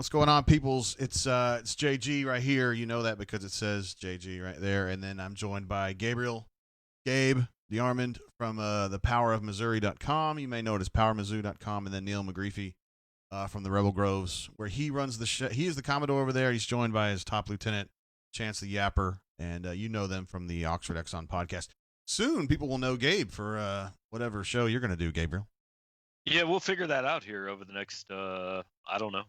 What's going on, peoples? It's JG right here. You know that because it says JG right there. And then I'm joined by Gabe DeArmond from thepowerofmissouri.com. You may know it as powermizzou.com. And then Neal McGreefy from the Rebel Groves, where he runs the show. He is the Commodore over there. He's joined by his top lieutenant, Chance the Yapper. And you know them from the Oxford Exxon podcast. Soon, people will know Gabe for whatever show you're going to do, Gabriel. Yeah, we'll figure that out here over the next, I don't know,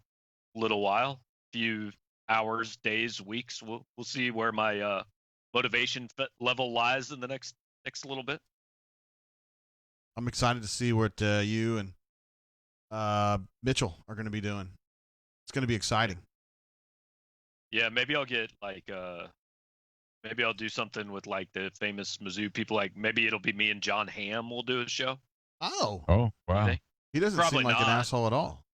little while, few hours, days, weeks. We'll see where my motivation level lies in the next little bit. I'm excited to see what you and Mitchell are going to be doing. It's going to be exciting. Yeah, maybe I'll get maybe I'll do something with like the famous Mizzou people. Like maybe it'll be me and John Hamm will do a show. Oh, wow. He doesn't Probably seem like not. an asshole at all.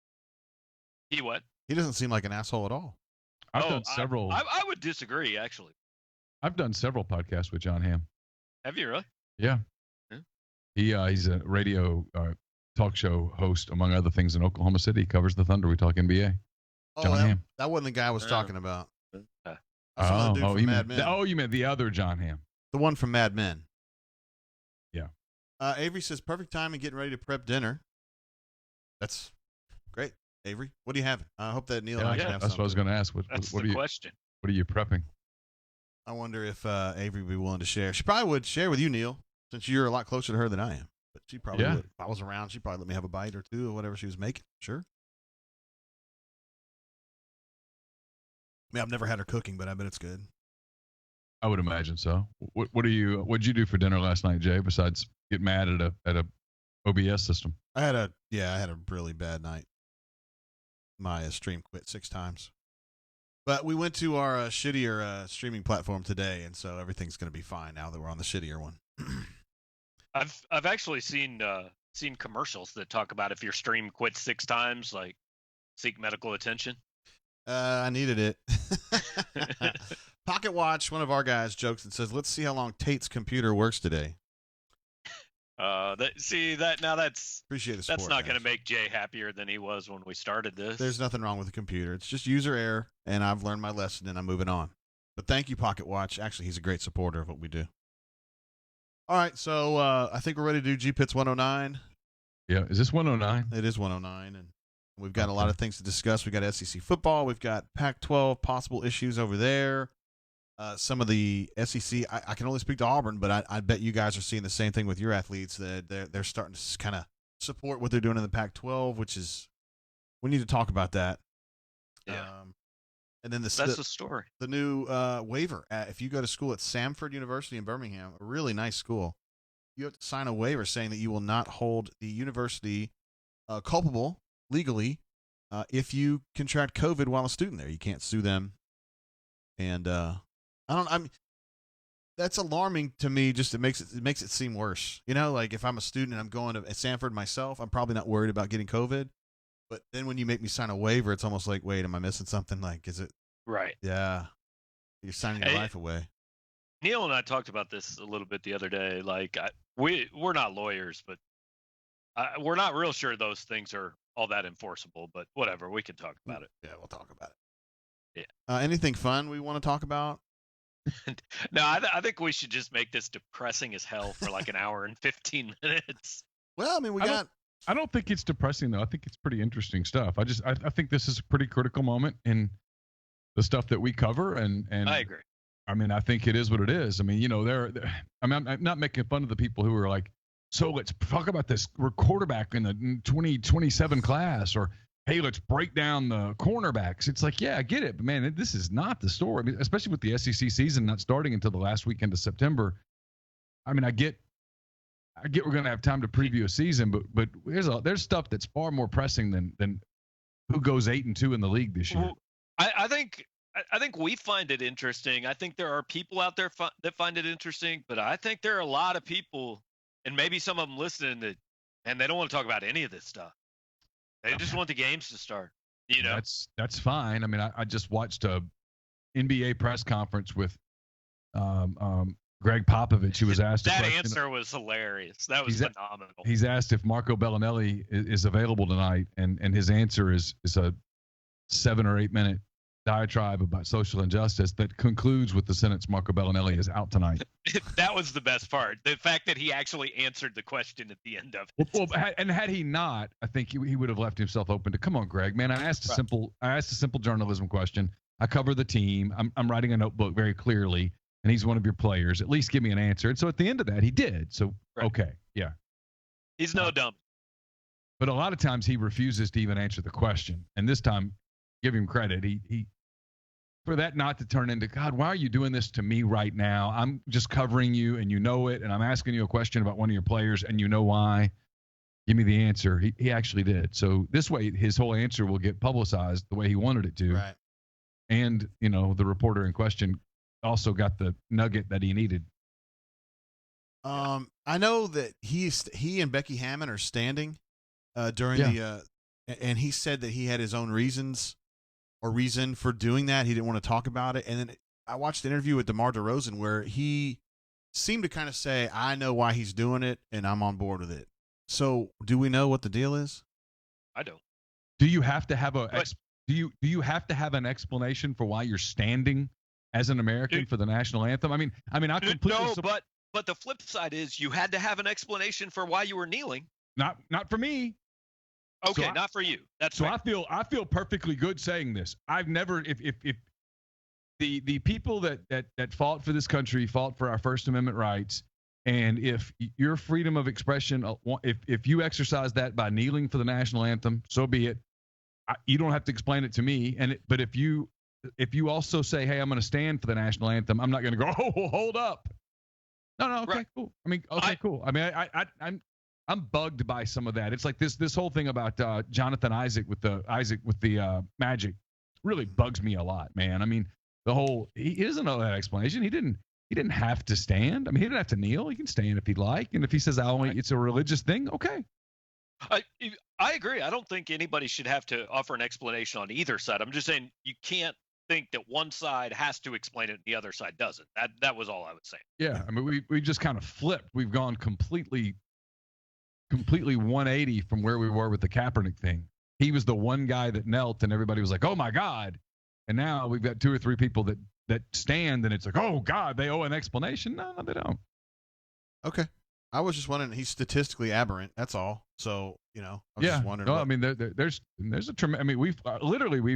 He what? He doesn't seem like an asshole at all. I've done several. I would disagree, actually. I've done several podcasts with John Hamm. Have you really? Yeah. Yeah. He's a radio talk show host, among other things, in Oklahoma City. He covers the Thunder. We talk NBA. John Hamm. That wasn't the guy I was talking about. Okay. That's another dude from Mad Men. You meant the other John Hamm. The one from Mad Men. Yeah. Avery says, perfect time and getting ready to prep dinner. That's great. Avery, what are you having? I hope that Neal and I can have That's something. what I was going to ask. What the question. What are you prepping? I wonder if Avery would be willing to share. She probably would share with you, Neal, since you're a lot closer to her than I am. But she probably would. If I was around, she'd probably let me have a bite or two of whatever she was making. Sure. I mean, I've never had her cooking, but I bet it's good. I would imagine so. What'd you do for dinner last night, Jay, besides get mad at a OBS system? I had a really bad night. My stream quit 6 times. But we went to our shittier streaming platform today, and so everything's going to be fine now that we're on the shittier one. I've actually seen commercials that talk about if your stream quits 6 times, like seek medical attention. I needed it. Pocket Watch, one of our guys, jokes and says, "Let's see how long Tate's computer works today." Appreciate the support. That's not going to make Jay happier than he was when we started this. There's nothing wrong with the computer. It's just user error, and I've learned my lesson, and I'm moving on. But thank you, Pocket Watch. Actually, he's a great supporter of what we do. All right, so I think we're ready to do GPITS 109. Yeah, is this 109? It is 109, and we've got a lot of things to discuss. We've got SEC football. We've got Pac-12 possible issues over there. Some of the SEC, I can only speak to Auburn, but I bet you guys are seeing the same thing with your athletes, that they're starting to kind of support what they're doing in the Pac-12, which is, we need to talk about that. Yeah. And then that's the story. The new waiver. If you go to school at Samford University in Birmingham, a really nice school, you have to sign a waiver saying that you will not hold the university culpable legally if you contract COVID while a student there. You can't sue them. And that's alarming to me. Just it makes it seem worse. You know, like if I'm a student and I'm going to Samford myself, I'm probably not worried about getting COVID. But then when you make me sign a waiver, it's almost like, wait, am I missing something? Like, is it right? Yeah, you're signing your life away. Neal and I talked about this a little bit the other day. Like, we're not lawyers, but we're not real sure those things are all that enforceable. But whatever, we can talk about it. Yeah, we'll talk about it. Yeah. Anything fun we want to talk about? No, I think we should just make this depressing as hell for like an hour and 15 minutes. Well, I mean, I don't think it's depressing, though. I think it's pretty interesting stuff. I think this is a pretty critical moment in the stuff that we cover, and I agree. I mean, I think it is what it is. I mean, you know, I'm not making fun of the people who are like, so let's talk about this. We're quarterback in the 2027 class, or hey, let's break down the cornerbacks. It's like, yeah, I get it, but man, this is not the story. I mean, especially with the SEC season not starting until the last weekend of September. I mean, I get we're going to have time to preview a season, but there's stuff that's far more pressing than who goes 8-2 in the league this year. Well, I think we find it interesting. I think there are people out there that find it interesting, but I think there are a lot of people, and maybe some of them listening, that, and they don't want to talk about any of this stuff. They just want the games to start. You know, that's fine. I mean, I just watched a NBA press conference with Greg Popovich, who was asked that answer was hilarious. That was phenomenal. He's asked if Marco Bellinelli is available tonight, and his answer is a 7 or 8 minute diatribe about social injustice that concludes with the sentence Marco Bellinelli is out tonight. That was the best part. The fact that he actually answered the question at the end of it. Well, and had he not, I think he would have left himself open to, come on, Greg, man, I asked a simple journalism question. I cover the team. I'm writing a notebook very clearly, and he's one of your players. At least give me an answer. And so at the end of that, he did. So, okay, yeah. He's no dumb. But a lot of times he refuses to even answer the question. And this time, give him credit. He for that not to turn into, God, why are you doing this to me right now? I'm just covering you, and you know it, and I'm asking you a question about one of your players, and you know why. Give me the answer. He actually did. So this way, his whole answer will get publicized the way he wanted it to. Right. And, the reporter in question also got the nugget that he needed. I know that he and Becky Hammon are standing during and he said that he had his own reason for doing that. He didn't want to talk about it. And then I watched the interview with DeMar DeRozan where he seemed to kind of say, I know why he's doing it, and I'm on board with it. So do we know what the deal is? I don't. Do you have to have do you have to have an explanation for why you're standing as an American for the national anthem? I mean, I completely but the flip side is you had to have an explanation for why you were kneeling. Not for me. Okay, so not for you. That's so right. I feel perfectly good saying this. I've never if the people that fought for this country fought for our First Amendment rights, and if your freedom of expression, if you exercise that by kneeling for the national anthem, so be it. You don't have to explain it to me. But if you also say, hey, I'm going to stand for the national anthem, I'm not going to go, oh, hold up. No, okay, right. Cool. I mean, okay, cool. I mean, I'm bugged by some of that. It's like this whole thing about Jonathan Isaac with the Magic really bugs me a lot, man. I mean, he doesn't know that explanation. He didn't have to stand. I mean, he didn't have to kneel. He can stand if he'd like. And if he says it's a religious thing, okay. I agree. I don't think anybody should have to offer an explanation on either side. I'm just saying you can't think that one side has to explain it and the other side doesn't. That was all I was saying. Yeah, I mean, we just kind of flipped. We've gone completely 180 from where we were with the Kaepernick thing. He was the one guy that knelt, and everybody was like, "Oh my God!" And now we've got 2 or 3 people that stand, and it's like, "Oh God, they owe an explanation." No, they don't. Okay. I was just wondering, he's statistically aberrant. That's all. So, I was just wondering. No, I mean, there's a tremendous. I mean, we've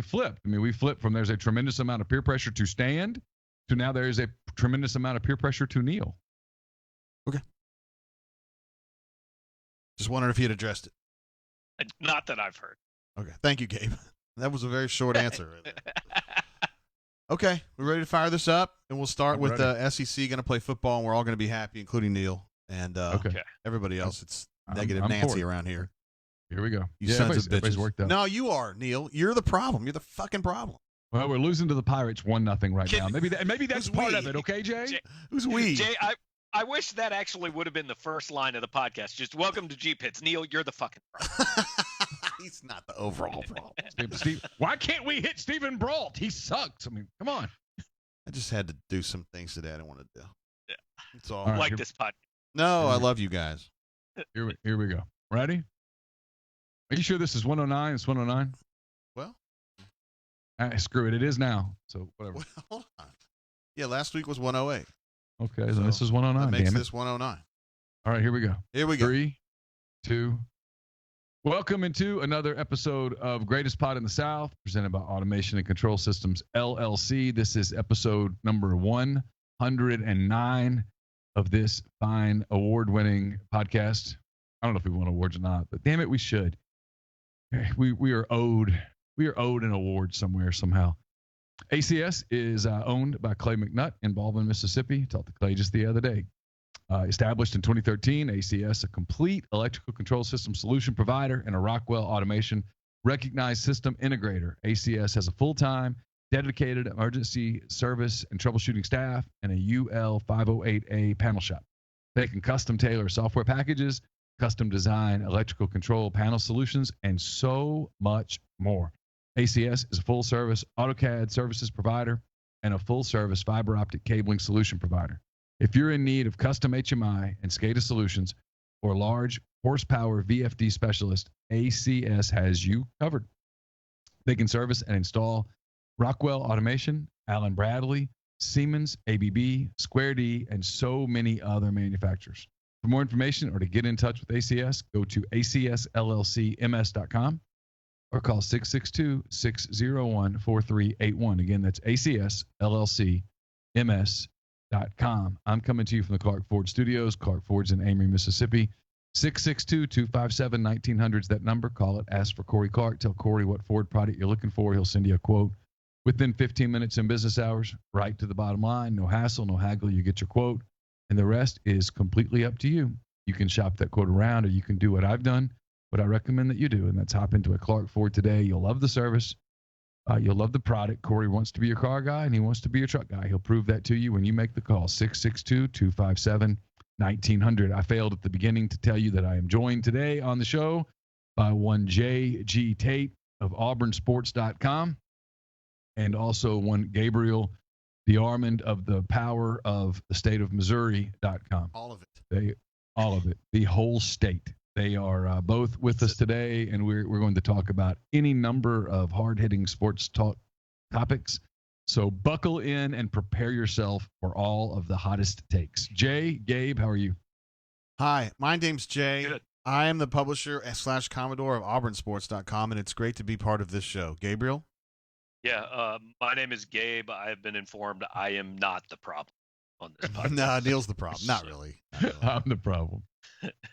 flipped. I mean, we flipped from there's a tremendous amount of peer pressure to stand to now there is a tremendous amount of peer pressure to kneel. Okay. Just wondering if he had addressed it. Not that I've heard. Okay. Thank you, Gabe. That was a very short answer. Right there. Okay. We're ready to fire this up, and we'll start with SEC going to play football, and we're all going to be happy, including Neal. And everybody else, it's negative Nancy around here. Here we go. You sons of bitches. Worked out. No, you are, Neal. You're the problem. You're the fucking problem. Well, we're losing to the Pirates 1-0 right now. Maybe that's part of it, okay, Jay? Who's we? Jay, I wish that actually would have been the first line of the podcast. Just welcome to GPITS. Neal, you're the fucking problem. He's not the overall problem. Steve, why can't we hit Stephen Brault? He sucks. I mean, come on. I just had to do some things today I didn't want to do. Yeah. It's all right, this podcast. No, I love you guys. Here we go. Ready? Are you sure this is 109? It's 109? Well. Screw it. It is now. So whatever. Well, hold on. Yeah, last week was 108. Okay, so this is 109. That makes damn this 109. All right, here we go. Here we go. 3, 2. Welcome into another episode of Greatest Pod in the South, presented by Automation and Control Systems, LLC. This is episode number 109 of this fine award-winning podcast. I don't know if we won awards or not, but damn it, we should. We are owed an award somewhere, somehow. ACS is owned by Clay McNutt in Baldwin, Mississippi. Talked to Clay just the other day. Established in 2013, ACS, a complete electrical control system solution provider and a Rockwell Automation recognized system integrator. ACS has a full-time, dedicated emergency service and troubleshooting staff and a UL 508A panel shop. They can custom tailor software packages, custom design electrical control panel solutions, and so much more. ACS is a full-service AutoCAD services provider and a full-service fiber optic cabling solution provider. If you're in need of custom HMI and SCADA solutions or large horsepower VFD specialist, ACS has you covered. They can service and install Rockwell Automation, Allen Bradley, Siemens, ABB, Square D, and so many other manufacturers. For more information or to get in touch with ACS, go to acsllcms.com or call 662-601-4381. Again, that's acsllcms.com. I'm coming to you from the Clark Ford Studios. Clark Ford's in Amory, Mississippi. 662-257-1900 is that number. Call it. Ask for Corey Clark. Tell Corey what Ford product you're looking for. He'll send you a quote within 15 minutes in business hours, right to the bottom line. No hassle, no haggle. You get your quote, and the rest is completely up to you. You can shop that quote around, or you can do what I've done, what I recommend that you do, and that's hop into a Clark Ford today. You'll love the service. You'll love the product. Corey wants to be your car guy, and he wants to be your truck guy. He'll prove that to you when you make the call, 662-257-1900. I failed at the beginning to tell you that I am joined today on the show by one Jay G. Tate of auburnsports.com and also one Gabriel DeArmond of the power of the state of Missouri.com. All of it. All of it. The whole state. They are both with us today, and we're going to talk about any number of hard-hitting sports talk topics. So buckle in and prepare yourself for all of the hottest takes. Jay, Gabe, how are you? Hi, my name's Jay. Good. I am the publisher / Commodore of auburnsports.com, and it's great to be part of this show. Gabriel? Yeah, my name is Gabe. I have been informed I am not the problem on this podcast. No, Neal's the problem. Not really. Not really. I'm the problem.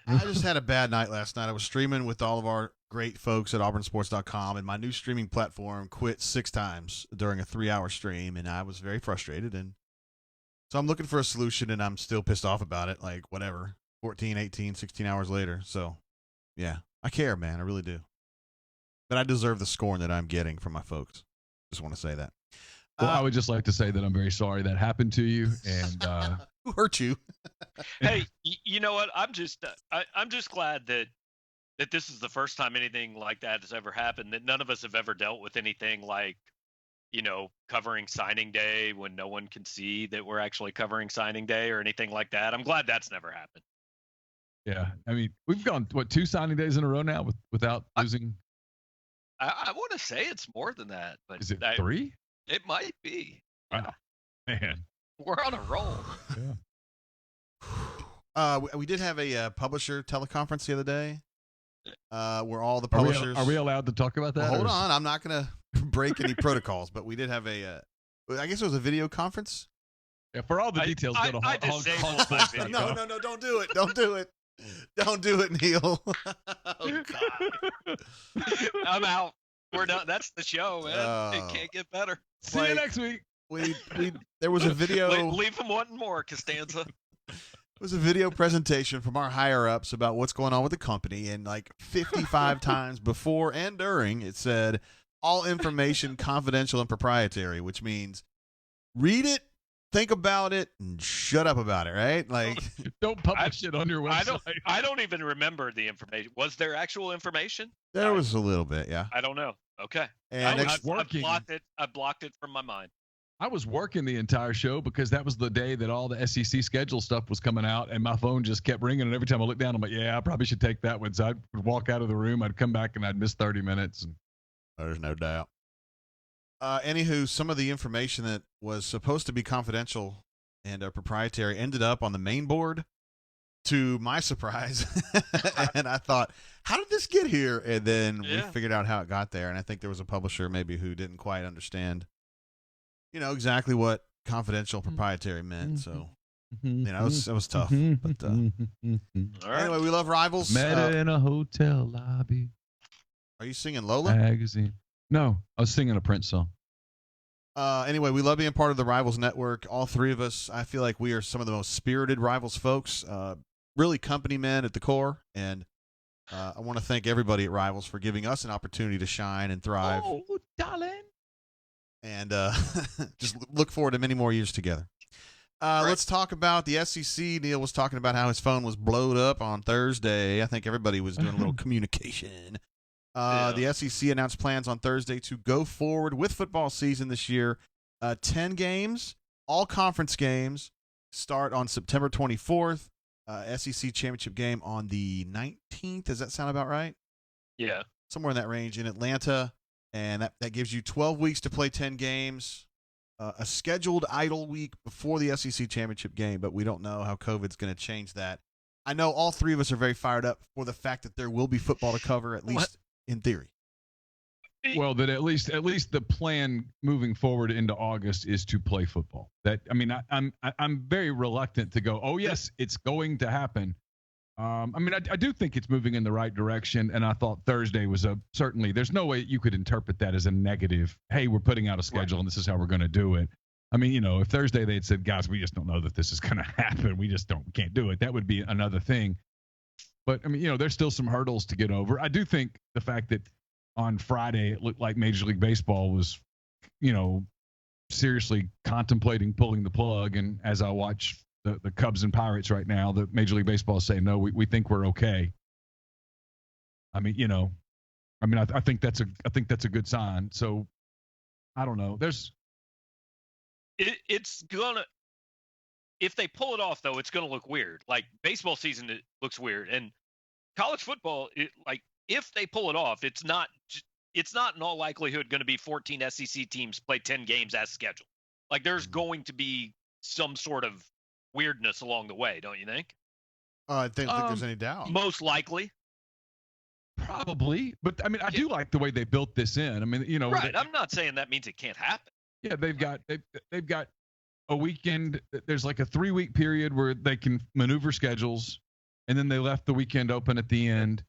I just had a bad night last night. I was streaming with all of our great folks at auburnsports.com, and my new streaming platform quit 6 times during a 3-hour stream, and I was very frustrated. And so I'm looking for a solution, and I'm still pissed off about it, like whatever, 14, 18, 16 hours later. So, yeah, I care, man. I really do. But I deserve the scorn that I'm getting from my folks. Just want to say that. Well, I would just like to say that I'm very sorry that happened to you, and who hurt you? Hey, you know what? I'm just glad that this is the first time anything like that has ever happened. That none of us have ever dealt with anything like, covering signing day when no one can see that we're actually covering signing day or anything like that. I'm glad that's never happened. yeah, I mean, we've gone 2 signing days in a row now without losing. I want to say it's more than that, but Is it 3? It might be. Wow, man, We're on a roll. yeah. We did have a publisher teleconference the other day where all the publishers. Are we allowed to talk about that? Well, hold on. I'm not going to break any protocols, but we did have I guess it was a video conference. Yeah, for all the details, go to I disabled my video. No, don't do it. Don't do it. Don't do it, Neal. Oh, God. I'm out. We're done. That's the show, man. It can't get better. See you next week. There was a video. Leave them wanting more, Costanza. It was a video presentation from our higher ups about what's going on with the company, and like 55 times before and during, it said all information confidential and proprietary, which means read it, think about it, and shut up about it, right? Like, don't publish it on your website. I don't even remember the information. Was there actual information? There was a little bit, yeah. I don't know. Okay. And I blocked it from my mind. I was working the entire show because that was the day that all the SEC schedule stuff was coming out, and my phone just kept ringing. And every time I looked down, I'm like, yeah, I probably should take that one. So I'd walk out of the room. I'd come back, and I'd miss 30 minutes. And there's no doubt. Anywho, some of the information that was supposed to be confidential and proprietary ended up on the main board, to my surprise. And I thought, how did this get here? And then we figured out how it got there. And I think there was a publisher maybe who didn't quite understand, exactly what confidential proprietary meant. So, it was tough. But anyway, we love Rivals. Met in a hotel lobby. Are you singing Lola? Magazine. No, I was singing a Prince song. Anyway, we love being part of the Rivals Network. All 3 of us, I feel like we are some of the most spirited Rivals folks, really company men at the core. And I want to thank everybody at Rivals for giving us an opportunity to shine and thrive. Oh, darling. And just look forward to many more years together. Let's talk about the SEC. Neal was talking about how his phone was blowed up on Thursday. I think everybody was doing a little communication. The SEC announced plans on Thursday to go forward with football season this year. 10 games, all conference games, start on September 24th. SEC championship game on the 19th. Does that sound about right? Yeah. Somewhere in that range in Atlanta. and that gives you 12 weeks to play 10 games. A scheduled idle week before the SEC championship game, but we don't know how COVID's going to change that. I know all three of us are very fired up for the fact that there will be football to cover, at least in theory. Well, that at least the plan moving forward into August is to play football. That I mean, I'm very reluctant to go, oh yes, it's going to happen. I mean, I do think it's moving in the right direction, and I thought Thursday was certainly. There's no way you could interpret that as a negative. Hey, we're putting out a schedule, and this is how we're going to do it. I mean, if Thursday they'd said, guys, we just don't know that this is going to happen. We just can't do it. That would be another thing. But I mean, there's still some hurdles to get over. I do think the fact that on Friday it looked like Major League Baseball was, seriously contemplating pulling the plug, and as I watch the Cubs and Pirates right now, the Major League Baseball is saying, no, we think we're okay. I mean, I think that's a good sign. So I don't know. It's gonna, if they pull it off though, it's gonna look weird. Like baseball season, it looks weird, and college football, if they pull it off, it's not in all likelihood going to be 14 SEC teams play 10 games as scheduled. Like there's going to be some sort of weirdness along the way, don't you think? I don't think there's any doubt. Most likely. Probably. But, I mean, I do like the way they built this in. I mean, Right. I'm not saying that means it can't happen. Yeah, they've got a weekend. There's like a 3-week period where they can maneuver schedules, and then they left the weekend open at the end.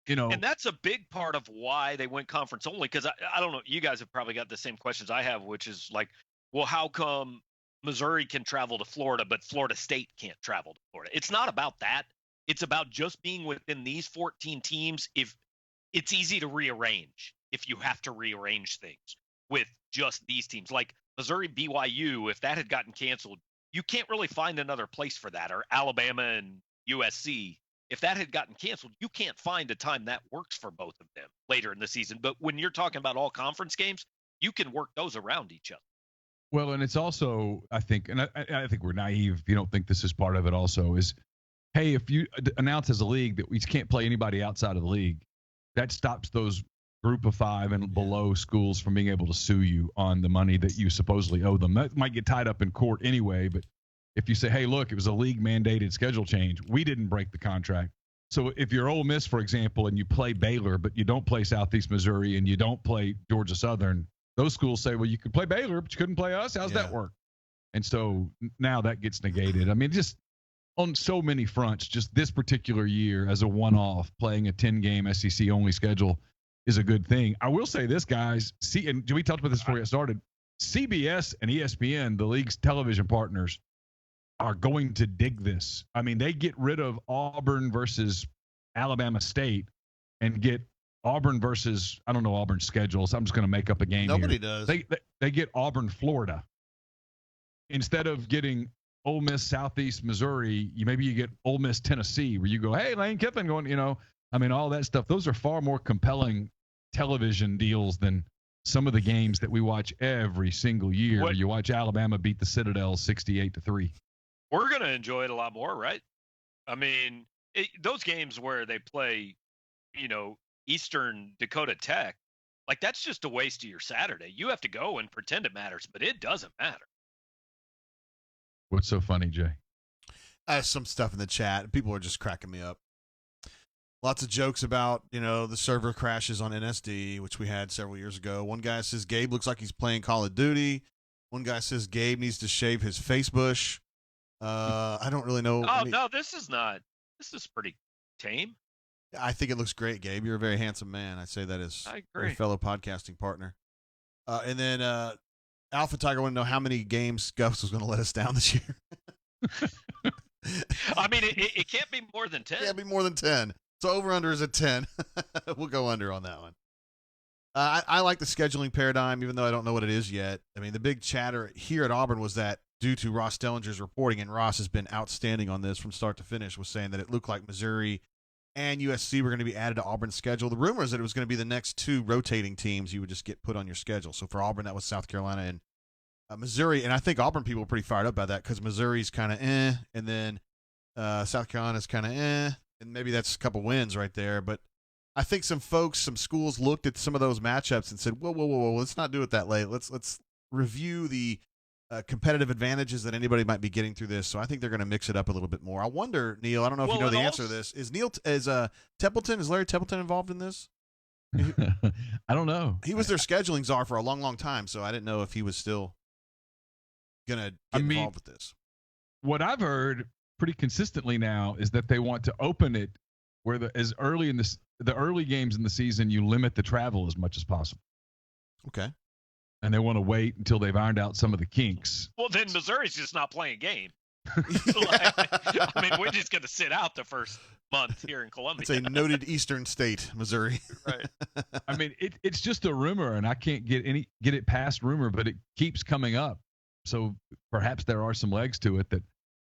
And that's a big part of why they went conference only, because I don't know, you guys have probably got the same questions I have, which is like, well, how come Missouri can travel to Florida, but Florida State can't travel to Florida? It's not about that. It's about just being within these 14 teams. If it's easy to rearrange, if you have to rearrange things with just these teams, like Missouri, BYU, if that had gotten canceled, you can't really find another place for that, or Alabama and USC. If that had gotten canceled, you can't find a time that works for both of them later in the season. But when you're talking about all conference games, you can work those around each other. Well, and it's also, I think, and I think we're naive if you don't think this is part of it also, is, hey, if you announce as a league that we can't play anybody outside of the league, that stops those group of 5 and below schools from being able to sue you on the money that you supposedly owe them. That might get tied up in court anyway, but if you say, hey, look, it was a league-mandated schedule change, we didn't break the contract. So if you're Ole Miss, for example, and you play Baylor, but you don't play Southeast Missouri and you don't play Georgia Southern, those schools say, well, you could play Baylor, but you couldn't play us. How's that work? And so now that gets negated. I mean, just on so many fronts, just this particular year as a one-off, playing a 10-game SEC-only schedule is a good thing. I will say this, guys. And we talked about this before we got started. CBS and ESPN, the league's television partners, are going to dig this. I mean, they get rid of Auburn versus Alabama State and get Auburn versus, I don't know Auburn's schedule, so I'm just going to make up a game. Nobody here. does. They get Auburn, Florida. Instead of getting Ole Miss, Southeast Missouri, maybe you get Ole Miss, Tennessee, where you go, hey, Lane Kiffin going, I mean, all that stuff. Those are far more compelling television deals than some of the games that we watch every single year. You watch Alabama beat the Citadel 68-3. We're going to enjoy it a lot more, right? I mean, those games where they play, Eastern Dakota Tech, like that's just a waste of your Saturday. You have to go and pretend it matters, but it doesn't matter. What's so funny, Jay? Some stuff in the chat. People are just cracking me up. Lots of jokes about, the server crashes on NSD, which we had several years ago. One guy says Gabe looks like he's playing Call of Duty. One guy says Gabe needs to shave his face bush. I don't really know. Oh, no, this is pretty tame. I think it looks great, Gabe. You're a very handsome man. I say that as a fellow podcasting partner. And then Alpha Tiger wanted to know how many games Gus was going to let us down this year. I mean, it can't be more than 10. It can't be more than 10. So over-under is at 10. We'll go under on that one. I like the scheduling paradigm, even though I don't know what it is yet. I mean, the big chatter here at Auburn was that due to Ross Dellinger's reporting, and Ross has been outstanding on this from start to finish, was saying that it looked like Missouri and USC were going to be added to Auburn's schedule. The rumor is that it was going to be the next 2 rotating teams you would just get put on your schedule. So for Auburn, that was South Carolina and Missouri. And I think Auburn people were pretty fired up by that because Missouri's kind of and then South Carolina's kind of and maybe that's a couple wins right there. But I think some schools looked at some of those matchups and said, whoa, let's not do it that late. Let's review the competitive advantages that anybody might be getting through this. So I think they're going to mix it up a little bit more. I wonder, Neal, I don't know if you know the answer to this. Is Larry Templeton involved in this? I don't know. He was their scheduling czar for a long time, so I didn't know if he was still going to get involved with this. What I've heard pretty consistently now is that they want to open it where as early in the early games in the season, you limit the travel as much as possible. Okay. And they want to wait until they've ironed out some of the kinks. Well, then Missouri's just not playing a game. I mean, we're just going to sit out the first month here in Columbia. It's a noted eastern state, Missouri. Right. I mean, it's just a rumor, and I can't get it past rumor, but it keeps coming up. So perhaps there are some legs to it. That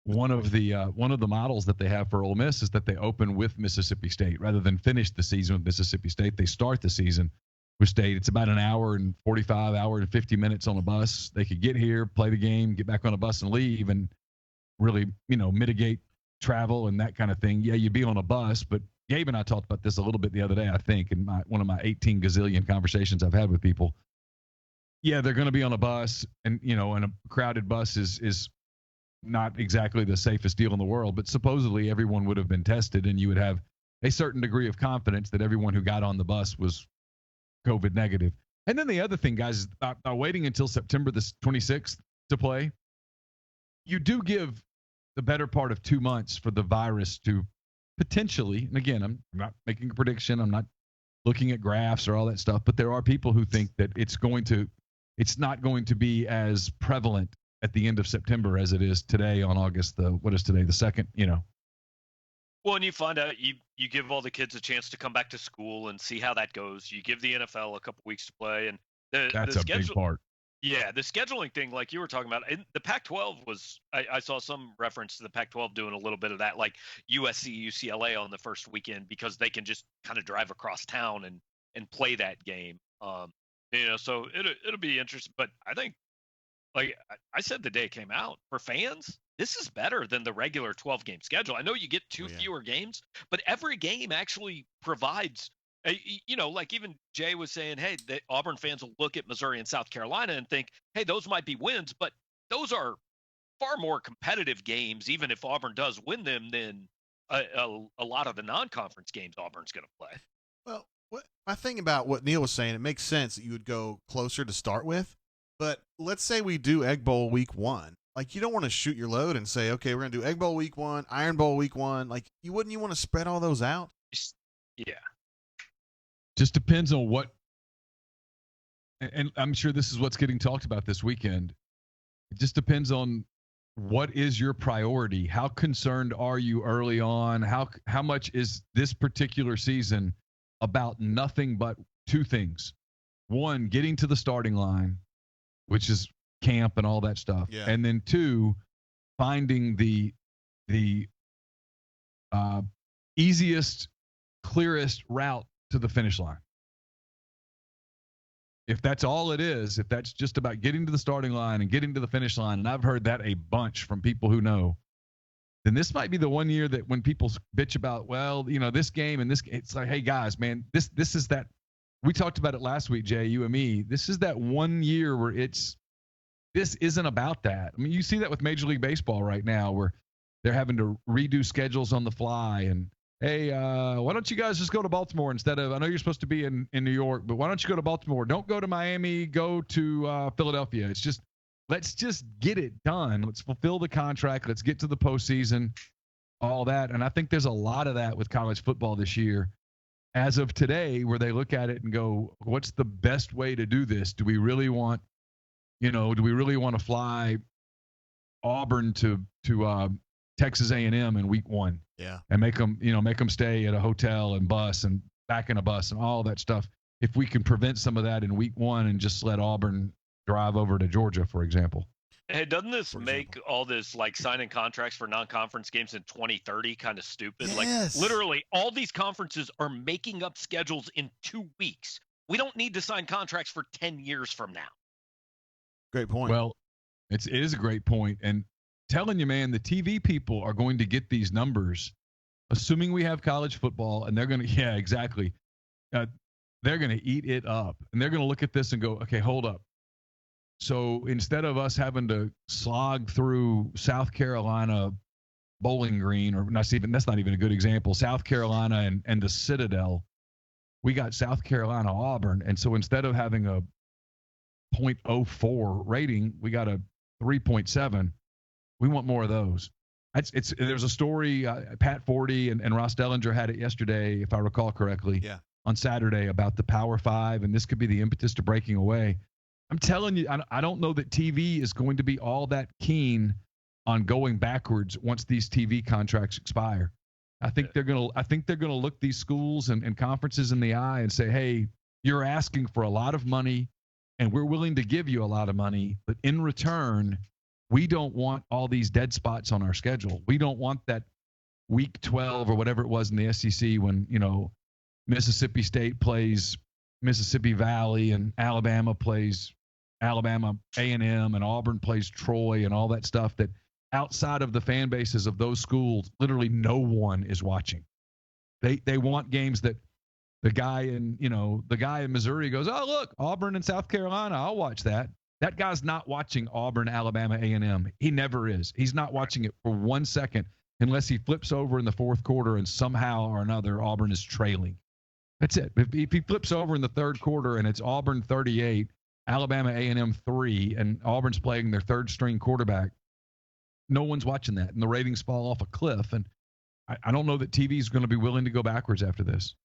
one of the models that they have for Ole Miss is that they open with Mississippi State rather than finish the season with Mississippi State. They start the season with State. It's about an hour and 50 minutes on a bus. They could get here, play the game, get back on a bus and leave, and really, mitigate travel and that kind of thing. Yeah, you'd be on a bus, but Gabe and I talked about this a little bit the other day, I think, in one of my 18 gazillion conversations I've had with people. Yeah, they're going to be on a bus, and and a crowded bus is not exactly the safest deal in the world, but supposedly everyone would have been tested, and you would have a certain degree of confidence that everyone who got on the bus was COVID negative. And then the other thing, guys, is waiting until September the 26th to play. You do give the better part of 2 months for the virus to potentially, and again, I'm not making a prediction, I'm not looking at graphs or all that stuff, but there are people who think that it's not going to be as prevalent at the end of September as it is today on August what is today, the 2nd, Well, and you find out you give all the kids a chance to come back to school and see how that goes. You give the NFL a couple weeks to play, and that's a big part. Yeah, the scheduling thing, like you were talking about, the Pac-12 was. I saw some reference to the Pac-12 doing a little bit of that, like USC, UCLA on the first weekend, because they can just kind of drive across town and play that game. So it'll be interesting. But I think, like I said the day it came out, for fans, this is better than the regular 12-game schedule. I know you get fewer games, but every game actually provides. Like even Jay was saying, hey, the Auburn fans will look at Missouri and South Carolina and think, hey, those might be wins, but those are far more competitive games, even if Auburn does win them, than a lot of the non-conference games Auburn's going to play. Well, my thing about what Neal was saying, it makes sense that you would go closer to start with, but let's say we do Egg Bowl week 1. Like, you don't want to shoot your load and say, okay, we're going to do Egg Bowl week 1, Iron Bowl week 1. Like, you want to spread all those out? Yeah. Just depends on what, and I'm sure this is what's getting talked about this weekend. It just depends on what is your priority. How concerned are you early on? How much is this particular season about nothing but 2 things? 1, getting to the starting line, which is camp and all that stuff. Yeah. And then 2, finding the easiest, clearest route to the finish line. If that's all it is, if that's just about getting to the starting line and getting to the finish line, and I've heard that a bunch from people who know, then this might be the one year that when people bitch about, this game and this, it's like, hey guys, man, this is that. We talked about it last week, Jay, you and me. This is that one year where this isn't about that. I mean, you see that with Major League Baseball right now, where they're having to redo schedules on the fly, and hey, why don't you guys just go to Baltimore instead of, I know you're supposed to be in New York, but why don't you go to Baltimore? Don't go to Miami, go to Philadelphia. It's just, let's just get it done. Let's fulfill the contract. Let's get to the postseason, all that. And I think there's a lot of that with college football this year. As of today, where they look at it and go, what's the best way to do this? Do we really want to fly Auburn to Texas A&M in week 1? Yeah. And make them stay at a hotel and bus and back in a bus and all that stuff. If we can prevent some of that in week 1 and just let Auburn drive over to Georgia, for example. Hey, doesn't this make all this, like, signing contracts for non-conference games in 2030 kind of stupid? Yes. Like, literally, all these conferences are making up schedules in 2 weeks. We don't need to sign contracts for 10 years from now. Great point. Well, it is a great point. And telling you, man, the TV people are going to get these numbers, assuming we have college football, and they're going to, yeah, exactly. they're going to eat it up. And they're going to look at this and go, okay, hold up. So instead of us having to slog through South Carolina Bowling Green, or that's not even a good example, South Carolina and the Citadel, we got South Carolina Auburn. And so instead of having a 0.04 rating, we got a 3.7. We want more of those. There's a story, Pat Forty and Ross Dellinger had it yesterday, if I recall correctly, on Saturday, about the Power Five, and this could be the impetus to breaking away. I'm telling you, I don't know that TV is going to be all that keen on going backwards once these TV contracts expire. I think they're gonna look these schools and conferences in the eye and say, hey, you're asking for a lot of money, and we're willing to give you a lot of money, but in return, we don't want all these dead spots on our schedule. We don't want that week 12 or whatever it was in the SEC when, Mississippi State plays Mississippi Valley and Alabama plays Alabama A&M and Auburn plays Troy and all that stuff that outside of the fan bases of those schools, literally no one is watching. They want games that the guy in Missouri goes, oh, look, Auburn and South Carolina, I'll watch that. That guy's not watching Auburn, Alabama, A&M. He never is. He's not watching it for 1 second unless he flips over in the fourth quarter and somehow or another Auburn is trailing. That's it. If he flips over in the third quarter and it's Auburn 38, Alabama A&M 3, and Auburn's playing their third-string quarterback, no one's watching that, and the ratings fall off a cliff. And I don't know that TV is going to be willing to go backwards after this.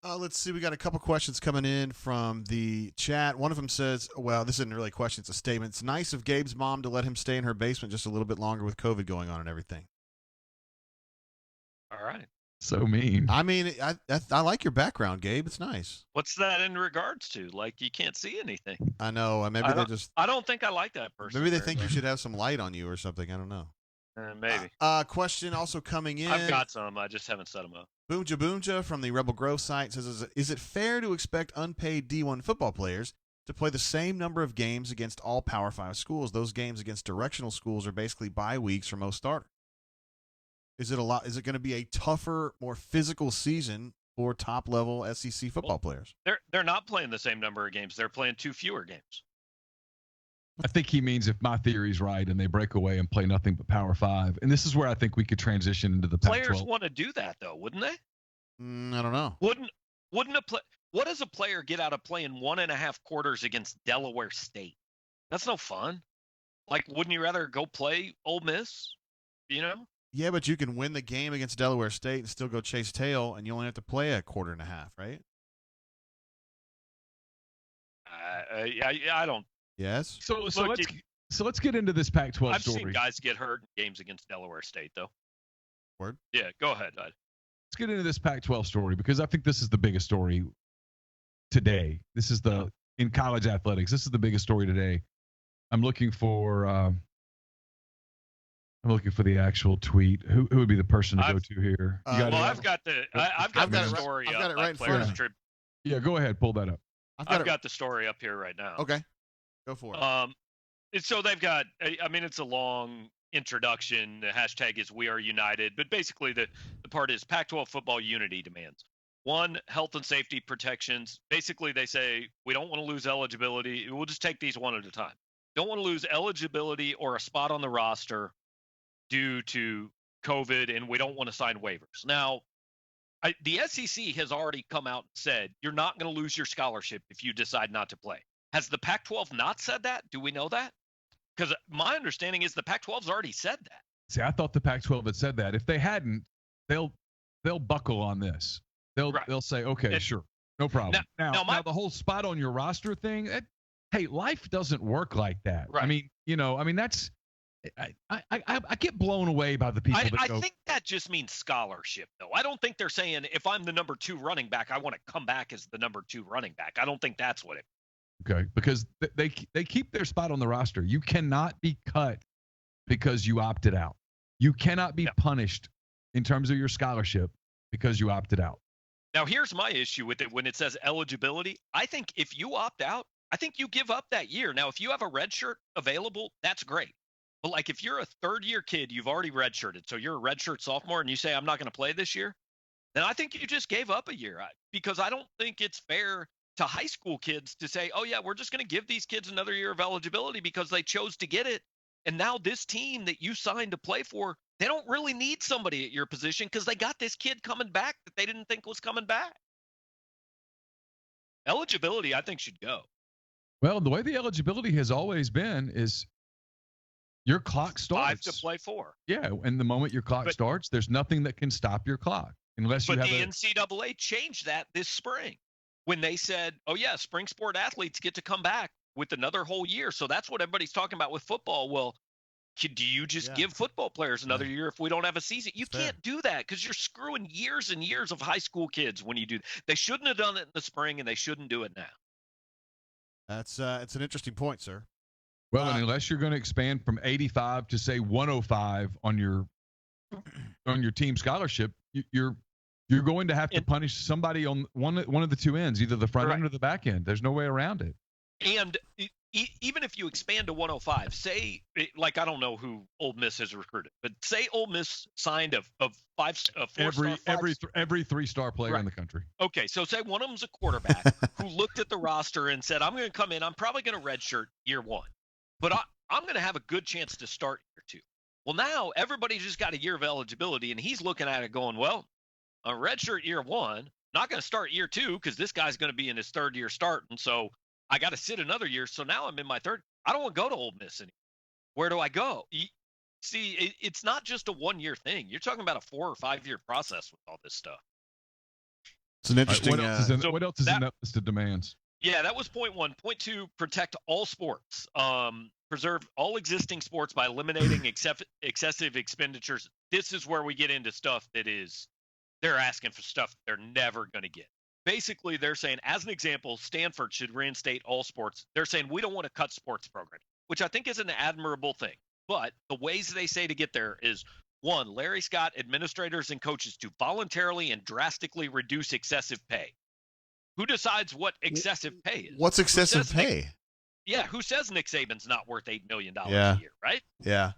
Let's see. We got a couple questions coming in from the chat. One of them says, well, this isn't really a question. It's a statement. It's nice of Gabe's mom to let him stay in her basement just a little bit longer with COVID going on and everything. All right. So mean. I mean, I like your background, Gabe. It's nice. What's that in regards to? Like, you can't see anything. I know. Maybe I don't think I like that person. Maybe they think you should have some light on you or something. I don't know. Maybe. Question also coming in. I've got some. I just haven't set them up. Boomja Boomja from the Rebel Grove site says, is it fair to expect unpaid D1 football players to play the same number of games against all Power 5 schools? Those games against directional schools are basically bye weeks for most starters. Is it going to be a tougher, more physical season for top-level SEC football players? They're not playing the same number of games. They're playing 2 fewer games. I think he means if my theory's right and they break away and play nothing but Power 5. And this is where I think we could transition into the Pac-12. Players want to do that, though, wouldn't they? I don't know. What does a player get out of playing 1.5 quarters against Delaware State? That's no fun. Like, wouldn't you rather go play Ole Miss? Yeah, but you can win the game against Delaware State and still go chase tail, and you only have to play a quarter and a half, right? I don't. Yes. So let's get into this Pac-12 story. I've seen guys get hurt in games against Delaware State, though. Word? Yeah, go ahead. Let's get into this Pac-12 story because I think this is the biggest story today. This is in college athletics. This is the biggest story today. I'm looking for the actual tweet. Who would be the person to go to here? I've got the story up. I've got it right in front of me. Yeah, go ahead. Pull that up. I've got the story up here right now. Okay. Go for it. So they've got, it's a long introduction. The hashtag is We Are United. But basically the part is Pac-12 football unity demands. 1, health and safety protections. Basically, they say we don't want to lose eligibility. We'll just take these one at a time. Don't want to lose eligibility or a spot on the roster due to COVID, and we don't want to sign waivers. Now, the SEC has already come out and said you're not going to lose your scholarship if you decide not to play. Has the Pac-12 not said that? Do we know that? Because my understanding is the Pac-12's already said that. See, I thought the Pac-12 had said that. If they hadn't, they'll buckle on this. They'll say, okay, sure, no problem. Now the whole spot on your roster thing. Hey, life doesn't work like that. Right. I mean that's. I get blown away by the people that go. I think that just means scholarship, though. I don't think they're saying if I'm the number 2 running back, I want to come back as the number 2 running back. I don't think that's what it. Okay, because they keep their spot on the roster. You cannot be cut because you opted out. You cannot be punished in terms of your scholarship because you opted out. Now, here's my issue with it when it says eligibility. I think if you opt out, I think you give up that year. Now, if you have a red shirt available, that's great. But, like, if you're a third-year kid, you've already redshirted. So you're a redshirt sophomore, and you say, I'm not going to play this year. then I think you just gave up a year, because I don't think it's fair to high school kids to say, oh, yeah, we're just going to give these kids another year of eligibility because they chose to get it. And now this team that you signed to play for, they don't really need somebody at your position because they got this kid coming back that they didn't think was coming back. Eligibility, I think, should go. Well, the way the eligibility has always been is your clock starts. 5 to play 4. Yeah, and the moment your clock starts, there's nothing that can stop your clock unless you have the NCAA changed that this spring when they said, oh, yeah, spring sport athletes get to come back with another whole year. So that's what everybody's talking about with football. Well, do you just give football players another year if we don't have a season? You can't do that because you're screwing years and years of high school kids when you do. They shouldn't have done it in the spring, and they shouldn't do it now. That's it's an interesting point, sir. Well, and unless you're going to expand from 85 to say 105 on your team scholarship, you're going to have to punish somebody on one of the two ends, either the front end or the back end. There's no way around it. And even if you expand to 105, say, like, I don't know who Ole Miss has recruited, but say Ole Miss signed a every 3-star player in the country. Okay, so say one of them's a quarterback who looked at the roster and said, I'm going to come in, I'm probably going to redshirt year 1, but I'm going to have a good chance to start year 2. Well, now everybody just got a year of eligibility, and he's looking at it going, well, a redshirt year 1, not going to start year 2 because this guy's going to be in his 3rd year starting, so I got to sit another year. So now I'm in my 3rd. I don't want to go to Ole Miss anymore. Where do I go? See, it's not just a 1-year thing. You're talking about a 4 or 5 year process with all this stuff. It's an interesting. What else is in that list of demands? Yeah, that was point 1. Point 2, protect all sports. Preserve all existing sports by eliminating excessive expenditures. This is where we get into stuff that is, they're asking for stuff they're never going to get. Basically, they're saying, as an example, Stanford should reinstate all sports. They're saying we don't want to cut sports programming, which I think is an admirable thing. But the ways they say to get there is, 1, Larry Scott, administrators and coaches to voluntarily and drastically reduce excessive pay. Who decides what excessive pay is? What's excessive pay? Who says Nick Saban's not worth $8 million a year, right? Yeah.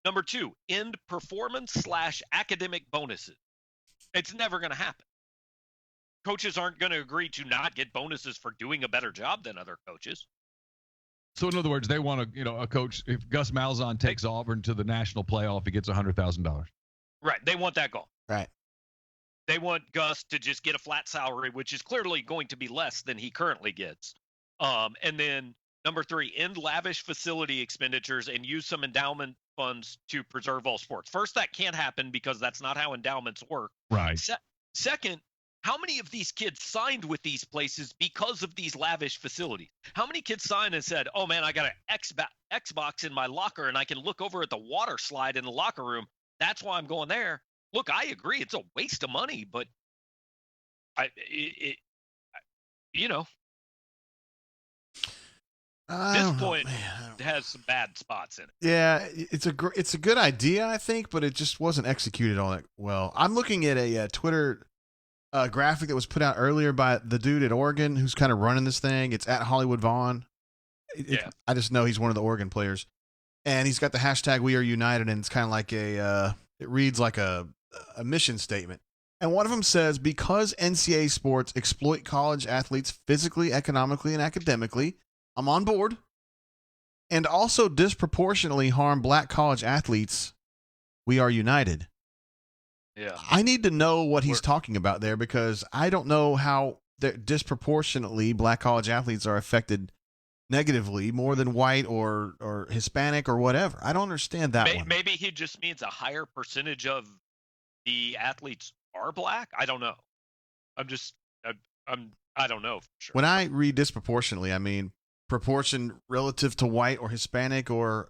Number 2, end performance/academic bonuses. It's never going to happen. Coaches aren't going to agree to not get bonuses for doing a better job than other coaches. So in other words, they want a coach. If Gus Malzahn takes Auburn to the national playoff, he gets $100,000. Right. They want that goal. Right. They want Gus to just get a flat salary, which is clearly going to be less than he currently gets. And then number 3, end lavish facility expenditures and use some endowment funds to preserve all sports. First, that can't happen because that's not how endowments work. Right. Second, how many of these kids signed with these places because of these lavish facilities? How many kids signed and said, oh, man, I got an Xbox in my locker and I can look over at the water slide in the locker room. That's why I'm going there. Look, I agree. It's a waste of money, but this point has some bad spots in it. Yeah, it's a good idea, I think, but it just wasn't executed all that well. I'm looking at a Twitter graphic that was put out earlier by the dude at Oregon who's kind of running this thing. It's at Hollywood Vaughn. I just know he's one of the Oregon players, and he's got the hashtag We Are United, and it's kind of like it reads like a mission statement. And one of them says, because NCAA sports exploit college athletes physically, economically, and academically, I'm on board, and also disproportionately harm black college athletes, we are united. Yeah. I need to know what he's talking about there because I don't know how disproportionately black college athletes are affected negatively more than white or Hispanic or whatever. I don't understand that one. Maybe he just means a higher percentage of the athletes are black. I don't know. I don't know for sure. When I read disproportionately, I mean proportion relative to white or Hispanic or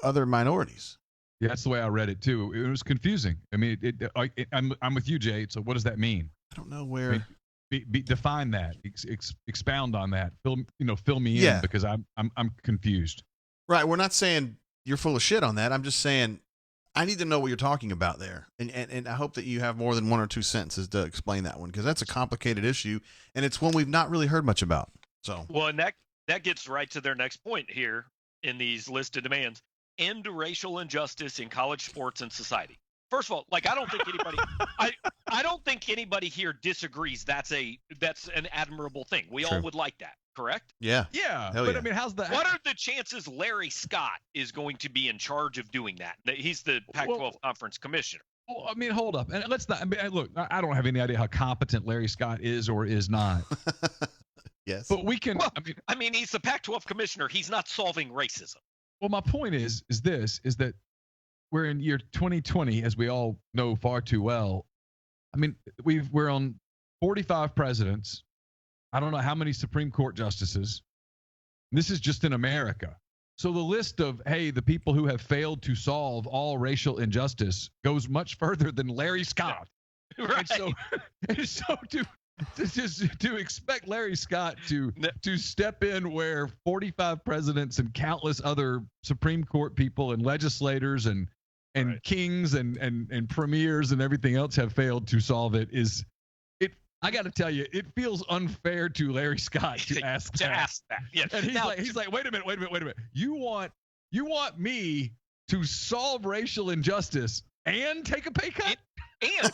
other minorities. Yeah, that's the way I read it too. It was confusing. I mean, I'm with you, Jay. So what does that mean? I don't know where. Define that. Expound on that. Fill me in because I'm confused. Right. We're not saying you're full of shit on that. I'm just saying I need to know what you're talking about there, and I hope that you have more than 1 or 2 sentences to explain that one because that's a complicated issue and it's one we've not really heard much about. So well, and that gets right to their next point here in these listed demands. End racial injustice in college sports and society. first of all, like I don't think anybody, I don't think anybody here disagrees. That's an admirable thing. We all True. would like that, correct? Yeah. Yeah, Hell but yeah. I mean, how's that? What are the chances Larry Scott is going to be in charge of doing that? He's the Pac-12 conference commissioner. Well, I mean, hold up, and let's not. I mean, look, I don't have any idea how competent Larry Scott is or is not. Yes. But we can. Well, I mean, he's the Pac-12 commissioner. He's not solving racism. Well, my point is that we're in year 2020, as we all know far too well. I mean, we're on 45 presidents. I don't know how many Supreme Court justices. This is just in America. So the list of, hey, the people who have failed to solve all racial injustice goes much further than Larry Scott. Right. And so to expect Larry Scott to step in where 45 presidents and countless other Supreme Court people and legislators and Right. kings and premiers and everything else have failed to solve it is it. I got to tell you, it feels unfair to Larry Scott to ask that. Yeah. And he's like, wait a minute. You want me to solve racial injustice and take a pay cut? And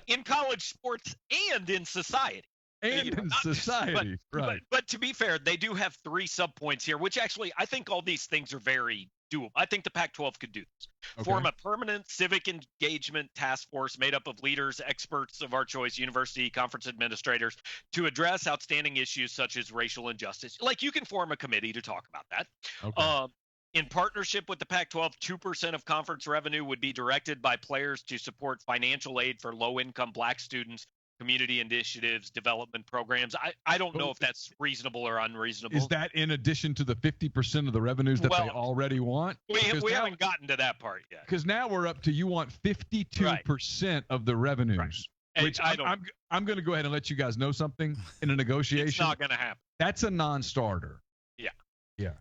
in college sports and in society. And in society, right. But to be fair, they do have 3 subpoints here, which actually I think all these things are very doable. I think the Pac-12 could do this. Okay. Form a permanent civic engagement task force made up of leaders, experts of our choice, university, conference administrators, to address outstanding issues such as racial injustice. Like you can form a committee to talk about that. Okay. In partnership with the Pac-12, 2% of conference revenue would be directed by players to support financial aid for low-income Black students, community initiatives, development programs. I don't know if that's reasonable or unreasonable. Is that in addition to the 50% of the revenues that they already want? We haven't gotten to that part yet. Because now we're up to you want 52% of the revenues. Right. Which I'm going to go ahead and let you guys know something in a negotiation. It's not going to happen. That's a non-starter. Yeah. Yeah.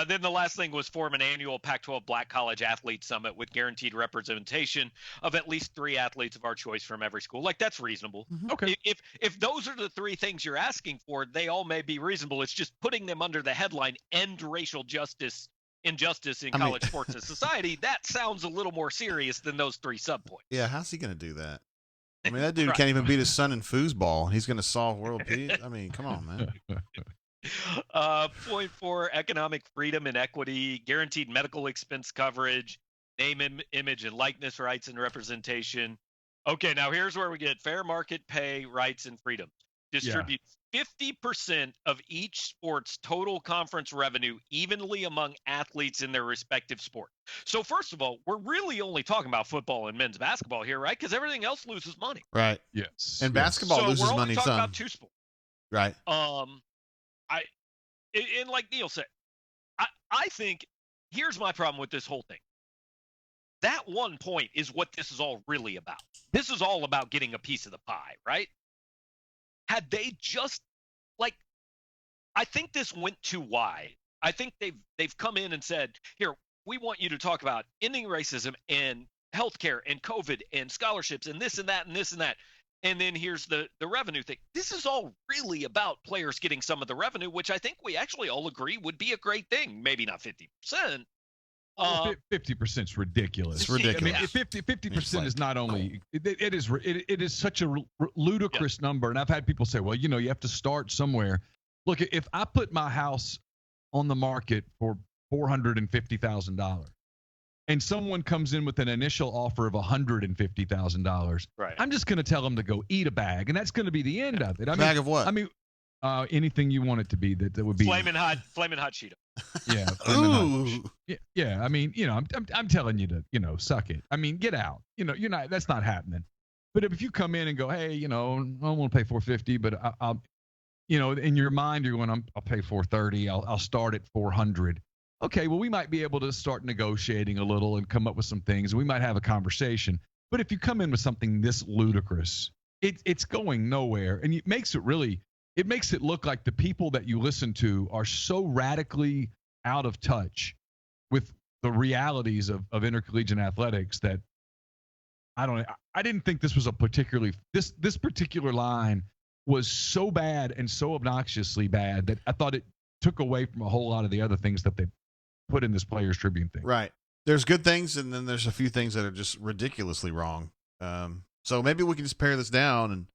Then the last thing was form an annual Pac-12 Black College Athlete Summit with guaranteed representation of at least 3 athletes of our choice from every school. Like, that's reasonable. Mm-hmm. Okay. If those are the 3 things you're asking for, they all may be reasonable. It's just putting them under the headline "End Racial Injustice in College Sports and Society." That sounds a little more serious than those 3 subpoints. Yeah, how's he going to do that? I mean, that dude can't even beat his son in foosball, and he's going to solve world peace? I mean, come on, man. Point 4, economic freedom and equity, guaranteed medical expense coverage, name, image, and likeness rights and representation. Okay, now here's where we get fair market pay, rights, and freedom. Distribute 50% of each sport's total conference revenue evenly among athletes in their respective sport. So first of all, we're really only talking about football and men's basketball here, right? Because everything else loses money. Right. Yes. And basketball loses we're only money talking some. about 2 sports. Right. And like Neal said, I think here's my problem with this whole thing. That one point is what this is all really about. This is all about getting a piece of the pie, right? Had they just I think this went too wide. I think they've come in and said, here, we want you to talk about ending racism and healthcare and COVID and scholarships and this and that and this and that. And then here's the revenue thing. This is all really about players getting some of the revenue, which I think we actually all agree would be a great thing. Maybe not 50%. 50% is ridiculous. It's ridiculous. I mean, 50% is not only it is such a ludicrous number. And I've had people say, well, you have to start somewhere. Look, if I put my house on the market for $450,000 and someone comes in with an initial offer of $150,000, right, I'm just going to tell them to go eat a bag, and that's going to be the end of it. Bag of what? I mean, anything you want it to be that would be flaming hot Cheeto. Yeah. Ooh. Yeah. I mean, I'm telling you to, suck it. I mean, get out. You're not. That's not happening. But if you come in and go, hey, I don't want to pay $450, but I'll, in your mind you're going, I'll pay $430. I'll start at $400. Okay, well, we might be able to start negotiating a little and come up with some things. We might have a conversation. But if you come in with something this ludicrous, it's going nowhere. And it makes it look like the people that you listen to are so radically out of touch with the realities of intercollegiate athletics that I didn't think this was this particular line was so bad and so obnoxiously bad that I thought it took away from a whole lot of the other things that they put in this Players Tribune thing. Right. there's good things, and then there's a few things that are just ridiculously wrong. So maybe we can just pare this down. And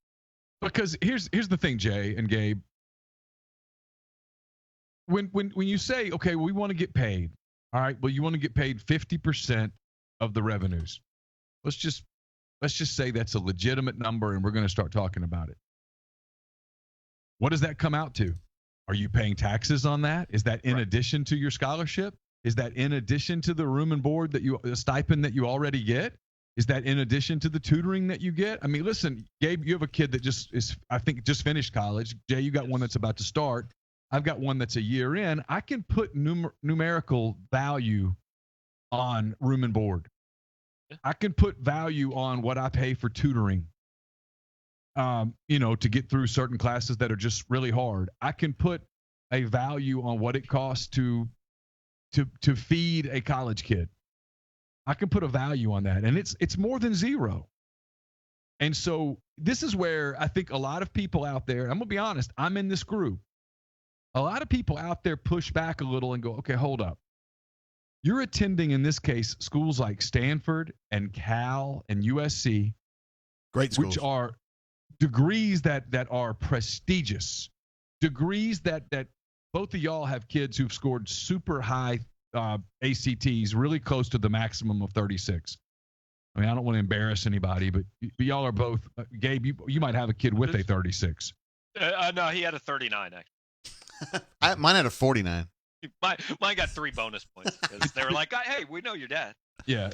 because here's the thing, Jay and Gabe. When you say, okay, we want to get paid, all right, well, you want to get paid 50% of the revenues. Let's just say that's a legitimate number, and we're going to start talking about it. What does that come out to? Are you paying taxes on that? Is that in addition to your scholarship? Is that in addition to the room and board the stipend that you already get? Is that in addition to the tutoring that you get? I mean, listen, Gabe, you have a kid that just finished college. Jay, you got one that's about to start. I've got one that's a year in. I can put numerical value on room and board. I can put value on what I pay for tutoring, to get through certain classes that are just really hard. I can put a value on what it costs to feed a college kid. I can put a value on that, and it's more than zero. And so this is where I think a lot of people out there, I'm going to be honest, I'm in this group. A lot of people out there push back a little and go, okay, hold up. You're attending, in this case, schools like Stanford and Cal and USC, great schools, which are degrees that are prestigious, degrees that both of y'all have kids who've scored super high ACTs, really close to the maximum of 36. I mean, I don't want to embarrass anybody, but y'all are both. Gabe, you might have a kid with a 36. No, he had a 39 actually. Mine had a 49. Mine got 3 bonus points because they were like, "Hey, we know your dad." Yeah,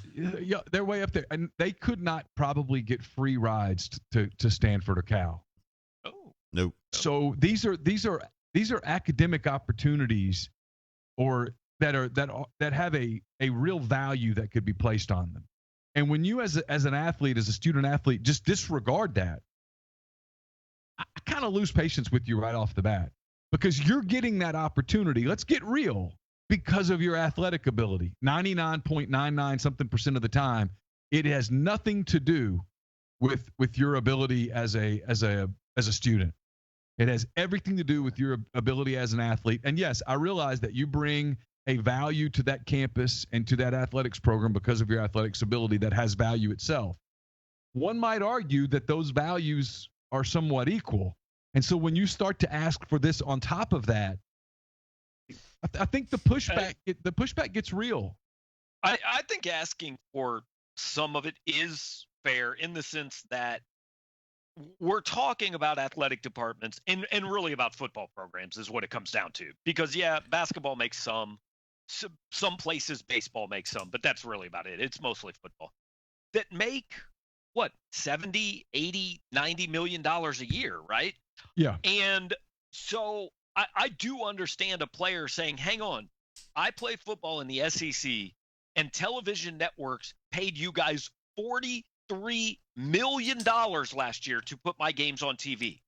they're way up there, and they could not probably get free rides to Stanford or Cal. Oh, nope. So these are academic opportunities, or that have a real value that could be placed on them. And when you as an athlete, as a student athlete, just disregard that, I kind of lose patience with you right off the bat, because you're getting that opportunity. Let's get real. Because of your athletic ability, 99.99 something % of the time, it has nothing to do with your ability as a student. It has everything to do with your ability as an athlete. And yes, I realize that you bring a value to that campus and to that athletics program because of your athletics ability that has value itself. One might argue that those values are somewhat equal. And so when you start to ask for this on top of that, I think the pushback gets real. I think asking for some of it is fair in the sense that we're talking about athletic departments and really about football programs is what it comes down to. Because, yeah, basketball makes some places baseball makes some, but that's really about it. It's mostly football that make, what, 70, 80, $90 million a year, right? Yeah. And so I do understand a player saying, hang on, I play football in the SEC, and television networks paid you guys $43 million last year to put my games on TV.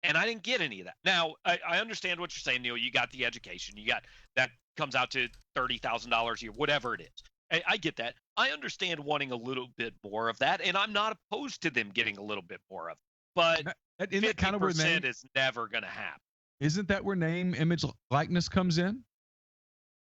And I didn't get any of that. Now, I understand what you're saying, Neal. You got the education. You got that comes out to $30,000 a year, whatever it is. I get that. I understand wanting a little bit more of that, and I'm not opposed to them getting a little bit more of it. But 50% is never going to happen. Isn't that where name, image, likeness comes in?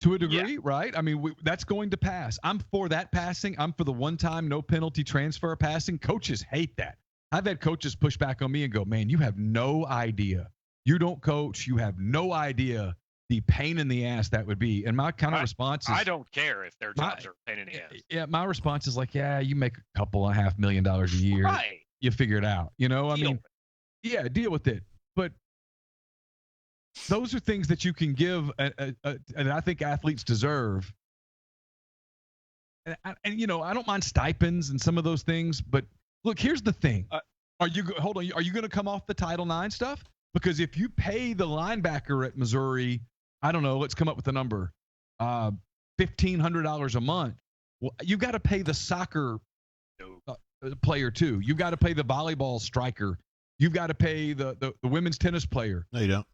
To a degree, right? I mean, that's going to pass. I'm for that passing. I'm for the one-time, no penalty transfer passing. Coaches hate that. I've had coaches push back on me and go, man, you have no idea. You don't coach. You have no idea the pain in the ass that would be. And my kind of response is, I don't care if their jobs are a pain in the ass. Yeah, my response is like, yeah, you make a couple of $500,000 a year. Right. You figure it out. Yeah, deal with it. But those are things that you can give, and I think athletes deserve. And I don't mind stipends and some of those things, but look, here's the thing. Are you going to come off the Title IX stuff? Because if you pay the linebacker at Missouri, I don't know, let's come up with a number, $1,500 a month. Well, you got to pay the soccer player too. You got to pay the volleyball striker. You've got to pay the women's tennis player. No, you don't.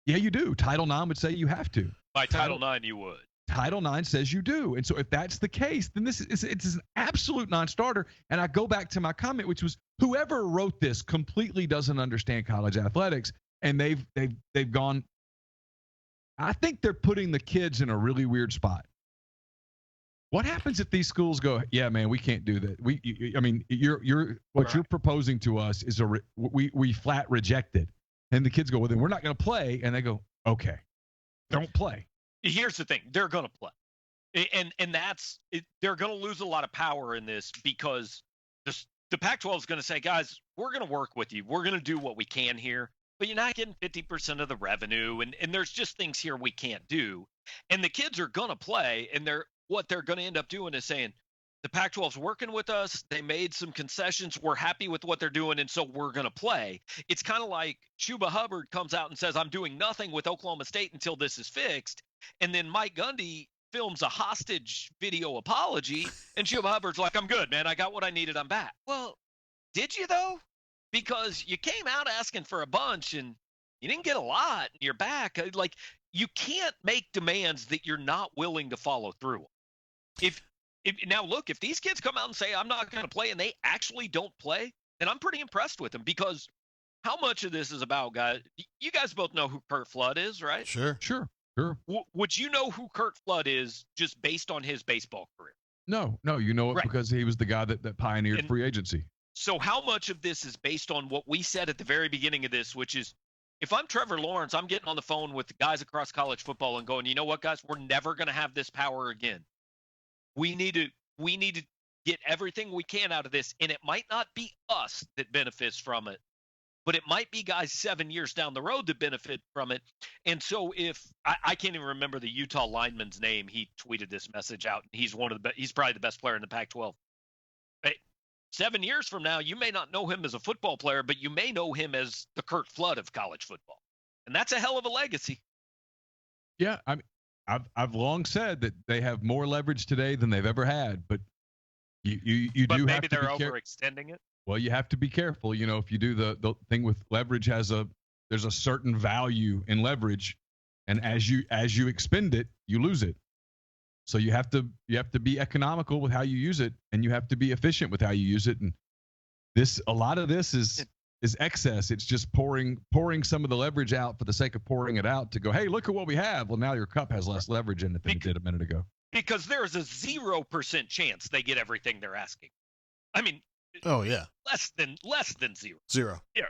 Yeah, you do. Title IX would say you have to. By Title IX, you would. Title IX says you do. And so if that's the case, then it's an absolute non-starter. And I go back to my comment, which was whoever wrote this completely doesn't understand college athletics. And they've gone, I think they're putting the kids in a really weird spot. What happens if these schools go, yeah, man, we can't do that. You're proposing to us is we flat reject it, and the kids go, well, then we're not going to play, and they go, okay, don't play. Here's the thing: they're going to play, and that's it, they're going to lose a lot of power in this because the Pac-12 is going to say, guys, we're going to work with you, we're going to do what we can here, but you're not getting 50% of the revenue, and there's just things here we can't do, and the kids are going to play, and what they're going to end up doing is saying, the Pac-12's working with us. They made some concessions. We're happy with what they're doing, and so we're going to play. It's kind of like Chuba Hubbard comes out and says, I'm doing nothing with Oklahoma State until this is fixed. And then Mike Gundy films a hostage video apology, and Chuba Hubbard's like, I'm good, man. I got what I needed. I'm back. Well, did you, though? Because you came out asking for a bunch, and you didn't get a lot, and you're back. Like, you can't make demands that you're not willing to follow through on. Now look, if these kids come out and say I'm not going to play and they actually don't play, then I'm pretty impressed with them, because how much of this is about, guys? You guys both know who Curt Flood is, right? Sure. Would you know who Curt Flood is just based on his baseball career? No, you know it Right. because he was the guy that pioneered free agency. So how much of this is based on what we said at the very beginning of this, which is, if I'm Trevor Lawrence, I'm getting on the phone with the guys across college football and going, you know what, guys, we're never going to have this power again. We need to get everything we can out of this, and it might not be us that benefits from it, but it might be guys 7 years down the road that benefit from it. And so if I can't even remember the Utah lineman's name, he tweeted this message out. He's he's probably the best player in the Pac-12. 7 years from now, you may not know him as a football player, but you may know him as the Curt Flood of college football, and that's a hell of a legacy. Yeah, I mean, I've long said that they have more leverage today than they've ever had, but you But do maybe have to they're be overextending it. Well, you have to be careful. You know, if you do the thing with leverage, there's a certain value in leverage, and as you expend it, you lose it. So you have to be economical with how you use it, and you have to be efficient with how you use it. And a lot of this is excess. It's just pouring some of the leverage out for the sake of pouring it out to go, hey, look at what we have. Well, now your cup has less leverage in it than it did a minute ago. Because there's a 0% chance they get everything they're asking. I mean, oh yeah, less than zero. Zero. Yeah.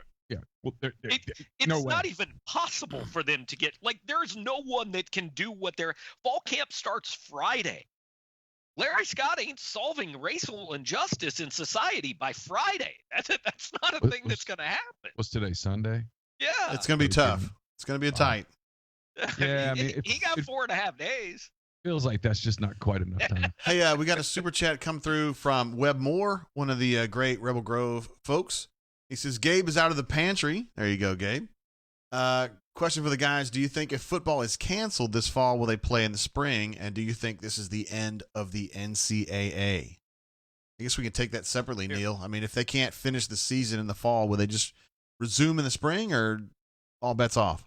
Well, it's no not even possible for them to get, like, there's no one that can do what fall camp starts Friday. Larry Scott ain't solving racial injustice in society by Friday. That's not a thing that's going to happen. What's today, Sunday? Yeah. It's going to be tough. It's going to be a tight. Yeah, I mean, he got 4.5 days. Feels like that's just not quite enough time. Hey, we got a super chat come through from Webb Moore, one of the great Rebel Grove folks. He says, Gabe is out of the pantry. There you go, Gabe. Question for the guys. Do you think if football is canceled this fall, will they play in the spring? And do you think this is the end of the NCAA? I guess we can take that separately, Neal. I mean, if they can't finish the season in the fall, will they just resume in the spring, or all bets off?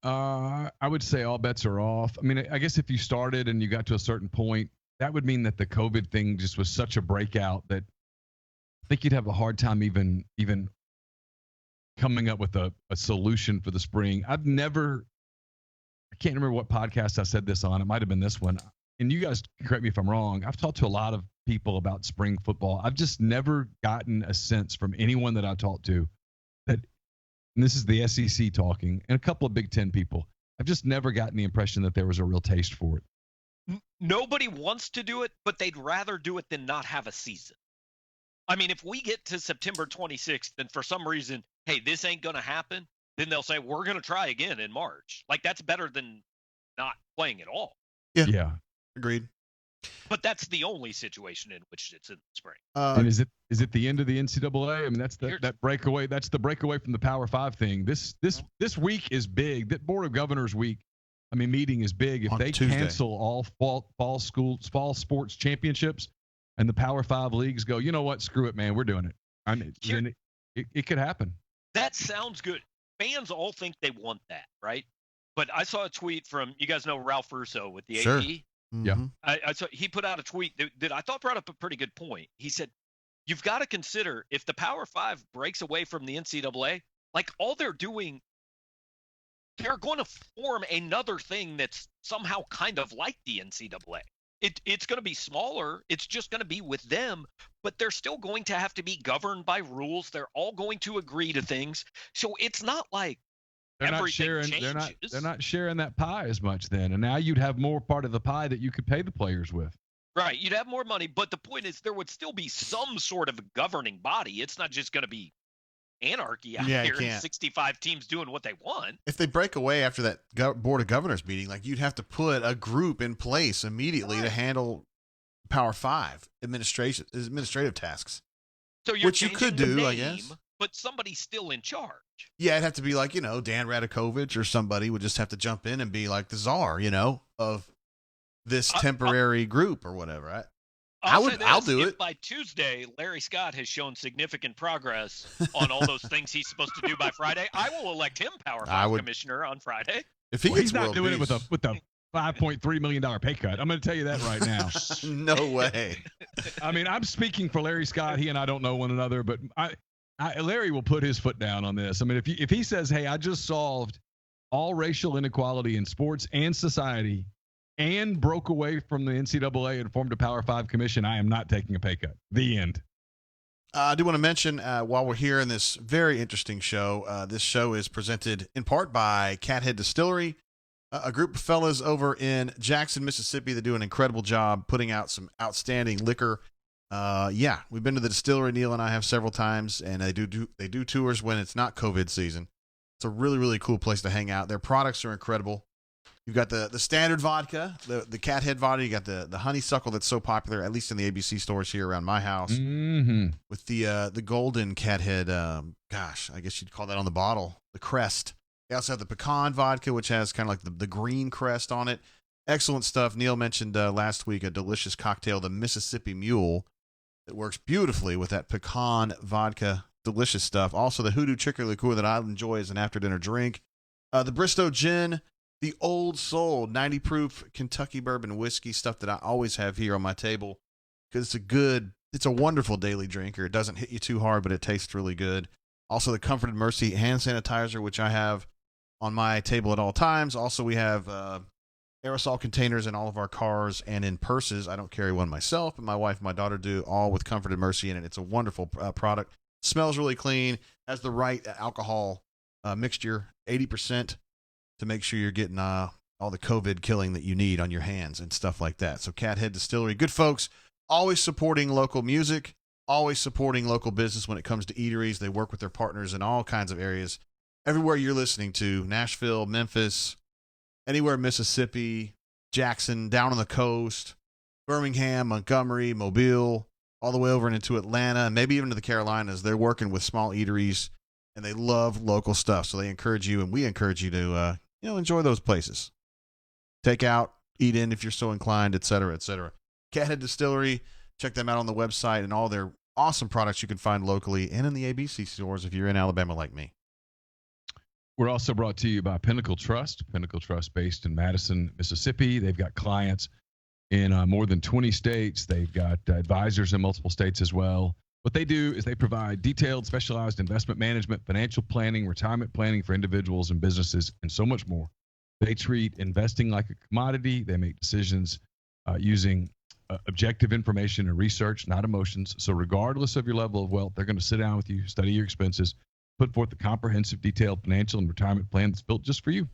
I would say all bets are off. I mean, I guess if you started and you got to a certain point, that would mean that the COVID thing just was such a breakout that I think you'd have a hard time even coming up with a solution for the spring. I can't remember what podcast I said this on. It might have been this one. And you guys correct me if I'm wrong. I've talked to a lot of people about spring football. I've just never gotten a sense from anyone that I've talked to that, and this is the SEC talking, and a couple of Big Ten people, I've just never gotten the impression that there was a real taste for it. Nobody wants to do it, but they'd rather do it than not have a season. I mean, if we get to September 26th and for some reason, hey, this ain't going to happen, then they'll say, we're going to try again in March. Like, that's better than not playing at all. Yeah. Agreed. But that's the only situation in which it's in the spring. And is it the end of the NCAA? I mean, that's that breakaway. That's the breakaway from the Power Five thing. This week is big. That Board of Governors week, meeting is big. If they Tuesday. cancel all fall sports championships, and the Power Five leagues go, you know what? Screw it, man. We're doing it. Then it could happen. That sounds good. Fans all think they want that, right? But I saw a tweet from, you guys know Ralph Russo with the Sure. AG. Mm-hmm. Yeah. I saw he put out a tweet that I thought brought up a pretty good point. He said, you've got to consider if the Power Five breaks away from the NCAA, like all they're doing, they're going to form another thing that's somehow kind of like the NCAA. It's going to be smaller. It's just going to be with them, but they're still going to have to be governed by rules. They're all going to agree to things. So it's not like they're not everything sharing. changes. They're not sharing that pie as much then, and now you'd have more part of the pie that you could pay the players with. Right. You'd have more money, but the point is there would still be some sort of governing body. It's not just going to be anarchy out here and 65 teams doing what they want. If they break away after that board of governors meeting, like you'd have to put a group in place immediately to handle Power 5 administrative tasks. So you're which you could do, name, I guess. But somebody's still in charge. Yeah, it'd have to be like, Dan Radakovich or somebody would just have to jump in and be like the czar, of this temporary group or whatever. I'll do it. By Tuesday, Larry Scott has shown significant progress on all those things he's supposed to do by Friday. I will elect him Power 5 commissioner on Friday. If he's not doing it with a $5.3 million pay cut. I'm going to tell you that right now. No way. I mean, I'm speaking for Larry Scott. He and I don't know one another, but Larry will put his foot down on this. I mean, if he says, hey, I just solved all racial inequality in sports and society and broke away from the NCAA and formed a Power 5 commission, I am not taking a pay cut. The end. I do want to mention, while we're here in this very interesting show, this show is presented in part by Cathead Distillery, a group of fellas over in Jackson, Mississippi that do an incredible job putting out some outstanding liquor. We've been to the distillery. Neal and I have several times, and they do tours when it's not COVID season. It's a really, really cool place to hang out. Their products are incredible. You've got the standard vodka, the Cathead vodka. You got the honeysuckle that's so popular, at least in the ABC stores here around my house. Mm-hmm. With the golden Cathead, I guess you'd call that on the bottle, the crest. They also have the pecan vodka, which has kind of like the green crest on it. Excellent stuff. Neal mentioned last week a delicious cocktail, the Mississippi Mule, that works beautifully with that pecan vodka. Delicious stuff. Also, the Hoodoo Chicory Liqueur that I enjoy as an after-dinner drink. The Bristow Gin. The Old Soul 90 proof Kentucky bourbon whiskey, stuff that I always have here on my table because it's a wonderful daily drinker. It doesn't hit you too hard, but it tastes really good. Also, the Comfort and Mercy hand sanitizer, which I have on my table at all times. Also, we have aerosol containers in all of our cars and in purses. I don't carry one myself, but my wife and my daughter do, all with Comfort and Mercy in it. It's a wonderful product. Smells really clean. Has the right alcohol mixture, 80%. To make sure you're getting all the COVID killing that you need on your hands and stuff like that. So Cathead Distillery, good folks, always supporting local music, always supporting local business when it comes to eateries. They work with their partners in all kinds of areas. Everywhere you're listening to, Nashville, Memphis, anywhere Mississippi, Jackson, down on the coast, Birmingham, Montgomery, Mobile, all the way over into Atlanta, and maybe even to the Carolinas. They're working with small eateries, and they love local stuff. So they encourage you, and we encourage you to enjoy those places. Take out, eat in if you're so inclined, et cetera, et cetera. Cathead Distillery, check them out on the website and all their awesome products you can find locally and in the ABC stores if you're in Alabama like me. We're also brought to you by Pinnacle Trust based in Madison, Mississippi. They've got clients in more than 20 states. They've got advisors in multiple states as well. What they do is they provide detailed, specialized investment management, financial planning, retirement planning for individuals and businesses, and so much more. They treat investing like a commodity. They make decisions using objective information and research, not emotions. So regardless of your level of wealth, they're going to sit down with you, study your expenses, put forth a comprehensive, detailed financial and retirement plan that's built just for you.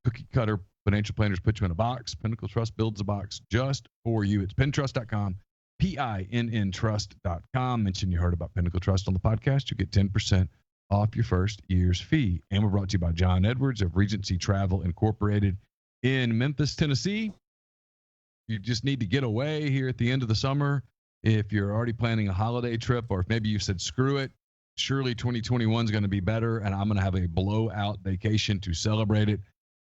Cookie cutter financial planners put you in a box. Pinnacle Trust builds a box just for you. It's pintrust.com. PINNtrust.com. Mention you heard about Pinnacle Trust on the podcast. You get 10% off your first year's fee. And we're brought to you by John Edwards of Regency Travel Incorporated in Memphis, Tennessee. You just need to get away here at the end of the summer. If you're already planning a holiday trip, or if maybe you said, screw it, surely 2021 is going to be better, and I'm going to have a blowout vacation to celebrate it.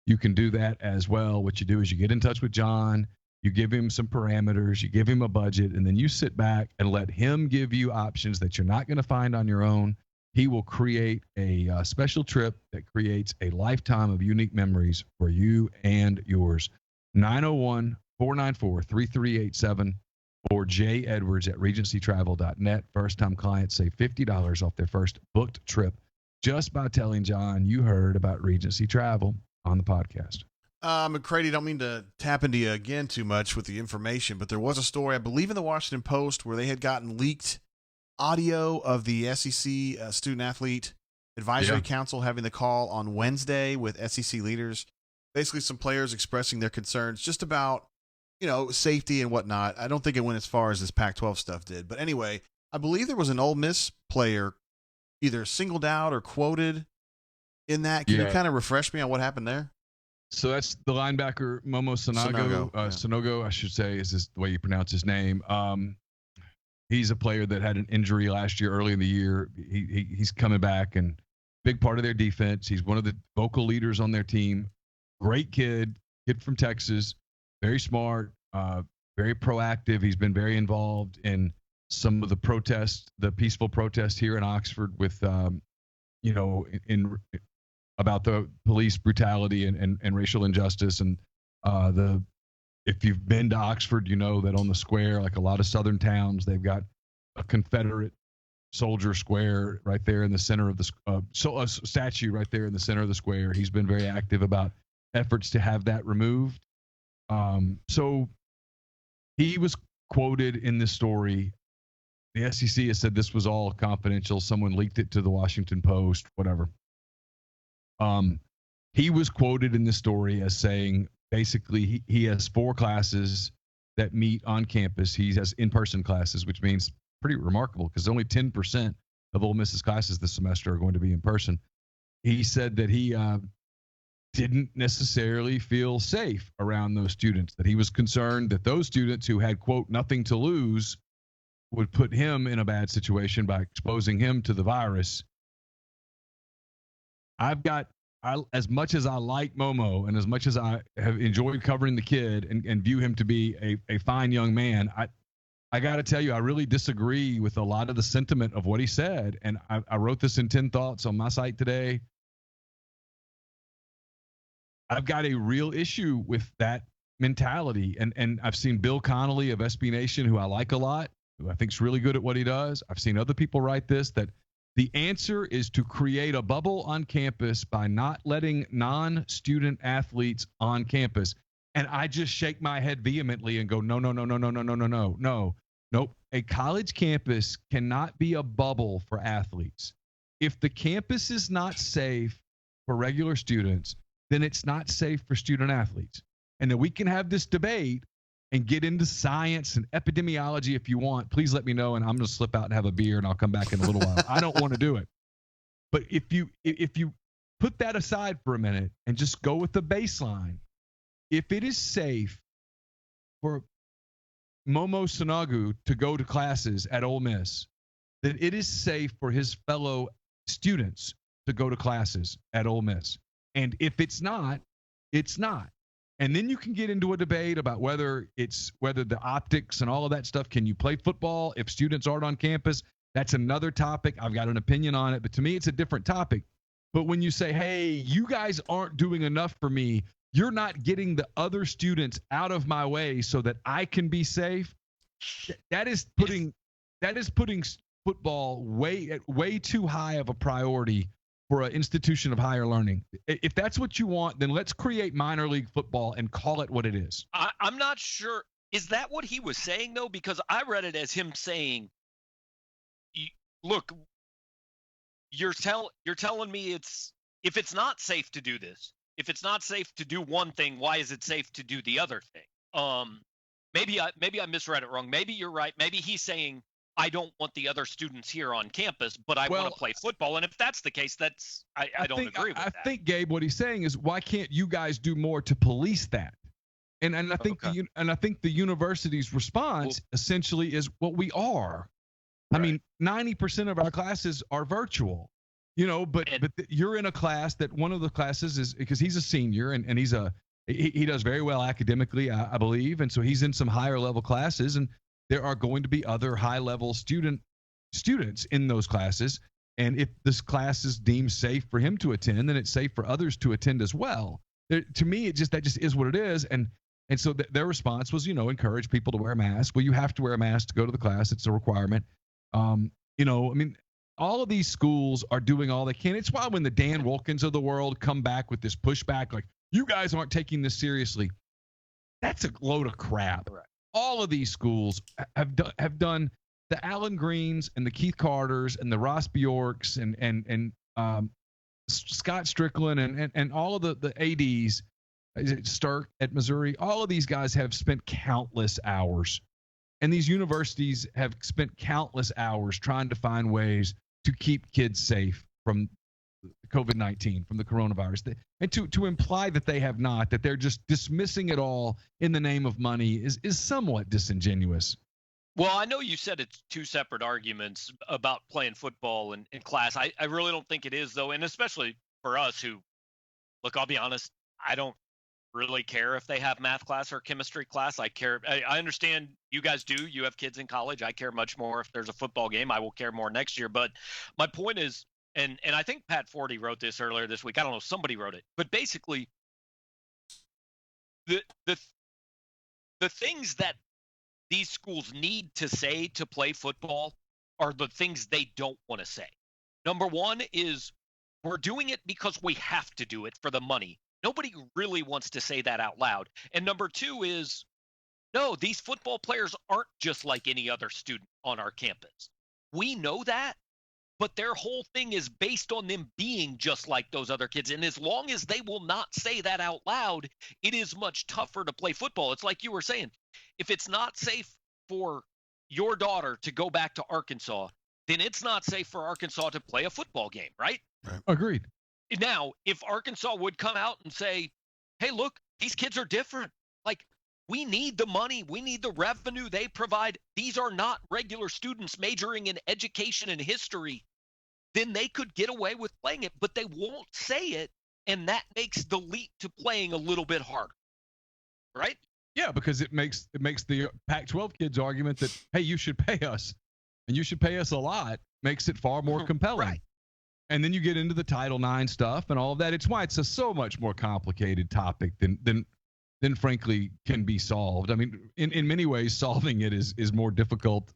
You can do that as well. What you do is you get in touch with John. You give him some parameters, you give him a budget, and then you sit back and let him give you options that you're not going to find on your own. He will create a special trip that creates a lifetime of unique memories for you and yours. 901-494-3387 or jedwards@regencytravel.net. First-time clients save $50 off their first booked trip just by telling John you heard about Regency Travel on the podcast. McCready, don't mean to tap into you again too much with the information, but there was a story, I believe, in the Washington Post where they had gotten leaked audio of the SEC Student Athlete Advisory Council having the call on Wednesday with SEC leaders. Basically, some players expressing their concerns just about, safety and whatnot. I don't think it went as far as this Pac-12 stuff did. But anyway, I believe there was an Ole Miss player either singled out or quoted in that. Can you kind of refresh me on what happened there? So that's the linebacker Momo Sonogo. Sonogo, I should say, is the way you pronounce his name. He's a player that had an injury last year, early in the year. He's coming back and big part of their defense. He's one of the vocal leaders on their team. Great kid from Texas, very smart, very proactive. He's been very involved in some of the protests, the peaceful protests here in Oxford with, about the police brutality and racial injustice. And if you've been to Oxford, you know that on the square, like a lot of southern towns, they've got a Confederate soldier square right there in the center of the a statue right there in the center of the square. He's been very active about efforts to have that removed. So he was quoted in this story. The SEC has said this was all confidential. Someone leaked it to the Washington Post, whatever. He was quoted in this story as saying, basically, he has 4 classes that meet on campus. He has in-person classes, which means pretty remarkable because only 10% of Ole Miss's classes this semester are going to be in person. He said that he didn't necessarily feel safe around those students, that he was concerned that those students who had, quote, nothing to lose would put him in a bad situation by exposing him to the virus. As much as I like Momo and as much as I have enjoyed covering the kid and view him to be a fine young man, I got to tell you, I really disagree with a lot of the sentiment of what he said. And I wrote this in 10 Thoughts on my site today. I've got a real issue with that mentality. And I've seen Bill Connolly of SB Nation, who I like a lot, who I think is really good at what he does. I've seen other people write this, that the answer is to create a bubble on campus by not letting non-student athletes on campus. And I just shake my head vehemently and go, no. Nope. A college campus cannot be a bubble for athletes. If the campus is not safe for regular students, then it's not safe for student athletes. And then we can have this debate and get into science and epidemiology if you want. Please let me know, and I'm going to slip out and have a beer, and I'll come back in a little while. I don't want to do it. But if you put that aside for a minute and just go with the baseline, if it is safe for Momo Sonogo to go to classes at Ole Miss, then it is safe for his fellow students to go to classes at Ole Miss. And if it's not, it's not. And then you can get into a debate about whether the optics and all of that stuff. Can you play football if students aren't on campus? That's another topic. I've got an opinion on it, but to me, it's a different topic. But when you say, hey, you guys aren't doing enough for me, you're not getting the other students out of my way so that I can be safe. That is putting football way too high of a priority for an institution of higher learning. If that's what you want, then let's create minor league football and call it what it is. I'm not sure. Is that what he was saying, though? Because I read it as him saying, look, you're telling me if it's not safe to do this, if it's not safe to do one thing, why is it safe to do the other thing? Maybe I misread it wrong. Maybe you're right. Maybe he's saying, I don't want the other students here on campus, but I want to play football. And if that's the case, I don't agree with that. I think, Gabe, what he's saying is, why can't you guys do more to police that? And I think the university's response essentially is, well, we are. Right. I mean, 90% of our classes are virtual, but you're in a class that one of the classes is, because he's a senior and he does very well academically, I believe. And so he's in some higher level classes, and there are going to be other high-level students in those classes. And if this class is deemed safe for him to attend, then it's safe for others to attend as well. To me, that just is what it is. And so their response was, encourage people to wear a mask. Well, you have to wear a mask to go to the class. It's a requirement. all of these schools are doing all they can. It's why when the Dan Wilkins of the world come back with this pushback, like, you guys aren't taking this seriously, that's a load of crap. Right. All of these schools have done the Alan Greens and the Keith Carters and the Ross Bjorks and Scott Strickland and all of the ADs, Stark at Missouri. All of these guys have spent countless hours, and these universities have spent countless hours trying to find ways to keep kids safe from COVID-19, from the coronavirus. And to imply that they have not, that they're just dismissing it all in the name of money is somewhat disingenuous. Well, I know you said it's two separate arguments about playing football in class. I really don't think it is, though, and especially for us who, look, I'll be honest, I don't really care if they have math class or chemistry class. I understand you guys do. You have kids in college. I care much more if there's a football game. I will care more next year. But my point is, and I think Pat Forty wrote this earlier this week. I don't know, somebody wrote it. But basically, the things that these schools need to say to play football are the things they don't want to say. Number one is, we're doing it because we have to do it for the money. Nobody really wants to say that out loud. And number two is, no, these football players aren't just like any other student on our campus. We know that, but their whole thing is based on them being just like those other kids. And as long as they will not say that out loud, it is much tougher to play football. It's like you were saying, if it's not safe for your daughter to go back to Arkansas, then it's not safe for Arkansas to play a football game, right? Agreed. Now, if Arkansas would come out and say, hey, look, these kids are different. Like, we need the money. We need the revenue they provide. These are not regular students majoring in education and history. Then they could get away with playing it, but they won't say it, and that makes the leap to playing a little bit harder, right? Yeah, because it makes the Pac-12 kids argument that, hey, you should pay us, and you should pay us a lot, makes it far more compelling. Right. And then you get into the Title IX stuff and all of that. It's why it's a so much more complicated topic than frankly can be solved. I mean, in many ways, solving it is more difficult.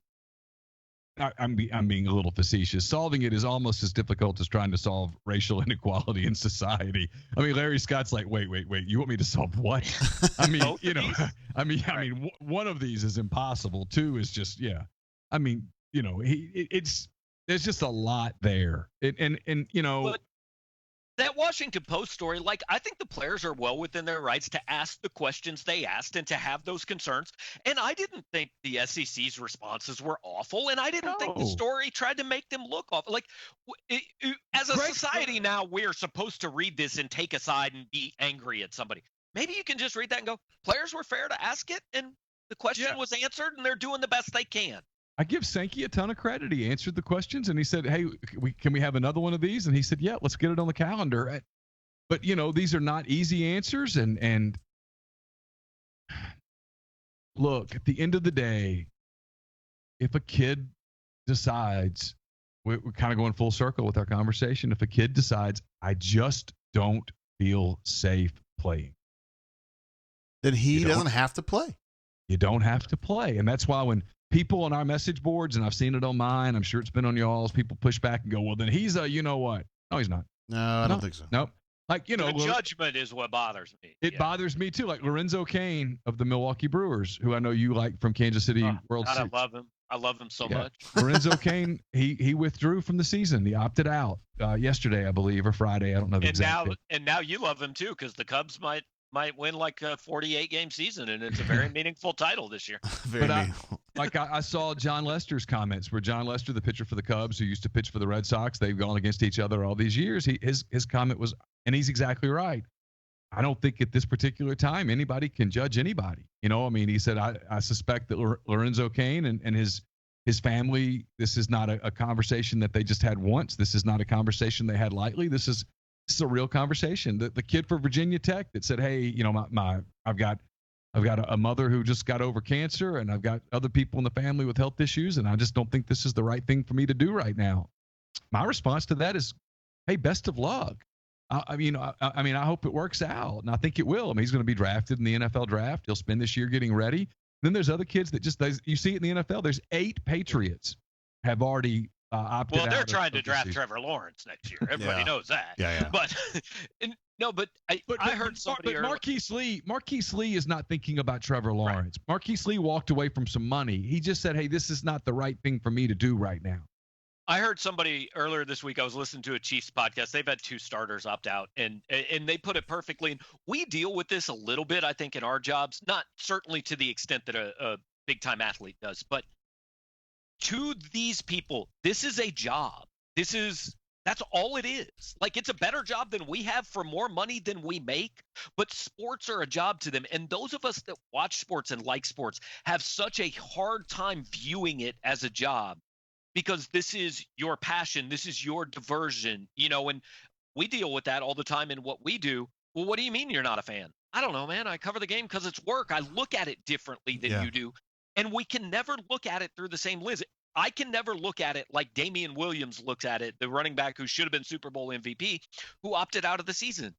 I'm being a little facetious. Solving it is almost as difficult as trying to solve racial inequality in society. I mean, Larry Scott's like, wait, you want me to solve what? I mean, one of these is impossible. Two is just, yeah. I mean, there's just a lot there. But that Washington Post story, like, I think the players are well within their rights to ask the questions they asked and to have those concerns. And I didn't think the SEC's responses were awful, and I didn't think the story tried to make them look awful. Like, as a society now, we are supposed to read this and take a side and be angry at somebody. Maybe you can just read that and go, players were fair to ask it, and the question was answered, and they're doing the best they can. I give Sankey a ton of credit. He answered the questions, and he said, hey, can we have another one of these? And he said, yeah, let's get it on the calendar. But, these are not easy answers. And look, at the end of the day, if a kid decides, we're kind of going full circle with our conversation, if a kid decides, I just don't feel safe playing, then he doesn't have to play. You don't have to play. And that's why when people on our message boards, and I've seen it on mine, I'm sure it's been on y'all's, people push back and go, well, then he's a what? No, he's not. No, I don't think so. Nope. Like, the judgment is what bothers me. It bothers me too. Like Lorenzo Cain of the Milwaukee Brewers, who I know you like from Kansas City World Series. I love him. I love him so much. Lorenzo Cain, he withdrew from the season. He opted out yesterday, I believe, or Friday. I don't know the exact date. And now you love him too, because the Cubs might win like a 48-game season, and it's a very meaningful title this year. I saw John Lester's comments, where John Lester, the pitcher for the Cubs, who used to pitch for the Red Sox, they've gone against each other all these years. His comment was, and he's exactly right, I don't think at this particular time anybody can judge anybody. He said, I suspect that Lorenzo Cain and his family, this is not a conversation that they just had once. This is not a conversation they had lightly. This is a real conversation. The kid for Virginia Tech that said, hey, I've got a mother who just got over cancer, and I've got other people in the family with health issues, and I just don't think this is the right thing for me to do right now. My response to that is, hey, best of luck. I hope it works out, and I think it will. He's going to be drafted in the NFL draft. He'll spend this year getting ready. Then there's other kids that you see it in the NFL. There's 8 Patriots have already opted out. Well, they're trying to of the draft season. Trevor Lawrence next year. Everybody Yeah. knows that. Yeah. But I heard somebody But Marquise Lee is not thinking about Trevor Lawrence. Right. Marquise Lee walked away from some money. He just said, hey, this is not the right thing for me to do right now. I heard somebody earlier this week. I was listening to a Chiefs podcast. They've had 2 starters opt out, and they put it perfectly. And we deal with this a little bit, I think, in our jobs. Not certainly to the extent that a big time athlete does, but to these people, this is a job. That's all it is. Like, it's a better job than we have for more money than we make, but sports are a job to them. And those of us that watch sports and like sports have such a hard time viewing it as a job, because this is your passion. This is your diversion, and we deal with that all the time in what we do. Well, what do you mean you're not a fan? I don't know, man. I cover the game because it's work. I look at it differently than you do. And we can never look at it through the same lens. I can never look at it like Damian Williams looks at it, the running back who should have been Super Bowl MVP, who opted out of the season.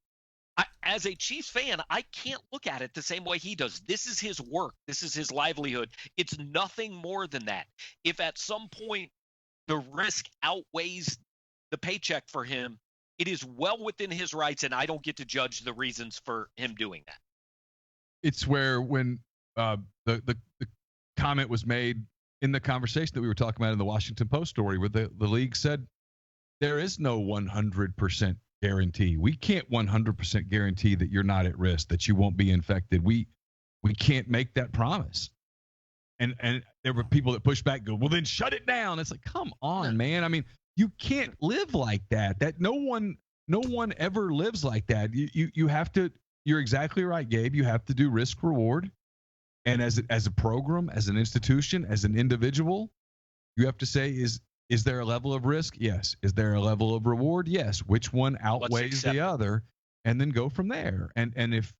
As a Chiefs fan, I can't look at it the same way he does. This is his work. This is his livelihood. It's nothing more than that. If at some point the risk outweighs the paycheck for him, it is well within his rights, and I don't get to judge the reasons for him doing that. It's where when the comment was made in the conversation that we were talking about in the Washington Post story, where the league said there is no 100% guarantee. We can't 100% guarantee that you're not at risk, that you won't be infected. We can't make that promise. And there were people that pushed back, go, well, then shut it down. It's like, come on, man. I mean, you can't live like that. That no one ever lives like that. You have to. You're exactly right, Gabe. You have to do risk reward. And as a program, as an institution, as an individual, you have to say, is there a level of risk? Yes. Is there a level of reward? Yes. Which one outweighs the other? And then go from there. And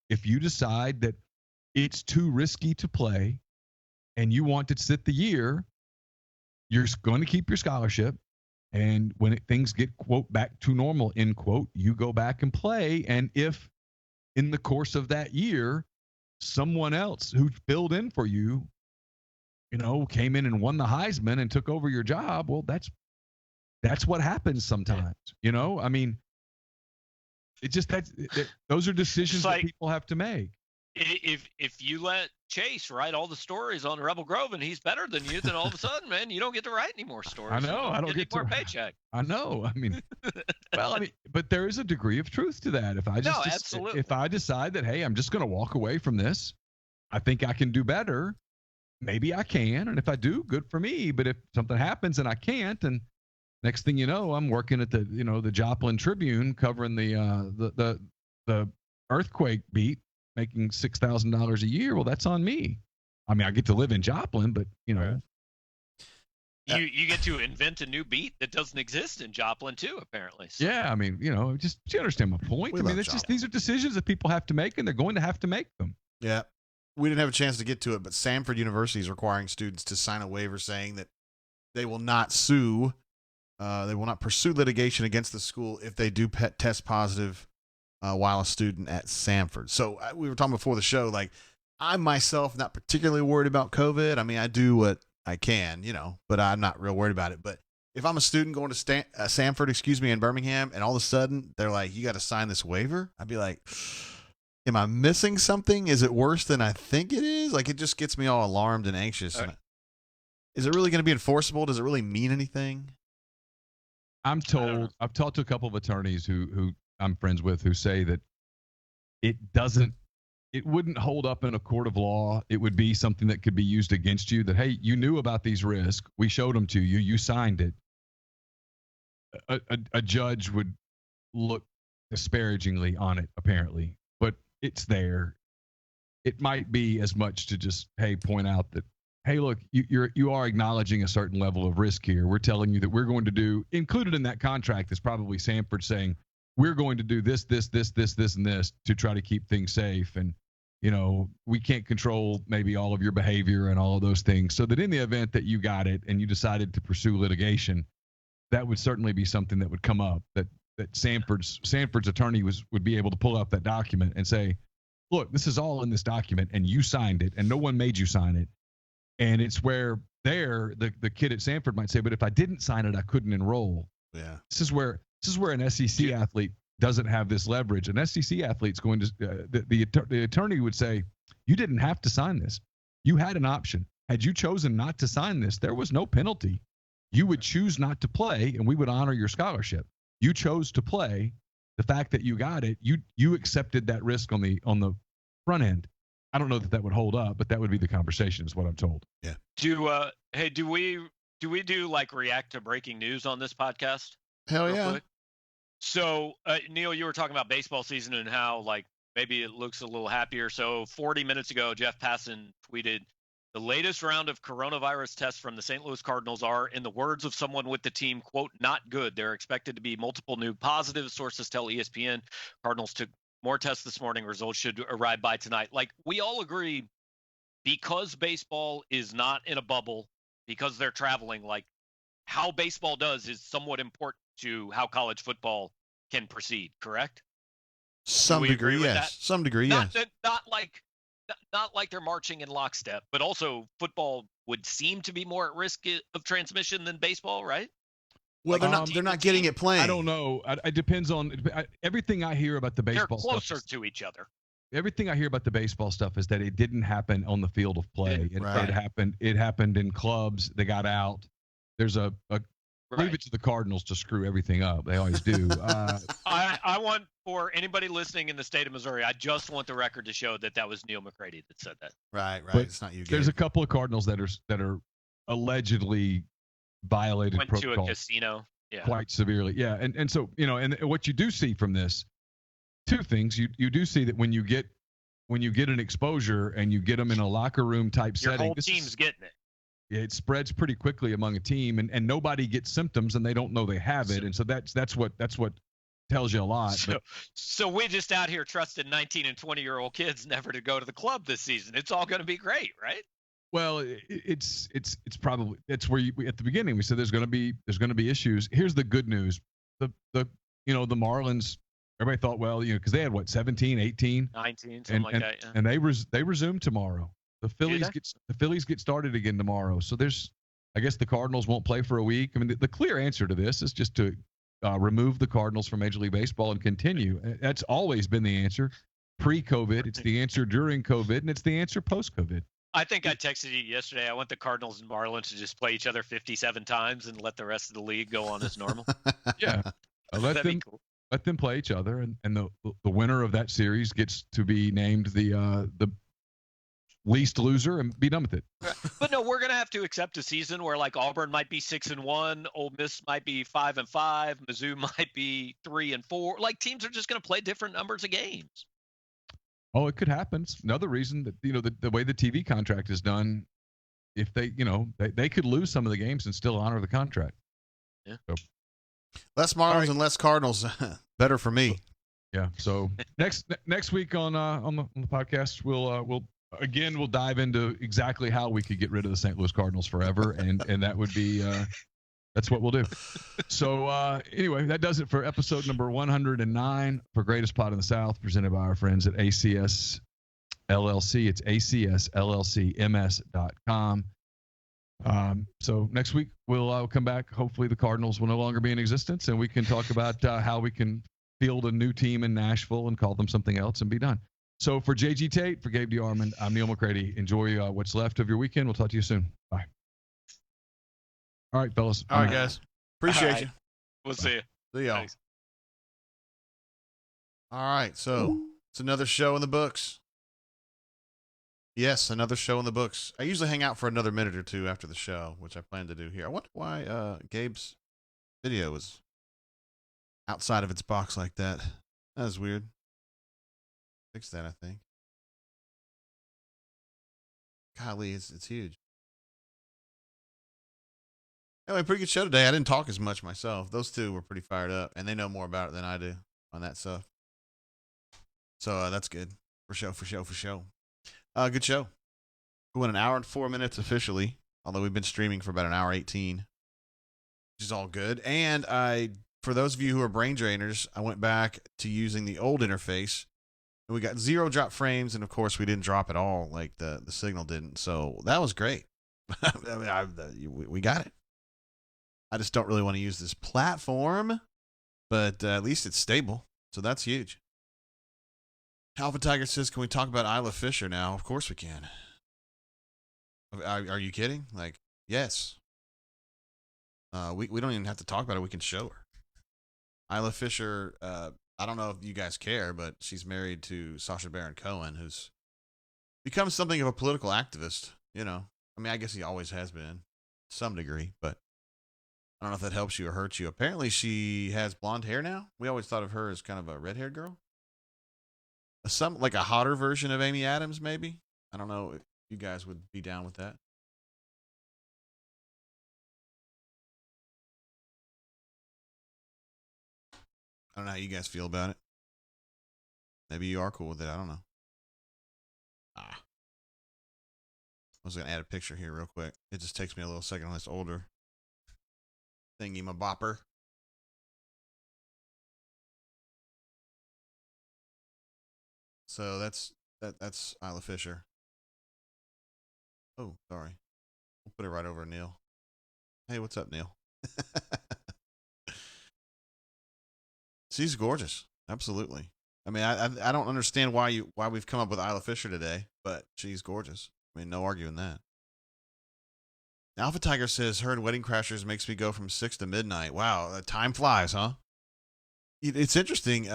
if you decide that it's too risky to play and you want to sit the year, you're going to keep your scholarship. And when things get, quote, back to normal, end quote, you go back and play. And if in the course of that year, someone else who filled in for you, came in and won the Heisman and took over your job, well, that's what happens sometimes. I mean, those are decisions that people have to make. If you let Chase write all the stories on Rebel Grove and he's better than you, then all of a sudden, man, you don't get to write any more stories. I know. I don't get more paycheck. I know. I mean, but there is a degree of truth to that. Absolutely. If I decide that, hey, I'm just going to walk away from this, I think I can do better. Maybe I can, and if I do, good for me. But if something happens and I can't, and next thing you know, I'm working at the Joplin Tribune covering the earthquake beat, making $6,000 a year. Well, that's on me. I mean, I get to live in Joplin, but you get to invent a new beat that doesn't exist in Joplin too, apparently. So. Yeah, I mean, just you understand my point. I mean, it's just these are decisions that people have to make, and they're going to have to make them. Yeah. We didn't have a chance to get to it, but Samford University is requiring students to sign a waiver saying that they will not sue, they will not pursue litigation against the school if they do test positive while a student at Samford. So we were talking before the show, like, I'm myself not particularly worried about COVID. I mean, I do what I can, but I'm not real worried about it. But if I'm a student going to Samford, in Birmingham, and all of a sudden they're like, you got to sign this waiver, I'd be like, am I missing something? Is it worse than I think it is? Like, it just gets me all alarmed and anxious. Right. Is it really going to be enforceable? Does it really mean anything? I'm told, I've talked to a couple of attorneys who I'm friends with who say that it wouldn't hold up in a court of law. It would be something that could be used against you, that, hey, you knew about these risks. We showed them to you. You signed it. A judge would look disparagingly on it, apparently. But it's there. It might be as much to just, hey, point out that, hey, look, you are acknowledging a certain level of risk here. We're telling you that we're going to do, included in that contract is probably Samford saying, we're going to do this, and this to try to keep things safe. And, we can't control maybe all of your behavior and all of those things. So that in the event that you got it and you decided to pursue litigation, that would certainly be something that would come up, that Samford's attorney would be able to pull up that document and say, look, this is all in this document and you signed it and no one made you sign it. And it's where the kid at Sanford might say, but if I didn't sign it, I couldn't enroll. Yeah. This is where an SEC athlete doesn't have this leverage. An SEC athlete's going to the attorney would say, you didn't have to sign this. You had an option. Had you chosen not to sign this, there was no penalty. You would choose not to play, and we would honor your scholarship. You chose to play. The fact that you got it, you accepted that risk on the front end. I don't know that would hold up, but that would be the conversation, is what I'm told. Yeah. Do we do like react to breaking news on this podcast? Hell yeah. Quick? So, Neal, you were talking about baseball season and how like maybe it looks a little happier. So 40 minutes ago, Jeff Passan tweeted, the latest round of coronavirus tests from the St. Louis Cardinals are, in the words of someone with the team, quote, not good. There are expected to be multiple new positives. Sources tell ESPN. Cardinals took more tests this morning. Results should arrive by tonight. Like, we all agree, because baseball is not in a bubble, because they're traveling, like how baseball does is somewhat important to how college football can proceed, correct? Some degree, yes. Some degree, yes. Not like they're marching in lockstep, but also football would seem to be more at risk of transmission than baseball, right? Well, they're not getting it playing. I don't know. It depends on everything I hear about the baseball stuff. They're closer to each other. Everything I hear about the baseball stuff is that it didn't happen on the field of play. Right. It happened in clubs. They got out. There's leave it to the Cardinals to screw everything up. They always do. I want, for anybody listening in the state of Missouri, I just want the record to show that was Neal McCready that said that. Right. But it's not you. Gabe. There's a couple of Cardinals that are allegedly violated Went protocol. to a casino. Yeah. Quite severely. Yeah. And so, and what you do see from this, two things. You do see that when you get an exposure and you get them in a locker room type Your setting, whole team's getting it. It spreads pretty quickly among a team, and nobody gets symptoms and they don't know they have it. And so that's what tells you a lot. So we're just out here trusting 19 and 20-year-old kids never to go to the club this season. It's all going to be great, right? Well, it's probably, it's where at the beginning we said there's going to be issues. Here's the good news. The Marlins, everybody thought, well, because they had 17, 18, 19, something like that. Yeah. And they resume tomorrow. The Phillies get started again tomorrow. So I guess the Cardinals won't play for a week. I mean, the clear answer to this is just to remove the Cardinals from Major League Baseball and continue. That's always been the answer pre-COVID. It's the answer during COVID, and it's the answer post-COVID. I think I texted you yesterday. I want the Cardinals and Marlins to just play each other 57 times and let the rest of the league go on as normal. Yeah. Let them play each other, and the winner of that series gets to be named the least loser and be done with it. But no, we're gonna have to accept a season where like Auburn might be 6-1, Ole Miss might be 5-5, Mizzou might be 3-4. Like teams are just gonna play different numbers of games. Oh, it could happen. It's another reason that the way the TV contract is done, if they could lose some of the games and still honor the contract. Yeah. So, less Marlins and less Cardinals, better for me. Yeah. So next week on the podcast we'll dive into exactly how we could get rid of the St. Louis Cardinals forever, and that would be that's what we'll do. So anyway, that does it for episode number 109 for Greatest Pod in the South, presented by our friends at ACS LLC. It's ACSLLCMS.com. So next week we'll come back. Hopefully the Cardinals will no longer be in existence, and we can talk about how we can field a new team in Nashville and call them something else and be done. So for JG Tate, for Gabe DeArmond, I'm Neal McCready. Enjoy what's left of your weekend. We'll talk to you soon. Bye. All right, fellas. All right, guys. Appreciate you. We'll see you. See y'all. Thanks. All right, so it's another show in the books. Yes, another show in the books. I usually hang out for another minute or two after the show, which I plan to do here. I wonder why Gabe's video was outside of its box like that. That was weird. Fix that, I think. Golly, it's huge. Anyway, pretty good show today. I didn't talk as much myself. Those two were pretty fired up, and they know more about it than I do on that stuff. So that's good. For show. Good show. We went 1 hour and 4 minutes officially, although we've been streaming for about 1 hour 18, which is all good. And for those of you who are brain drainers, I went back to using the old interface. And we got 0 drop frames, and of course we didn't drop at all, like the signal didn't. So that was great. I mean, we got it. I just don't really want to use this platform, but at least it's stable, so that's huge. Alpha Tiger says, "Can we talk about Isla Fisher now?" Of course we can. Are you kidding? Like, yes. We don't even have to talk about it. We can show her. Isla Fisher. I don't know if you guys care, but she's married to Sacha Baron Cohen, who's become something of a political activist. You know, I mean, I guess he always has been, to some degree, but I don't know if that helps you or hurts you. Apparently, she has blonde hair now. We always thought of her as kind of a red-haired girl. Some like a hotter version of Amy Adams, maybe. I don't know if you guys would be down with that. I don't know how you guys feel about it. Maybe you are cool with it. I don't know. I was gonna add a picture here real quick. It just takes me a little second on this older thingy, my bopper. So that's Isla Fisher. Oh, sorry. We'll put it right over Neal. Hey, what's up, Neal? She's gorgeous. Absolutely. I mean, I don't understand why we've come up with Isla Fisher today, but she's gorgeous. I mean, no arguing that. Alpha Tiger says, "Heard Wedding Crashers makes me go from 6 to midnight." Wow, time flies, huh? It's interesting.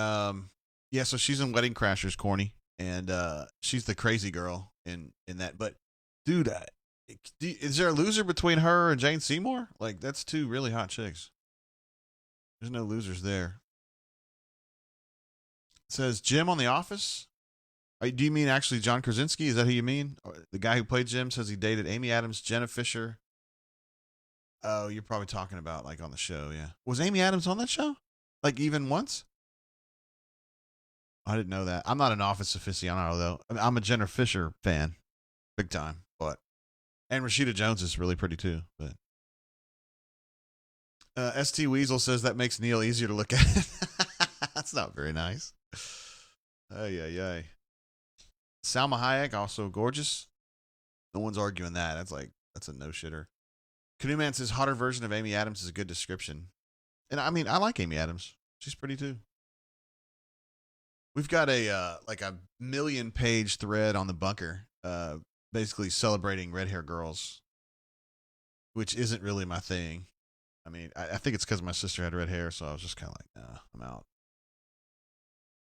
Yeah, so she's in Wedding Crashers, Corny, and she's the crazy girl in that. But dude, is there a loser between her and Jane Seymour? Like, that's two really hot chicks. There's no losers there. It says Jim on The Office. Do you mean actually John Krasinski? Is that who you mean? The guy who played Jim says he dated Amy Adams, Jenna Fisher. Oh, you're probably talking about like on the show, yeah. Was Amy Adams on that show? Like even once? I didn't know that. I'm not an Office aficionado though. I mean, I'm a Jenna Fisher fan, big time. But and Rashida Jones is really pretty too. But St Weasel says that makes Neal easier to look at. That's not very nice. Ay ay ay. Salma Hayek also gorgeous. No one's arguing that. That's a no shitter. Canoe Man says hotter version of Amy Adams is a good description. And I mean, I like Amy Adams. She's pretty too. We've got a like a 1,000,000-page thread on the bunker, basically celebrating red hair girls, which isn't really my thing. I mean, I think it's because my sister had red hair, so I was just kind of like, nah, I'm out.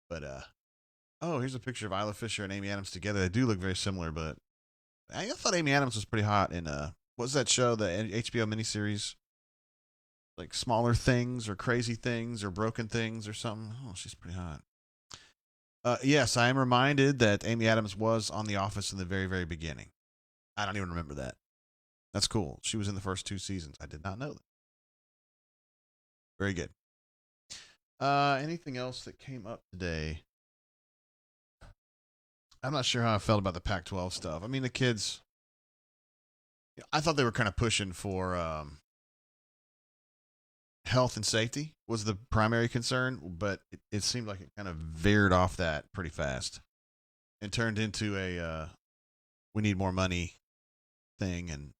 But oh, here's a picture of Isla Fisher and Amy Adams together. They do look very similar, but I thought Amy Adams was pretty hot in what was that show, the HBO miniseries? Like Smaller Things or Crazy Things or Broken Things or something. Oh, she's pretty hot. Yes, I am reminded that Amy Adams was on The Office in the very, very beginning. I don't even remember that. That's cool. She was in the first 2 seasons. I did not know that. Very good. Anything else that came up today? I'm not sure how I felt about the Pac-12 stuff. I mean, the kids, I thought they were kind of pushing for health and safety was the primary concern, but it seemed like it kind of veered off that pretty fast and turned into a we need more money thing. And,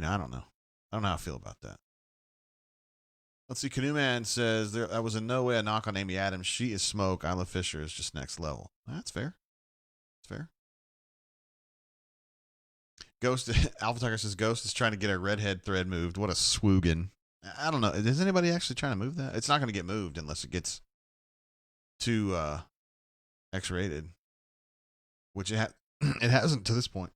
I don't know. I don't know how I feel about that. Let's see. Canoe Man says that was in no way a knock on Amy Adams. She is smoke. Isla Fisher is just next level. That's fair. That's fair. Ghost Alpha Tiger says Ghost is trying to get a redhead thread moved. What a swoogan. I don't know. Is anybody actually trying to move that? It's not going to get moved unless it gets too X-rated, which it hasn't to this point.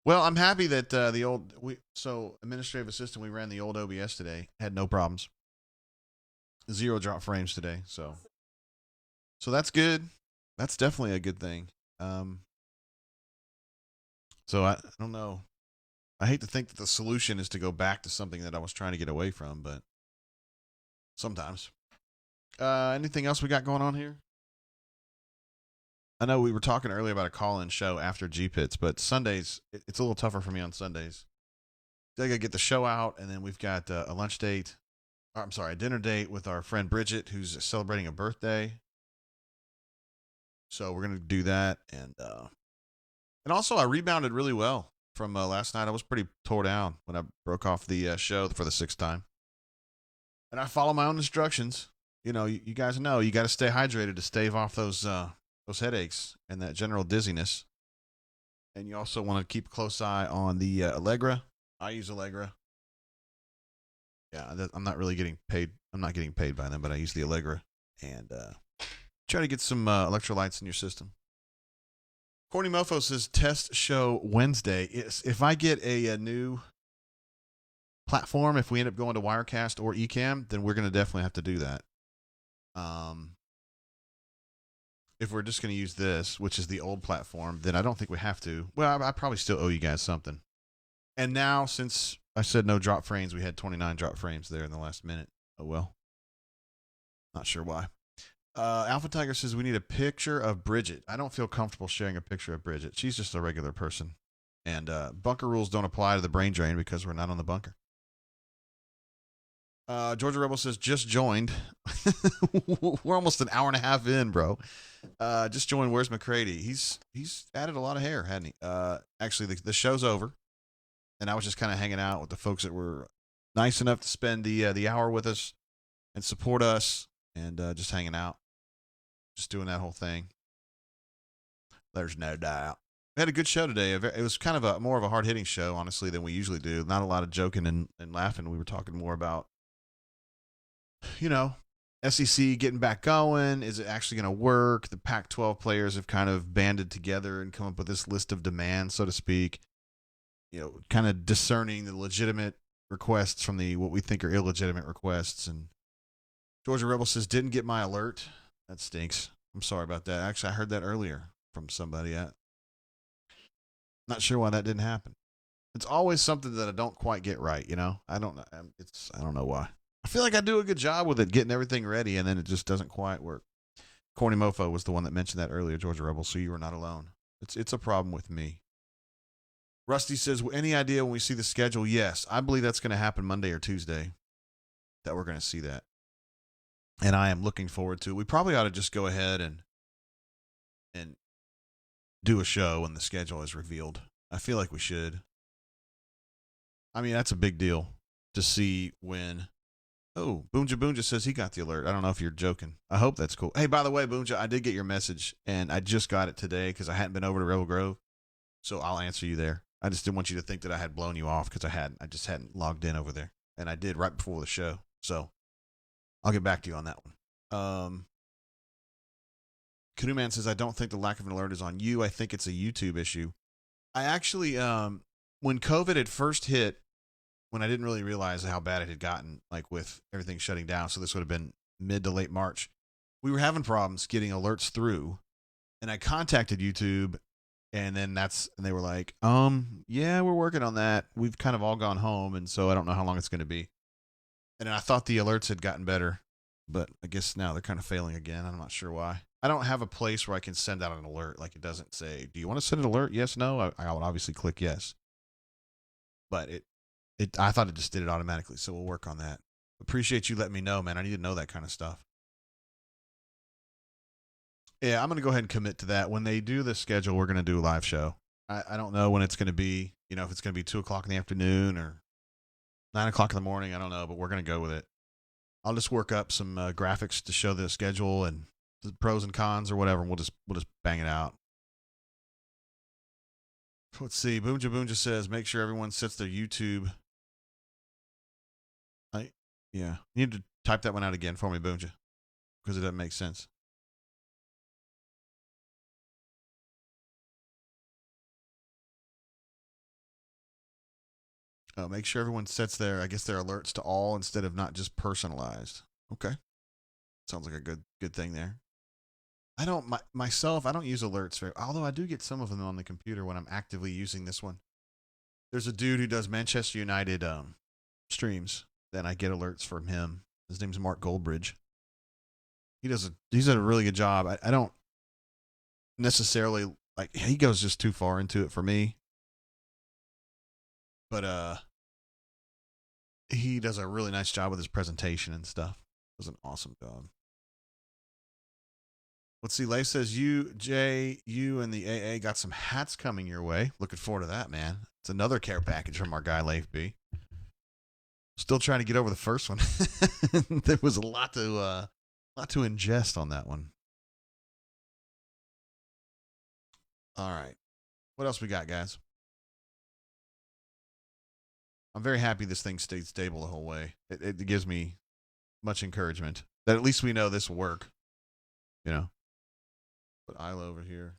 Well, I'm happy that the old administrative assistant, we ran the old OBS today, had no problems. 0 drop frames today, so that's good. That's definitely a good thing. So I don't know. I hate to think that the solution is to go back to something that I was trying to get away from, but sometimes. Anything else we got going on here? I know we were talking earlier about a call-in show after GPITS, but Sundays, it's a little tougher for me on Sundays. I got to get the show out, and then we've got a lunch date. Or, I'm sorry, a dinner date with our friend Bridget, who's celebrating a birthday. So we're going to do that, and And also, I rebounded really well from last night. I was pretty tore down when I broke off the show for the 6th time. And I follow my own instructions. You know, you guys know you got to stay hydrated to stave off those headaches and that general dizziness. And you also want to keep a close eye on the Allegra. I use Allegra. Yeah, I'm not really getting paid. I'm not getting paid by them, but I use the Allegra and try to get some electrolytes in your system. Corny Mofo says test show Wednesday. If I get a new platform, if we end up going to Wirecast or Ecamm, then we're going to definitely have to do that. If we're just going to use this, which is the old platform, then I don't think we have to. Well, I probably still owe you guys something. And now, since I said no drop frames, we had 29 drop frames there in the last minute. Oh, well. Not sure why. Alpha Tiger says we need a picture of Bridget. I don't feel comfortable sharing a picture of Bridget. She's just a regular person. And bunker rules don't apply to the brain drain because we're not on the bunker. Georgia Rebel says just joined. We're almost an hour and a half in, bro. Just joined. Where's McCready? He's added a lot of hair, hadn't he? Actually, the show's over, and I was just kind of hanging out with the folks that were nice enough to spend the hour with us and support us, and just hanging out, just doing that whole thing. There's no doubt. We had a good show today. It was kind of more of a hard hitting show, honestly, than we usually do. Not a lot of joking and laughing. We were talking more about, you know, SEC getting back going. Is it actually going to work? The Pac-12 players have kind of banded together and come up with this list of demands, so to speak. You know, kind of discerning the legitimate requests from the what we think are illegitimate requests. And Georgia Rebel says, didn't get my alert. That stinks. I'm sorry about that. Actually, I heard that earlier from somebody. Not sure why that didn't happen. It's always something that I don't quite get right, you know? I don't know. I don't know why. I feel like I do a good job with it, getting everything ready, and then it just doesn't quite work. Corny Mofo was the one that mentioned that earlier, Georgia Rebel, so you were not alone. It's a problem with me. Rusty says, well, any idea when we see the schedule? Yes, I believe that's going to happen Monday or Tuesday, that we're going to see that. And I am looking forward to it. We probably ought to just go ahead and do a show when the schedule is revealed. I feel like we should. I mean, that's a big deal to see when. Oh, Boonja Boonja says he got the alert. I don't know if you're joking. I hope that's cool. Hey, by the way, Boonja, I did get your message, and I just got it today because I hadn't been over to Rebel Grove, so I'll answer you there. I just didn't want you to think that I had blown you off because I hadn't. I just hadn't logged in over there, and I did right before the show. So I'll get back to you on that one. Canoe Man says, I don't think the lack of an alert is on you. I think it's a YouTube issue. I actually, when COVID had first hit, when I didn't really realize how bad it had gotten, like with everything shutting down, so this would have been mid to late March, we were having problems getting alerts through. And I contacted YouTube, and then they were like, yeah, we're working on that. We've kind of all gone home, and so I don't know how long it's going to be. And I thought the alerts had gotten better, but I guess now they're kind of failing again. I'm not sure why. I don't have a place where I can send out an alert. Like, it doesn't say, do you want to send an alert? Yes, no. I would obviously click yes. But I thought it just did it automatically, so we'll work on that. Appreciate you letting me know, man. I need to know that kind of stuff. Yeah, I'm going to go ahead and commit to that. When they do the schedule, we're going to do a live show. I don't know when it's going to be, you know, if it's going to be 2 o'clock in the afternoon or 9 o'clock in the morning. I don't know, but we're going to go with it. I'll just work up some graphics to show the schedule and the pros and cons or whatever, and we'll just bang it out. Let's see. Boonja Boonja says, make sure everyone sets their YouTube. Yeah. You need to type that one out again for me, Boonja, because it doesn't make sense. Oh, make sure everyone sets their alerts to all instead of not just personalized. Okay. Sounds like a good thing there. I don't myself, I don't use alerts very, although I do get some of them on the computer when I'm actively using this one. There's a dude who does Manchester United streams, then I get alerts from him. His name's Mark Goldbridge. He's done a really good job. I don't necessarily like, he goes just too far into it for me. But he does a really nice job with his presentation and stuff. It was an awesome job. Let's see. Leif says, you, Jay, you and the AA got some hats coming your way. Looking forward to that, man. It's another care package from our guy, Leif B. Still trying to get over the first one. There was a lot to ingest on that one. All right. What else we got, guys? I'm very happy this thing stayed stable the whole way. It gives me much encouragement that at least we know this will work. You know. Put Isla over here.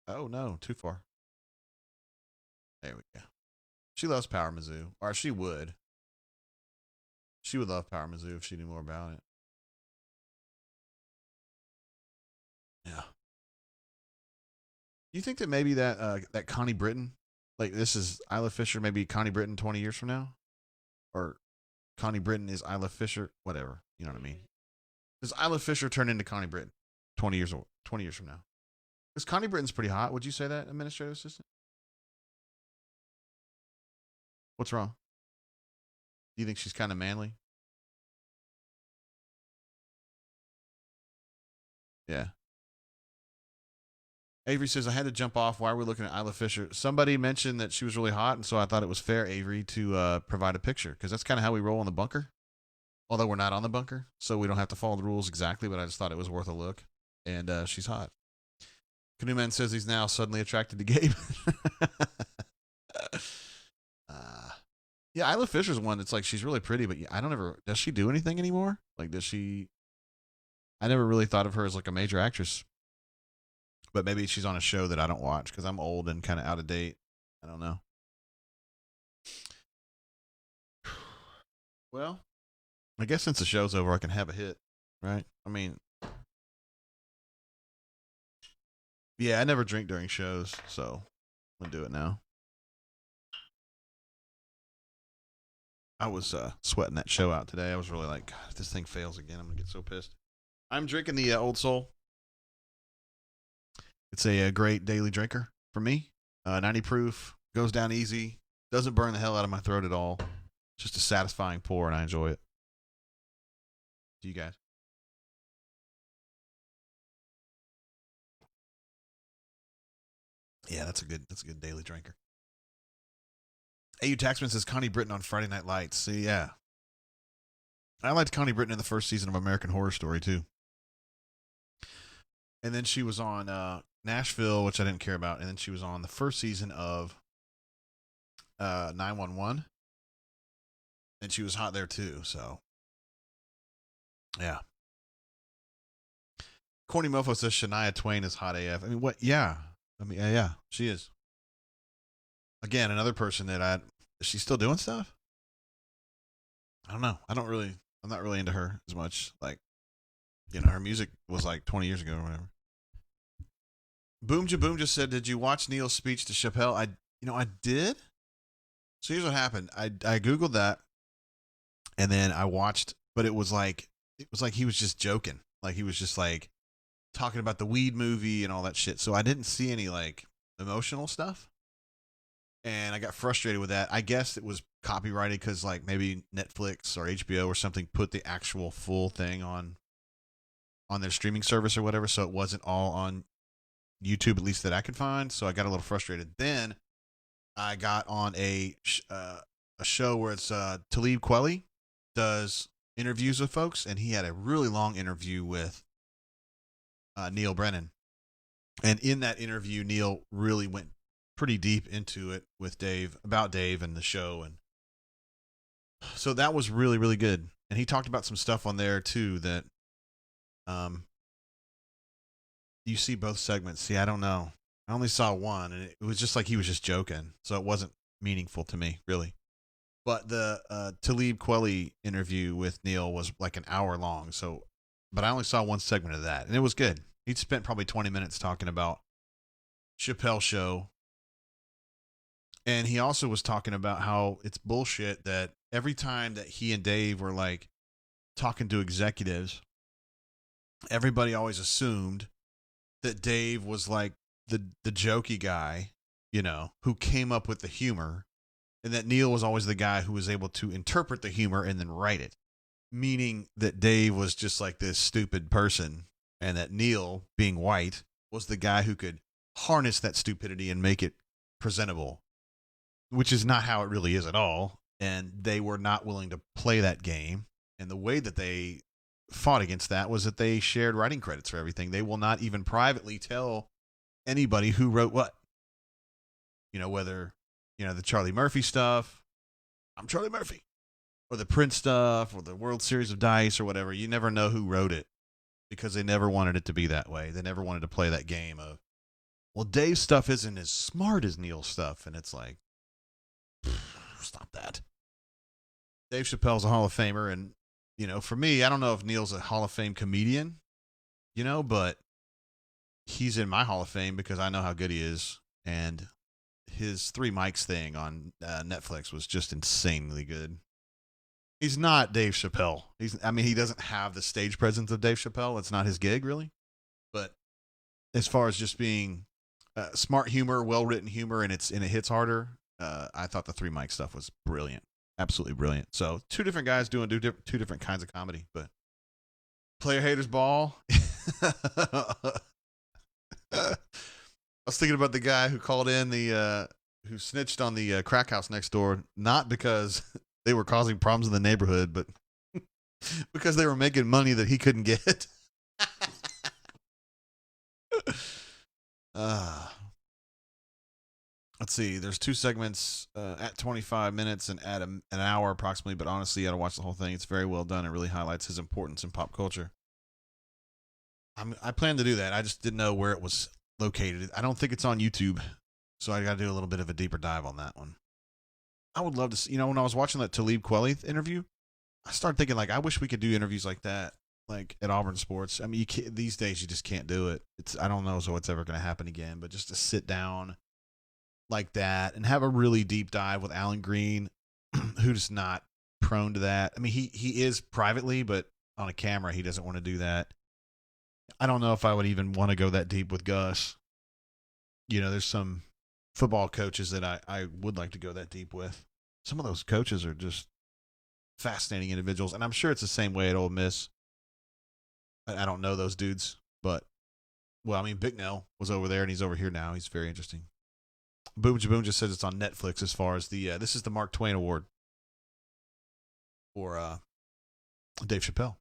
Oh, no. Too far. There we go. She loves Power Mizzou. Or she would. She would love Power Mizzou if she knew more about it. Yeah. You think that maybe that Connie Britton, like this is Isla Fisher, maybe Connie Britton 20 years from now? Or Connie Britton is Isla Fisher? Whatever. You know what I mean? Does Isla Fisher turn into Connie Britton 20 years from now? Because Connie Britton's pretty hot. Would you say that, administrative assistant? What's wrong? Do you think she's kind of manly? Yeah. Avery says, I had to jump off. Why are we looking at Isla Fisher? Somebody mentioned that she was really hot, and so I thought it was fair, Avery, to provide a picture, because that's kind of how we roll in the bunker. Although we're not on the bunker, so we don't have to follow the rules exactly, but I just thought it was worth a look. And she's hot. Canoe Man says he's now suddenly attracted to Gabe. Yeah, Isla Fisher's one. It's like she's really pretty, but does she do anything anymore? Like, I never really thought of her as like a major actress. But maybe she's on a show that I don't watch because I'm old and kind of out of date. I don't know. Well, I guess since the show's over, I can have a hit, right? I mean, yeah, I never drink during shows, so I'm going to do it now. I was sweating that show out today. I was really like, God, if this thing fails again, I'm going to get so pissed. I'm drinking the Old Soul. It's a great daily drinker for me. 90 proof, goes down easy, doesn't burn the hell out of my throat at all. Just a satisfying pour, and I enjoy it. Do you guys? Yeah, that's a good daily drinker. AU Taxman says Connie Britton on Friday Night Lights. See, yeah. I liked Connie Britton in the first season of American Horror Story, too. And then she was on Nashville, which I didn't care about. And then she was on the first season of 911. And she was hot there, too. So, yeah. Corny Mofo says Shania Twain is hot AF. I mean, what? Yeah. I mean, yeah, she is. Again, another person that is she still doing stuff? I don't know. I'm not really into her as much. Like, her music was like 20 years ago or whatever. Boom Jaboom just said, did you watch Neal's speech to Chappelle? I did. So here's what happened. I Googled that and then I watched, but it was like he was just joking. Like he was just like talking about the weed movie and all that shit. So I didn't see any like emotional stuff. And I got frustrated with that. I guess it was copyrighted because like maybe Netflix or HBO or something put the actual full thing on their streaming service or whatever. So it wasn't all on YouTube, at least that I could find. So I got a little frustrated. Then I got on a show where it's Talib Kweli does interviews with folks. And he had a really long interview with Neal Brennan. And in that interview, Neal really went pretty deep into it with Dave, about Dave and the show. And so that was really, really good. And he talked about some stuff on there too that you see both segments. See, I don't know. I only saw one and it was just like he was just joking. So it wasn't meaningful to me, really. But the Talib Kweli interview with Neal was like an hour long. So, but I only saw one segment of that and it was good. He'd spent probably 20 minutes talking about Chappelle's show. And he also was talking about how it's bullshit that every time that he and Dave were like talking to executives, everybody always assumed that Dave was like the jokey guy, who came up with the humor, and that Neal was always the guy who was able to interpret the humor and then write it. meaning that Dave was just like this stupid person, and that Neal, being white, was the guy who could harness that stupidity and make it presentable, which is not how it really is at all. And they were not willing to play that game. And the way that they fought against that was that they shared writing credits for everything. They will not even privately tell anybody who wrote what. Whether, the Charlie Murphy stuff, I'm Charlie Murphy, or the Prince stuff, or the World Series of Dice, or whatever. You never know who wrote it because they never wanted it to be that way. They never wanted to play that game of, well, Dave's stuff isn't as smart as Neal's stuff. And it's like, stop that. Dave Chappelle's a Hall of Famer. And, for me, I don't know if Neal's a Hall of Fame comedian, but he's in my Hall of Fame because I know how good he is. And his Three Mics thing on Netflix was just insanely good. He's not Dave Chappelle. He doesn't have the stage presence of Dave Chappelle. It's not his gig, really. But as far as just being smart humor, well-written humor, and it hits harder, I thought the Three Mic stuff was brilliant. Absolutely brilliant. So two different guys doing two different kinds of comedy. But player haters ball. I was thinking about the guy who called in who snitched on the crack house next door, not because they were causing problems in the neighborhood, but because they were making money that he couldn't get. Let's see. There's 2 segments at 25 minutes and at an hour approximately, but honestly, you got to watch the whole thing. It's very well done. It really highlights his importance in pop culture. I plan to do that. I just didn't know where it was located. I don't think it's on YouTube, so I got to do a little bit of a deeper dive on that one. I would love to see, when I was watching that Talib Kweli interview, I started thinking, I wish we could do interviews like that, at Auburn Sports. These days you just can't do it. I don't know so it's ever going to happen again, but just to sit down like that and have a really deep dive with Alan Green, who's not prone to that. He is privately, but on a camera, he doesn't want to do that. I don't know if I would even want to go that deep with Gus. There's some football coaches that I would like to go that deep with. Some of those coaches are just fascinating individuals, and I'm sure it's the same way at Ole Miss. I don't know those dudes, but, Big Nell was over there, and he's over here now. He's very interesting. Boom Jaboom just says it's on Netflix as far as this is the Mark Twain Award for Dave Chappelle.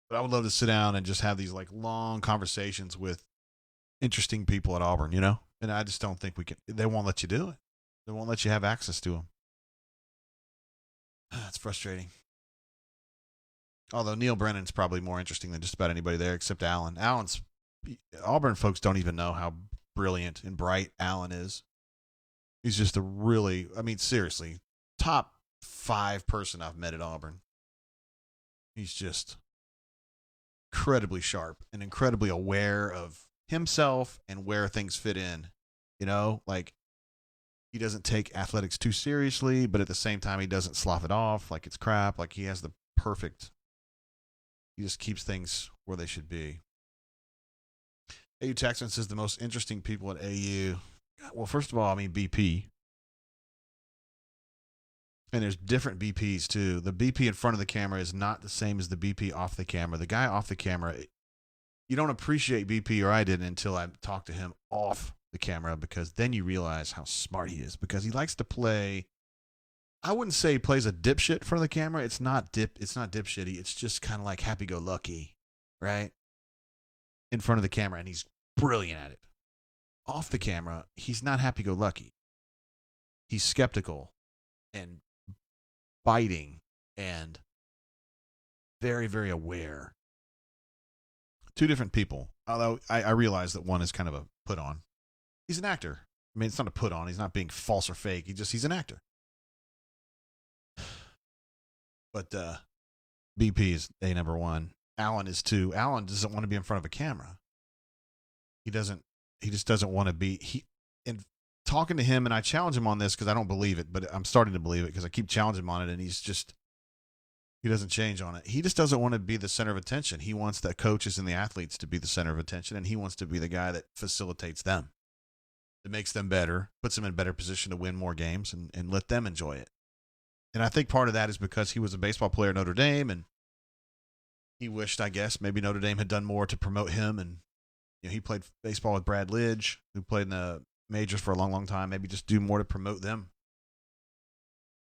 But I would love to sit down and just have these long conversations with interesting people at Auburn, and I just don't think we can. They won't let you do it. They won't let you have access to them. It's frustrating. Although Neal Brennan's probably more interesting than just about anybody there except Allen. Auburn folks don't even know how brilliant and bright Allen is. He's just a really, seriously, top 5 person I've met at Auburn. He's just incredibly sharp and incredibly aware of himself and where things fit in. He doesn't take athletics too seriously, but at the same time, he doesn't slough it off like it's crap. He has the perfect, he just keeps things where they should be. AU Taxman says the most interesting people at AU. Well, first of all, BP. And there's different BPs too. The BP in front of the camera is not the same as the BP off the camera. The guy off the camera, you don't appreciate BP, or I didn't until I talked to him off the camera, because then you realize how smart he is, because he likes to play. I wouldn't say he plays a dipshit in front of the camera. It's not dipshitty. It's just kind of like happy-go-lucky, right? In front of the camera, and he's brilliant at it. Off the camera, he's not happy-go-lucky. He's skeptical and biting and very, very aware. 2 different people, although I realize that one is kind of a put on. He's an actor. It's not a put on. He's not being false or fake. He's an actor. But BP is number 1. Allen is 2. Allen doesn't want to be in front of a camera. He just doesn't want to be. In talking to him, and I challenge him on this because I don't believe it, but I'm starting to believe it because I keep challenging him on it, and he doesn't change on it. He just doesn't want to be the center of attention. He wants the coaches and the athletes to be the center of attention, and he wants to be the guy that facilitates them. That makes them better, puts them in a better position to win more games, and let them enjoy it. And I think part of that is because he was a baseball player at Notre Dame, and he wished, I guess, maybe Notre Dame had done more to promote him. And he played baseball with Brad Lidge, who played in the majors for a long, long time. Maybe just do more to promote them.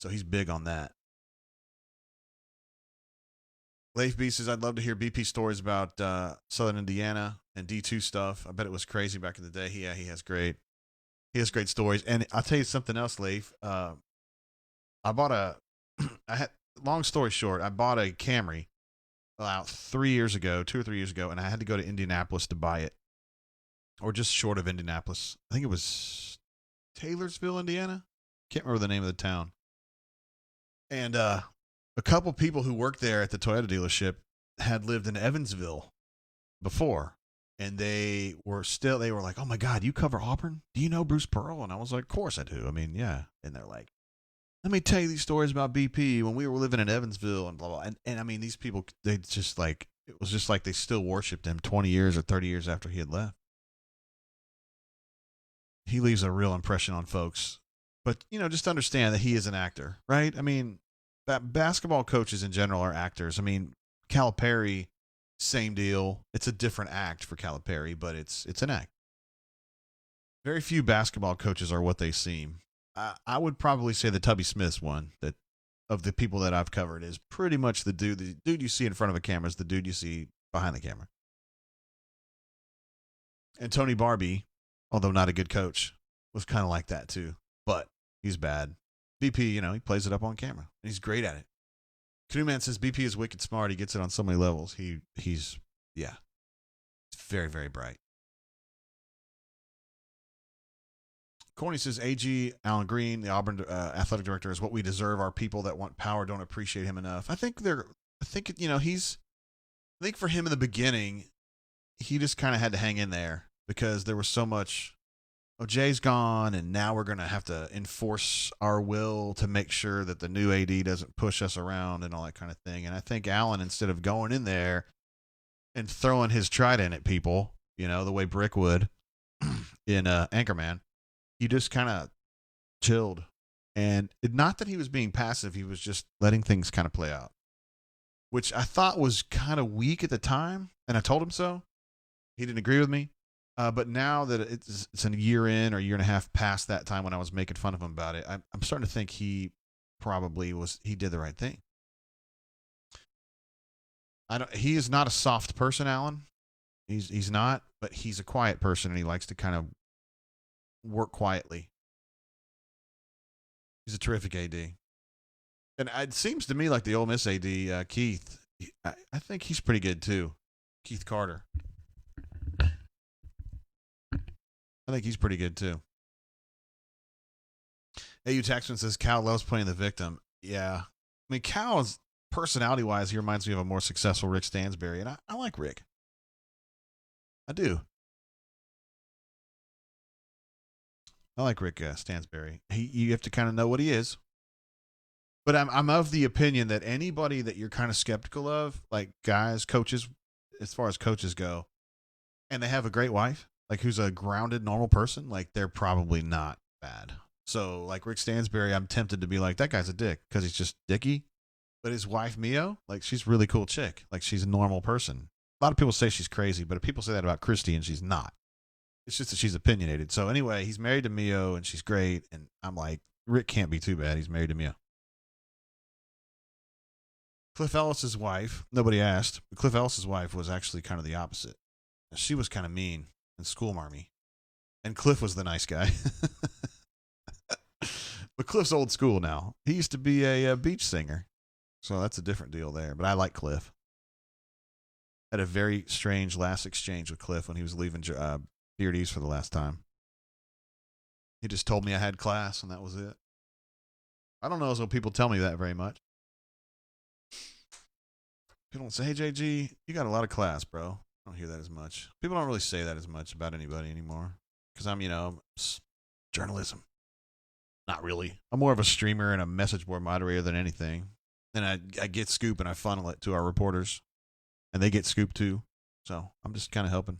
So he's big on that. Leif B says, I'd love to hear BP stories about Southern Indiana and D2 stuff. I bet it was crazy back in the day. Yeah, he has great stories. And I'll tell you something else, Leif. Long story short, I bought a Camry about 2 or 3 years ago, and I had to go to Indianapolis to buy it, or just short of Indianapolis. I think it was Taylorsville, Indiana. Can't remember the name of the town. And a couple people who worked there at the Toyota dealership had lived in Evansville before, and they were like, "Oh my God, you cover Auburn? Do you know Bruce Pearl?" And I was like, "Of course I do. I mean, yeah." And they're like, "Let me tell you these stories about BP when we were living in Evansville and blah blah." And I mean, these people, they just like, it was just like they still worshipped him 20 years or 30 years after he had left. He leaves a real impression on folks. But, just understand that he is an actor, right? I mean, basketball coaches in general are actors. I mean, Calipari, same deal. It's a different act for Calipari, but it's an act. Very few basketball coaches are what they seem. I would probably say the Tubby Smith's one, that of the people that I've covered, is pretty much the dude you see in front of a camera is the dude you see behind the camera. And Tony Barbie, although not a good coach, was kind of like that too. But he's bad. BP, he plays it up on camera. And he's great at it. Canoeman says BP is wicked smart. He gets it on so many levels. He's very, very bright. Corny says AG Alan Green, the Auburn athletic director, is what we deserve. Our people that want power don't appreciate him enough. I think for him in the beginning, he just kind of had to hang in there because there was so much. Oh, Jay's gone, and now we're going to have to enforce our will to make sure that the new AD doesn't push us around and all that kind of thing. And I think Allen, instead of going in there and throwing his trident at people, the way Brick would in Anchorman, he just kind of chilled. And not that he was being passive, he was just letting things kind of play out, which I thought was kind of weak at the time. And I told him so. He didn't agree with me. But now that it's a year in or a year and a half past that time when I was making fun of him about it, I'm starting to think he did the right thing. He is not a soft person, Alan. He's not, but he's a quiet person, and he likes to kind of work quietly. He's a terrific AD. And it seems to me like the Ole Miss AD, Keith, I think he's pretty good too. Keith Carter. I think he's pretty good too. AU Taxman says Cal loves playing the victim. Yeah. I mean, Cal is, personality-wise, he reminds me of a more successful Rick Stansberry, and I like Rick. I do. I like Rick Stansberry. You have to kind of know what he is. But I'm of the opinion that anybody that you're kind of skeptical of, like guys, coaches, as far as coaches go, and they have a great wife, like who's a grounded, normal person, like they're probably not bad. So like Rick Stansberry, I'm tempted to be like, that guy's a dick because he's just dicky. But his wife, Mio, like she's a really cool chick. Like she's a normal person. A lot of people say she's crazy, but people say that about Christy and she's not. It's just that she's opinionated. So anyway, he's married to Mio and she's great. And I'm like, Rick can't be too bad. He's married to Mio. Cliff Ellis's wife, nobody asked, but Cliff Ellis's wife was actually kind of the opposite. She was kind of mean and schoolmarmy. And Cliff was the nice guy. But Cliff's old school now. He used to be a beach singer. So that's a different deal there. But I like Cliff. Had a very strange last exchange with Cliff when he was leaving Beardy's for the last time. He just told me I had class, and that was it. I don't know as though people tell me that very much. People don't say, hey, JG, you got a lot of class, bro. I don't hear that as much. People don't really say that as much about anybody anymore. Because I'm journalism. Not really. I'm more of a streamer and a message board moderator than anything. And I get scoop and I funnel it to our reporters. And they get scoop too. So I'm just kind of helping.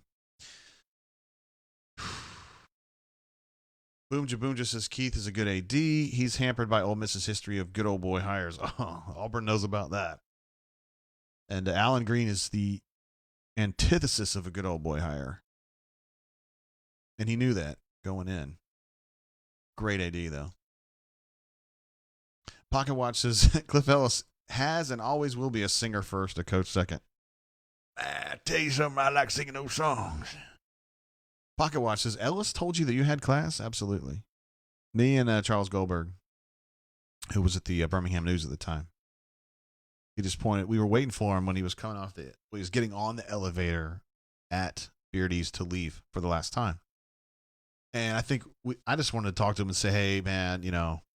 Boom Jaboonja says Keith is a good AD. He's hampered by Ole Miss's history of good old boy hires. Oh, Auburn knows about that. And Alan Green is the antithesis of a good old boy hire. And he knew that going in. Great AD, though. Pocket Watch says Cliff Ellis has and always will be a singer first, a coach second. I tell you something, I like singing those songs. Pocket Watch says, Ellis told you that you had class? Absolutely. Me and Charles Goldberg, who was at the Birmingham News at the time. He just pointed, we were waiting for him when he was coming off he was getting on the elevator at Beardy's to leave for the last time. And I think I just wanted to talk to him and say, hey, man,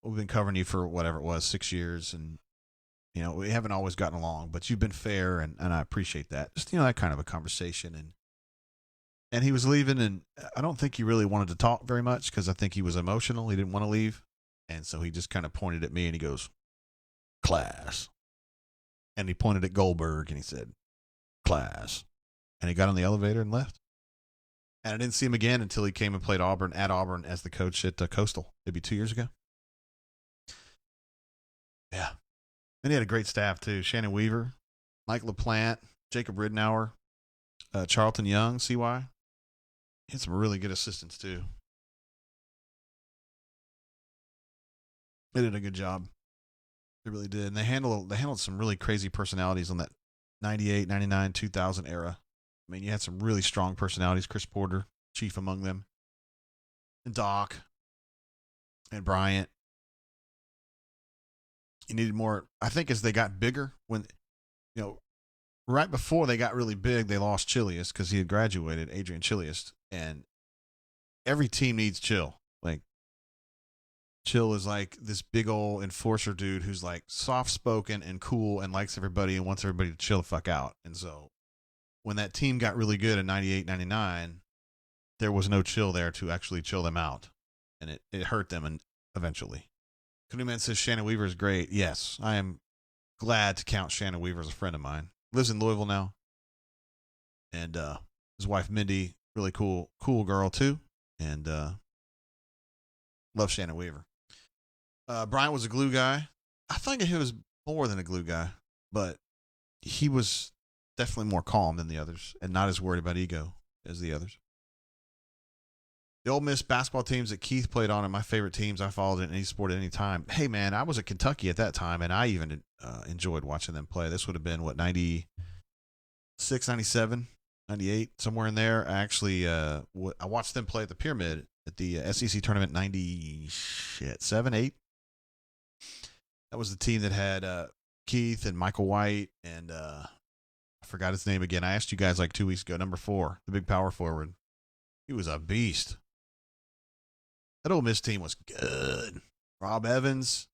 we've been covering you for whatever it was, 6 years. And, we haven't always gotten along, but you've been fair. And I appreciate that. Just, that kind of a conversation. And he was leaving. And I don't think he really wanted to talk very much because I think he was emotional. He didn't want to leave. And so he just kind of pointed at me and he goes, class. And he pointed at Goldberg and he said, class. And he got on the elevator and left. And I didn't see him again until he came and played at Auburn as the coach at Coastal, maybe 2 years ago. Yeah. And he had a great staff, too. Shannon Weaver, Mike LaPlante, Jacob Ridnour, Charlton Young, CY. He had some really good assistants, too. They did a good job. They really did. And they handled some really crazy personalities on that 98, 99, 2000 era. I mean, you had some really strong personalities. Chris Porter, chief among them. And Doc. And Bryant. You needed more. I think as they got bigger, when, right before they got really big, they lost Chilius because he had graduated, Adrian Chilius. And every team needs Chill. Like, Chill is like this big old enforcer dude who's like soft-spoken and cool and likes everybody and wants everybody to chill the fuck out. And so when that team got really good in 98, 99, there was no Chill there to actually chill them out. And it hurt them eventually. Canoeman says Shannon Weaver is great. Yes, I am glad to count Shannon Weaver as a friend of mine. Lives in Louisville now. And his wife, Mindy, really cool girl, too. And love Shannon Weaver. Brian was a glue guy. I think he was more than a glue guy, but he was definitely more calm than the others and not as worried about ego as the others. The Ole Miss basketball teams that Keith played on are my favorite teams. I followed it in any sport at any time. Hey, man, I was at Kentucky at that time, and I even enjoyed watching them play. This would have been, 96, 97, 98, somewhere in there. I actually I watched them play at the Pyramid at the SEC tournament 97, 8. That was the team that had Keith and Michael White and I forgot his name again. I asked you guys like 2 weeks ago. Number 4, the big power forward. He was a beast. That Ole Miss team was good. Rob Evans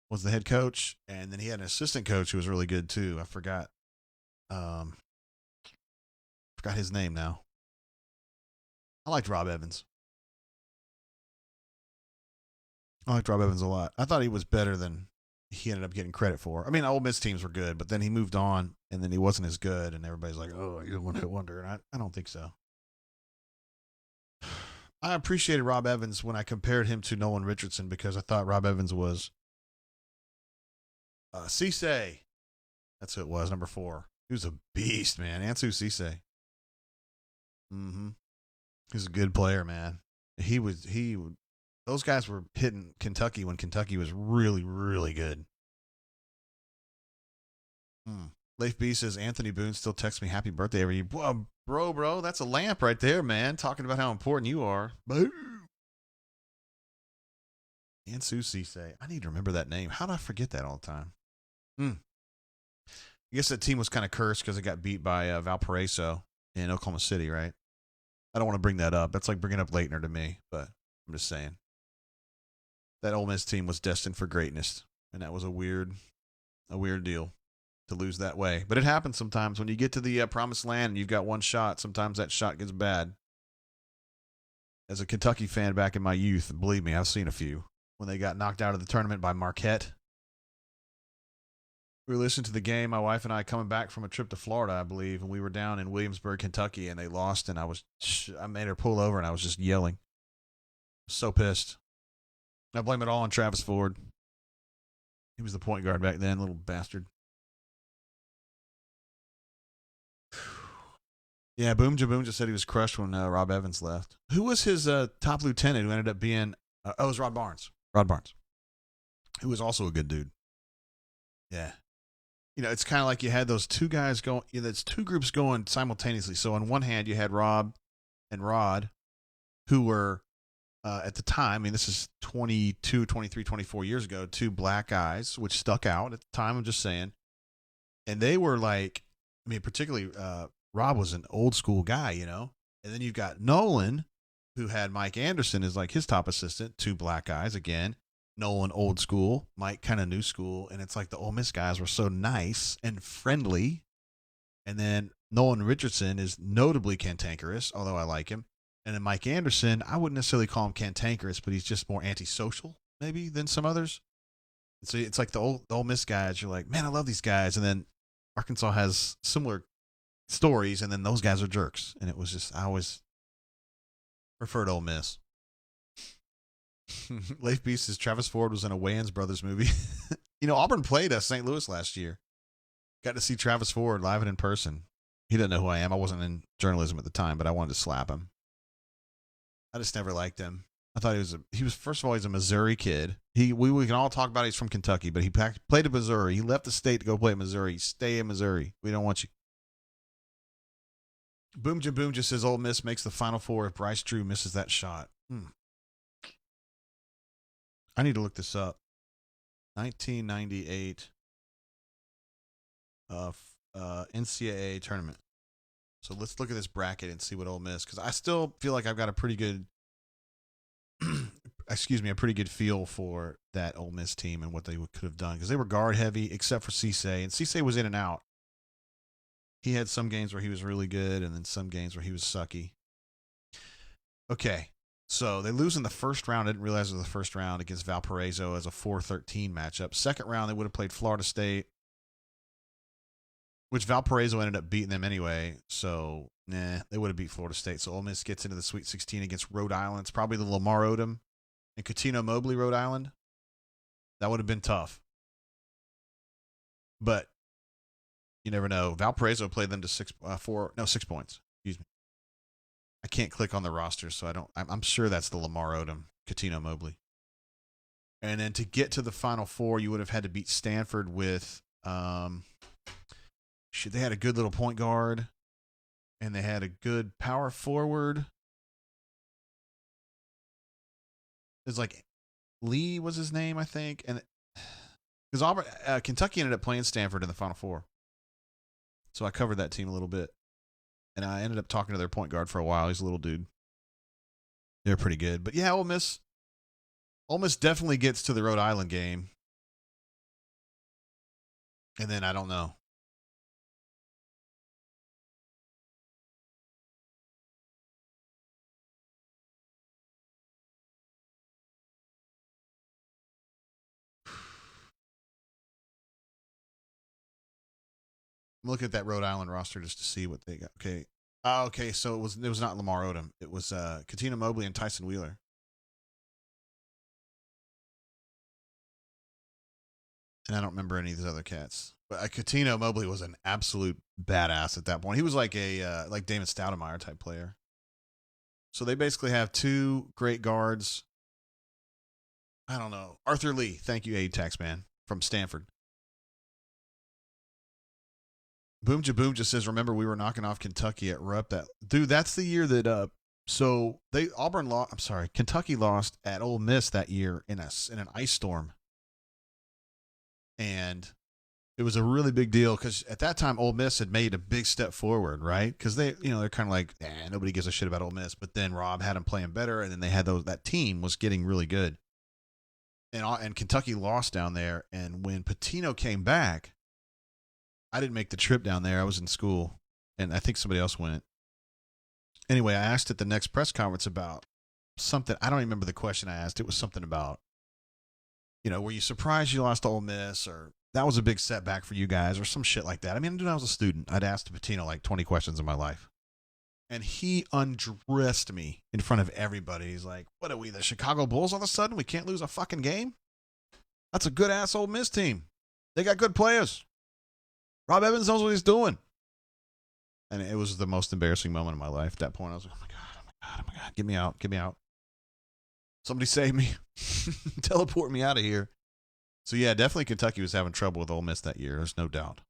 was the head coach, and then he had an assistant coach who was really good too. I forgot his name now. I liked Rob Evans. I liked Rob Evans a lot. I thought he was better than he ended up getting credit for. I mean, Ole Miss teams were good, but then he moved on, and then he wasn't as good, and everybody's like, oh, you're a one-hit wonder, and I don't think so. I appreciated Rob Evans when I compared him to Nolan Richardson because I thought Rob Evans was Cisse. That's who it was, number 4. He was a beast, man. Ansu Cisse. He's a good player, man. Those guys were hitting Kentucky when Kentucky was really, really good. Leif B says, Anthony Boone still texts me happy birthday every year. Whoa, bro, that's a lamp right there, man. Talking about how important you are. Boom. Ansu Cisse. I need to remember that name. How do I forget that all the time? I guess that team was kind of cursed because it got beat by Valparaiso in Oklahoma City, right? I don't want to bring that up. That's like bringing up Leitner to me, but I'm just saying. That Ole Miss team was destined for greatness, and that was a weird deal to lose that way. But it happens sometimes when you get to the promised land and you've got one shot. Sometimes that shot gets bad. As a Kentucky fan back in my youth, believe me, I've seen a few. When they got knocked out of the tournament by Marquette. We were listening to the game, my wife and I coming back from a trip to Florida, I believe, and we were down in Williamsburg, Kentucky, and they lost, and I made her pull over, and I was just yelling. So pissed. I blame it all on Travis Ford. He was the point guard back then, little bastard. Yeah, Boom Jaboom just said he was crushed when Rob Evans left. Who was his top lieutenant who ended up being... it was Rod Barnes. Rod Barnes. Who was also a good dude. Yeah. You know, it's kind of like you had those two guys going... You know, there's two groups going simultaneously. So on one hand, you had Rob and Rod, who were, at the time, I mean, this is 22, 23, 24 years ago, two black guys, which stuck out at the time, I'm just saying. And they were like... I mean, particularly... Rob was an old school guy, you know? And then you've got Nolan, who had Mike Anderson as like his top assistant, two black guys again. Nolan old school, Mike kind of new school. And it's like the Ole Miss guys were so nice and friendly. And then Nolan Richardson is notably cantankerous, although I like him. And then Mike Anderson, I wouldn't necessarily call him cantankerous, but he's just more antisocial maybe than some others. And so it's like the Ole Miss guys, you're like, man, I love these guys. And then Arkansas has similar stories, and then those guys are jerks. And it was just, I always preferred Ole Miss. Leif B says Travis Ford was in a Wayans Brothers movie. You know, Auburn played St. Louis last year. Got to see Travis Ford live and in person. He doesn't know who I am. I wasn't in journalism at the time, but I wanted to slap him. I just never liked him. I thought he was first of all, he's a Missouri kid. We can all talk about he's from Kentucky, but he played at Missouri. He left the state to go play at Missouri. Stay in Missouri. We don't want you. Boom Jaboom just says Ole Miss makes the Final Four if Bryce Drew misses that shot. I need to look this up. 1998 NCAA tournament. So let's look at this bracket and see what Ole Miss, because I still feel like I've got a pretty good, a pretty good feel for that Ole Miss team and what they could have done, because they were guard heavy except for Cisse, and Cisse was in and out. He had some games where he was really good and then some games where he was sucky. Okay, so they lose in the first round. I didn't realize it was the first round against Valparaiso as a 4-13 matchup. Second round, they would have played Florida State, which Valparaiso ended up beating them anyway. So, they would have beat Florida State. So Ole Miss gets into the Sweet 16 against Rhode Island. It's probably the Lamar Odom and Coutinho Mobley, Rhode Island. That would have been tough. But you never know. Valparaiso played them to 6 points. Excuse me. I can't click on the roster, so I'm sure that's the Lamar Odom, Coutinho Mobley. And then to get to the Final Four, you would have had to beat Stanford with, they had a good little point guard, and they had a good power forward. It's like Lee was his name, I think, and because Kentucky ended up playing Stanford in the Final Four. So I covered that team a little bit. And I ended up talking to their point guard for a while. He's a little dude. They're pretty good. But yeah, Ole Miss definitely gets to the Rhode Island game. And then I don't know. I'm looking at that Rhode Island roster just to see what they got. Okay. Okay, so it was not Lamar Odom. It was Coutinho Mobley and Tyson Wheeler. And I don't remember any of these other cats. But Coutinho Mobley was an absolute badass at that point. He was like a like Damon Stoudemire type player. So they basically have two great guards. I don't know. Arthur Lee. Thank you, Aid Taxman from Stanford. Boom Jaboom just says, remember we were knocking off Kentucky at Rupp. Dude, that's the year that Kentucky lost at Ole Miss that year in an ice storm. And it was a really big deal because at that time Ole Miss had made a big step forward, right? Because they're kind of like, nobody gives a shit about Ole Miss. But then Rob had them playing better, and then they had that team was getting really good. And Kentucky lost down there, and when Pitino came back, I didn't make the trip down there. I was in school, and I think somebody else went. Anyway, I asked at the next press conference about something. I don't even remember the question I asked. It was something about, were you surprised you lost to Ole Miss, or that was a big setback for you guys, or some shit like that. I mean, when I was a student, I'd asked Pitino like 20 questions in my life. And he undressed me in front of everybody. He's like, what are we, the Chicago Bulls all of a sudden? We can't lose a fucking game? That's a good ass Ole Miss team. They got good players. Rob Evans knows what he's doing. And it was the most embarrassing moment of my life. At that point, I was like, oh my God. Get me out. Somebody save me. Teleport me out of here. So, yeah, definitely Kentucky was having trouble with Ole Miss that year. There's no doubt.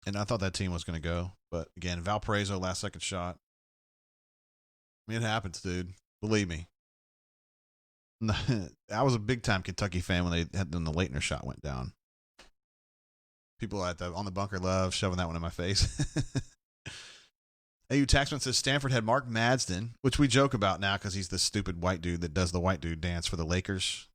And I thought that team was going to go. But, again, Valparaiso, last-second shot. I mean, it happens, dude. Believe me. I was a big-time Kentucky fan when the Leitner shot went down. People on the bunker love shoving that one in my face. AU Taxman says Stanford had Mark Madsden, which we joke about now because he's the stupid white dude that does the white dude dance for the Lakers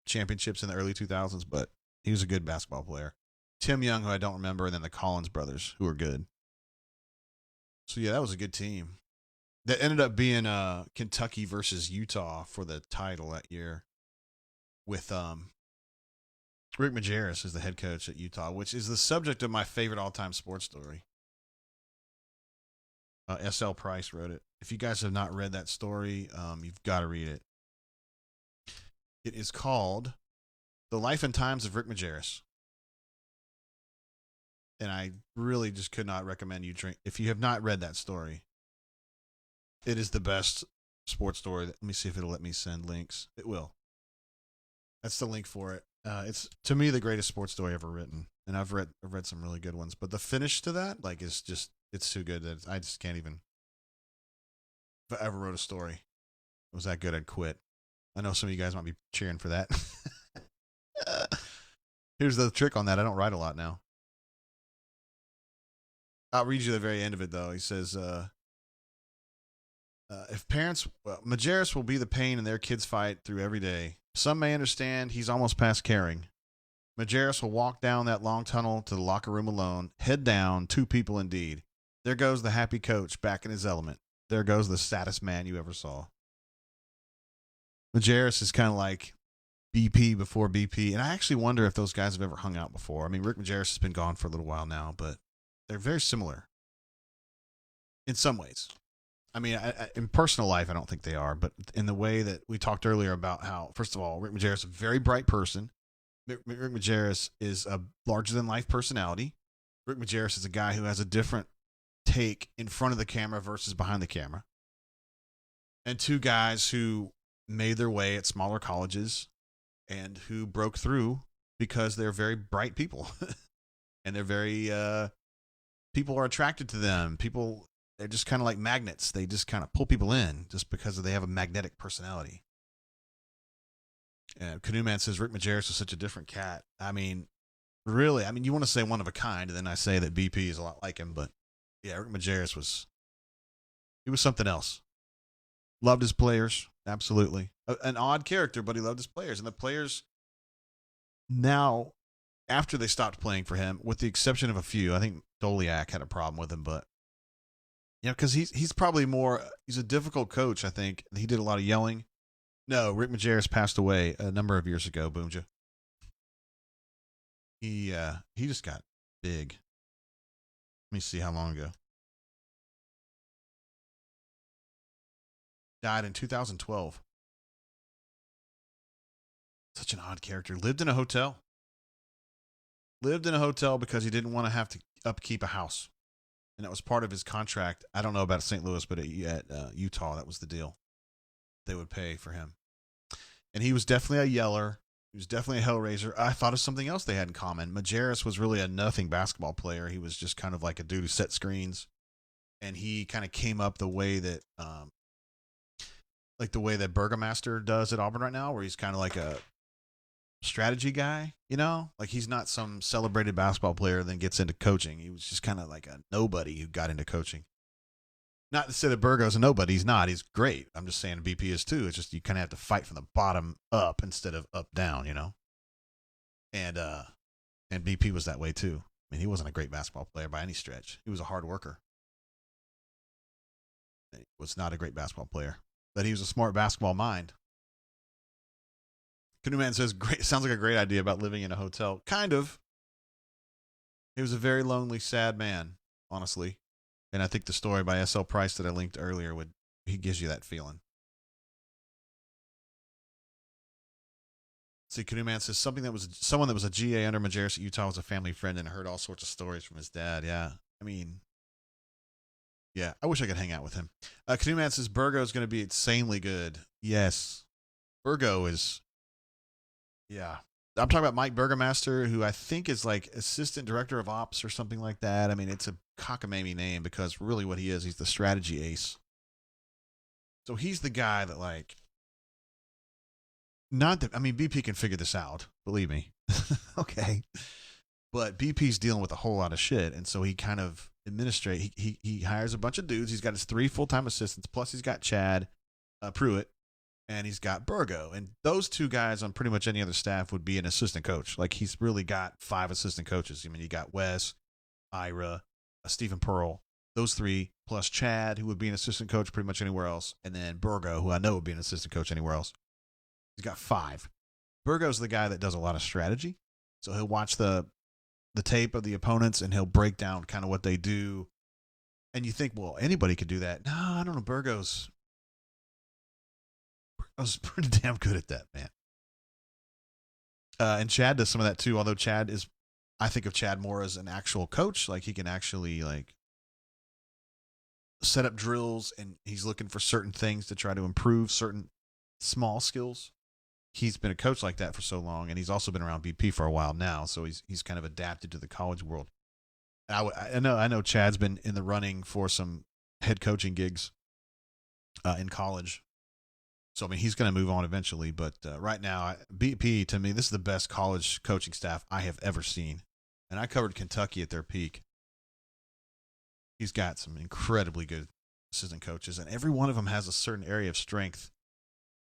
championships in the early 2000s, but he was a good basketball player. Tim Young, who I don't remember, and then the Collins brothers, who are good. So, yeah, that was a good team. That ended up being Kentucky versus Utah for the title that year with Rick Majerus is the head coach at Utah, which is the subject of my favorite all-time sports story. S.L. Price wrote it. If you guys have not read that story, you've got to read it. It is called The Life and Times of Rick Majerus. And I really just could not recommend you drink. If you have not read that story, it is the best sports story. Let me see if it'll let me send links. It will. That's the link for it. It's, to me, the greatest sports story ever written. And I've read some really good ones. But the finish to that, like, is just, it's too good that I just can't even. If I ever wrote a story, it was that good, I'd quit. I know some of you guys might be cheering for that. Here's the trick on that. I don't write a lot now. I'll read you the very end of it, though. He says, if parents, Majerus will be the pain in their kids' fight through every day. Some may understand he's almost past caring. Majerus will walk down that long tunnel to the locker room alone, head down, two people indeed. There goes the happy coach back in his element. There goes the saddest man you ever saw. Majerus is kind of like BP before BP, and I actually wonder if those guys have ever hung out before. I mean, Rick Majerus has been gone for a little while now, but they're very similar in some ways. I mean, in personal life, I don't think they are, but in the way that we talked earlier about how, first of all, Rick Majerus is a very bright person. Rick Majerus is a larger-than-life personality. Rick Majerus is a guy who has a different take in front of the camera versus behind the camera. And two guys who made their way at smaller colleges and who broke through because they're very bright people. And they're very, people are attracted to them. They're just kind of like magnets. They just kind of pull people in just because they have a magnetic personality. Canoe Man says Rick Majerus is such a different cat. I mean, really, you want to say one of a kind, and then I say that BP is a lot like him, but yeah, Rick Majerus was something else. Loved his players, absolutely. An odd character, but he loved his players. And the players now, after they stopped playing for him, with the exception of a few, I think Doliak had a problem with him, but because he's probably he's a difficult coach, I think. He did a lot of yelling. No, Rick Majerus passed away a number of years ago, Boomja. He just got big. Let me see how long ago. Died in 2012. Such an odd character. Lived in a hotel because he didn't want to have to upkeep a house. And that was part of his contract. I don't know about St. Louis, but at Utah, that was the deal. They would pay for him. And he was definitely a yeller. He was definitely a hellraiser. I thought of something else they had in common. Majerus was really a nothing basketball player. He was just kind of like a dude who set screens. And he kind of came up the way that Burgomaster does at Auburn right now, where he's kind of like a strategy guy, like he's not some celebrated basketball player then gets into coaching. He was just kind of like a nobody who got into coaching. Not to say that Burgo's a nobody. He's not. He's great. I'm just saying BP is too. It's just you kind of have to fight from the bottom up instead of up down, And BP was that way too. I mean, he wasn't a great basketball player by any stretch. He was a hard worker. He was not a great basketball player, but he was a smart basketball mind. Canoe Man says, "Great, sounds like a great idea about living in a hotel." Kind of. He was a very lonely, sad man, honestly. And I think the story by S.L. Price that I linked earlier he gives you that feeling. See, Canoe Man says someone that was a GA under Majerus at Utah was a family friend and heard all sorts of stories from his dad. Yeah, I mean, yeah, I wish I could hang out with him. Canoe Man says Burgo is going to be insanely good. Yes, Burgo is. Yeah, I'm talking about Mike Burgomaster, who I think is like assistant director of ops or something like that. I mean, it's a cockamamie name because really what he is, he's the strategy ace. So he's the guy that like. Not that, I mean, BP can figure this out, believe me. Okay. But BP's dealing with a whole lot of shit. And so he kind of he hires a bunch of dudes. He's got his 3 full-time assistants, plus he's got Chad Pruitt, and he's got Burgo. And those 2 guys on pretty much any other staff would be an assistant coach. Like, he's really got 5 assistant coaches. I mean, you got Wes, Ira, Stephen Pearl, those 3, plus Chad, who would be an assistant coach pretty much anywhere else, and then Burgo, who I know would be an assistant coach anywhere else. He's got 5. Burgo's the guy that does a lot of strategy. So he'll watch the tape of the opponents and he'll break down kind of what they do. And you think, well, anybody could do that. No, I don't know. Burgo's pretty damn good at that, man. And Chad does some of that too, although I think of Chad more as an actual coach. Like, he can actually like set up drills, and he's looking for certain things to try to improve certain small skills. He's been a coach like that for so long, and he's also been around BP for a while now, so he's kind of adapted to the college world. I know Chad's been in the running for some head coaching gigs in college, so I mean he's going to move on eventually. But right now, BP, to me, this is the best college coaching staff I have ever seen, and I covered Kentucky at their peak. He's got some incredibly good assistant coaches, and every one of them has a certain area of strength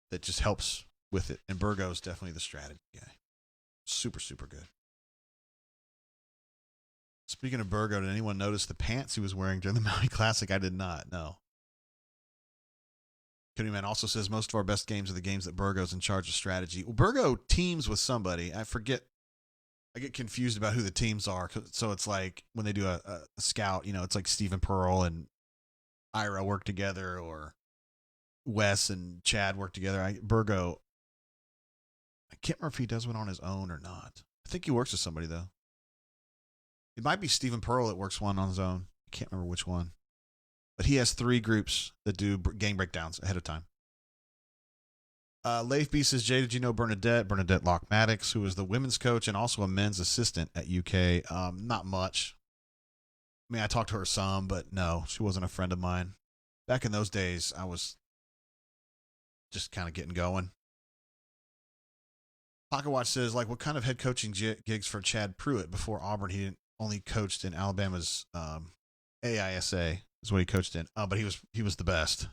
that just helps with it. And Burgo's definitely the strategy guy. Super, super good. Speaking of Burgo, did anyone notice the pants he was wearing during the Maui Classic? I did not, no. Cody Man also says most of our best games are the games that Burgo's in charge of strategy. Well, Burgo teams with somebody. I forget. I get confused about who the teams are. So it's like when they do a scout, it's like Stephen Pearl and Ira work together, or Wes and Chad work together. Burgo, I can't remember if he does one on his own or not. I think he works with somebody, though. It might be Stephen Pearl that works one on his own. I can't remember which one. But he has 3 groups that do game breakdowns ahead of time. Leif B says, Jay, did you know Bernadette Locke-Maddox, who was the women's coach and also a men's assistant at UK? Not much. I mean, I talked to her some, but no, she wasn't a friend of mine. Back in those days, I was just kind of getting going. Pocket Watch says, like, what kind of head coaching gigs for Chad Pruitt? Before Auburn, he only coached in Alabama's AISA is what he coached in. But he was the best.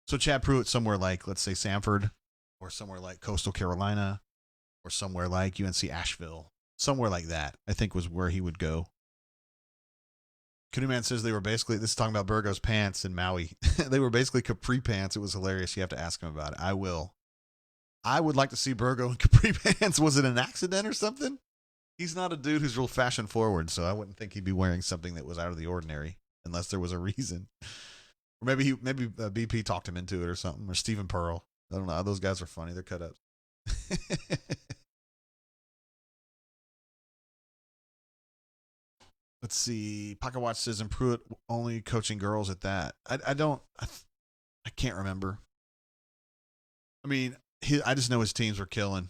So Chad Pruitt somewhere like, let's say, Samford, or somewhere like Coastal Carolina, or somewhere like UNC Asheville, somewhere like that, I think was where he would go. Canoe Man says they were basically, this is talking about Burgo's pants in Maui. They were basically capri pants. It was hilarious. You have to ask him about it. I will. I would like to see Burgo in capri pants. Was it an accident or something? He's not a dude who's real fashion forward, so I wouldn't think he'd be wearing something that was out of the ordinary unless there was a reason. Or maybe BP talked him into it or something, or Stephen Pearl. I don't know. Those guys are funny. They're cut up. Let's see. Pocket Watch says, and Pruitt only coaching girls at that. I can't remember. I mean, I just know his teams were killing.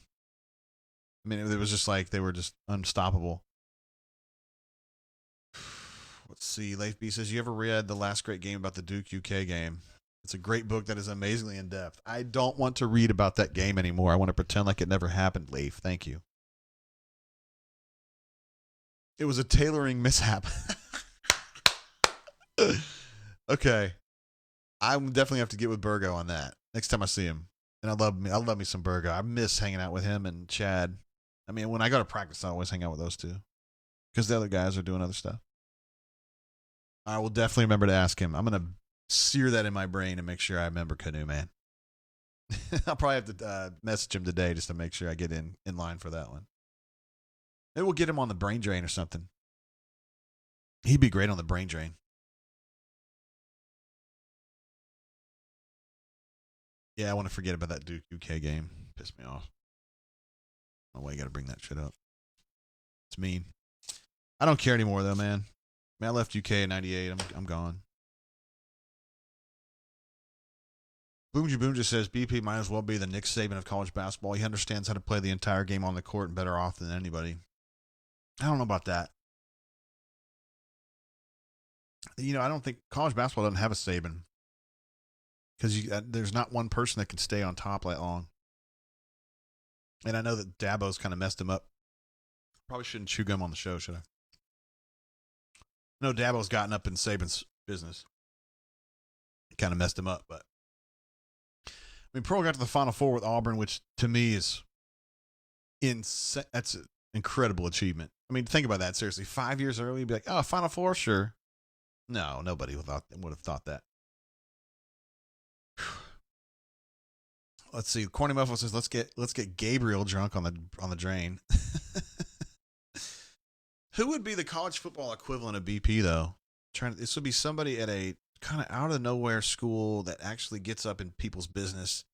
I mean, it was just like they were just unstoppable. Let's see. Leif B says, you ever read The Last Great Game about the Duke UK game? It's a great book that is amazingly in depth. I don't want to read about that game anymore. I want to pretend like it never happened, Leif. Thank you. It was a tailoring mishap. Okay. I definitely have to get with Burgo on that next time I see him. And I love me some Burgo. I miss hanging out with him and Chad. I mean, when I go to practice, I always hang out with those two because the other guys are doing other stuff. I will definitely remember to ask him. I'm going to sear that in my brain and make sure I remember Canoe Man. I'll probably have to message him today just to make sure I get in line for that one. Maybe we'll get him on the brain drain or something. He'd be great on the brain drain. Yeah, I want to forget about that Duke UK game. Pissed me off. No way you got to bring that shit up. It's mean. I don't care anymore though, man. I left UK in '98. I'm gone. Boomji Boom just says BP might as well be the Nick Saban of college basketball. He understands how to play the entire game on the court and better off than anybody. I don't know about that. I don't think college basketball doesn't have a Saban because there's not one person that can stay on top that long. And I know that Dabo's kind of messed him up. Probably shouldn't chew gum on the show, should I? No, Dabo's gotten up in Saban's business. Kind of messed him up, but I mean, Pearl got to the Final Four with Auburn, which to me is that's an incredible achievement. I mean, think about that seriously. 5 years early, you'd be like, "Oh, Final Four, sure." No, nobody would have thought that. Let's see. Corny Muffle says, "Let's get Gabriel drunk on the drain." Who would be the college football equivalent of BP though? This would be somebody at a kind of out of nowhere school that actually gets up in people's business.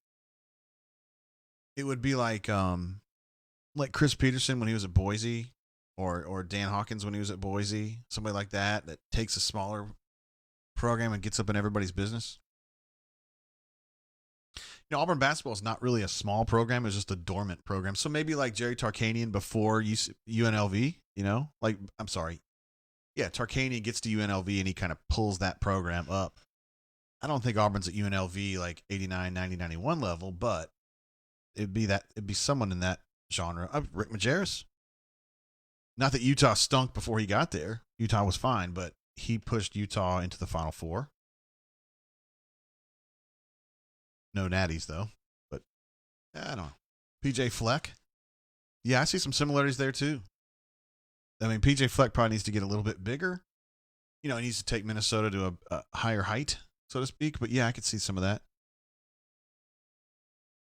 It would be like Chris Peterson when he was at Boise, or Dan Hawkins when he was at Boise. Somebody like that takes a smaller program and gets up in everybody's business. Auburn basketball is not really a small program. It's just a dormant program. So maybe like Jerry Tarkanian before UNLV, I'm sorry. Yeah, Tarkanian gets to UNLV and he kind of pulls that program up. I don't think Auburn's at UNLV like 89, 90, 91 level, but it'd be someone in that genre. Rick Majerus. Not that Utah stunk before he got there. Utah was fine, but he pushed Utah into the Final Four. No natties, though. But, I don't know. PJ Fleck. Yeah, I see some similarities there, too. I mean, PJ Fleck probably needs to get a little bit bigger. He needs to take Minnesota to a higher height, so to speak. But, yeah, I could see some of that.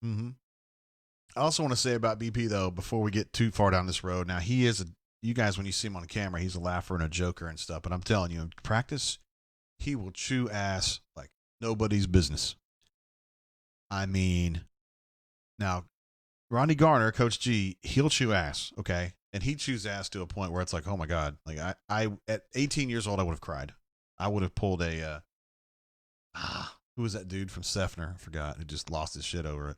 I also want to say about BP, though, before we get too far down this road. Now, he is you guys, when you see him on camera, he's a laugher and a joker and stuff. But I'm telling you, in practice, he will chew ass like nobody's business. I mean, now, Ronnie Garner, Coach G, he'll chew ass, okay? And he chews ass to a point where it's like, oh, my God. Like, I at 18 years old, I would have cried. I would have pulled who was that dude from Sefner? I forgot, who just lost his shit over it.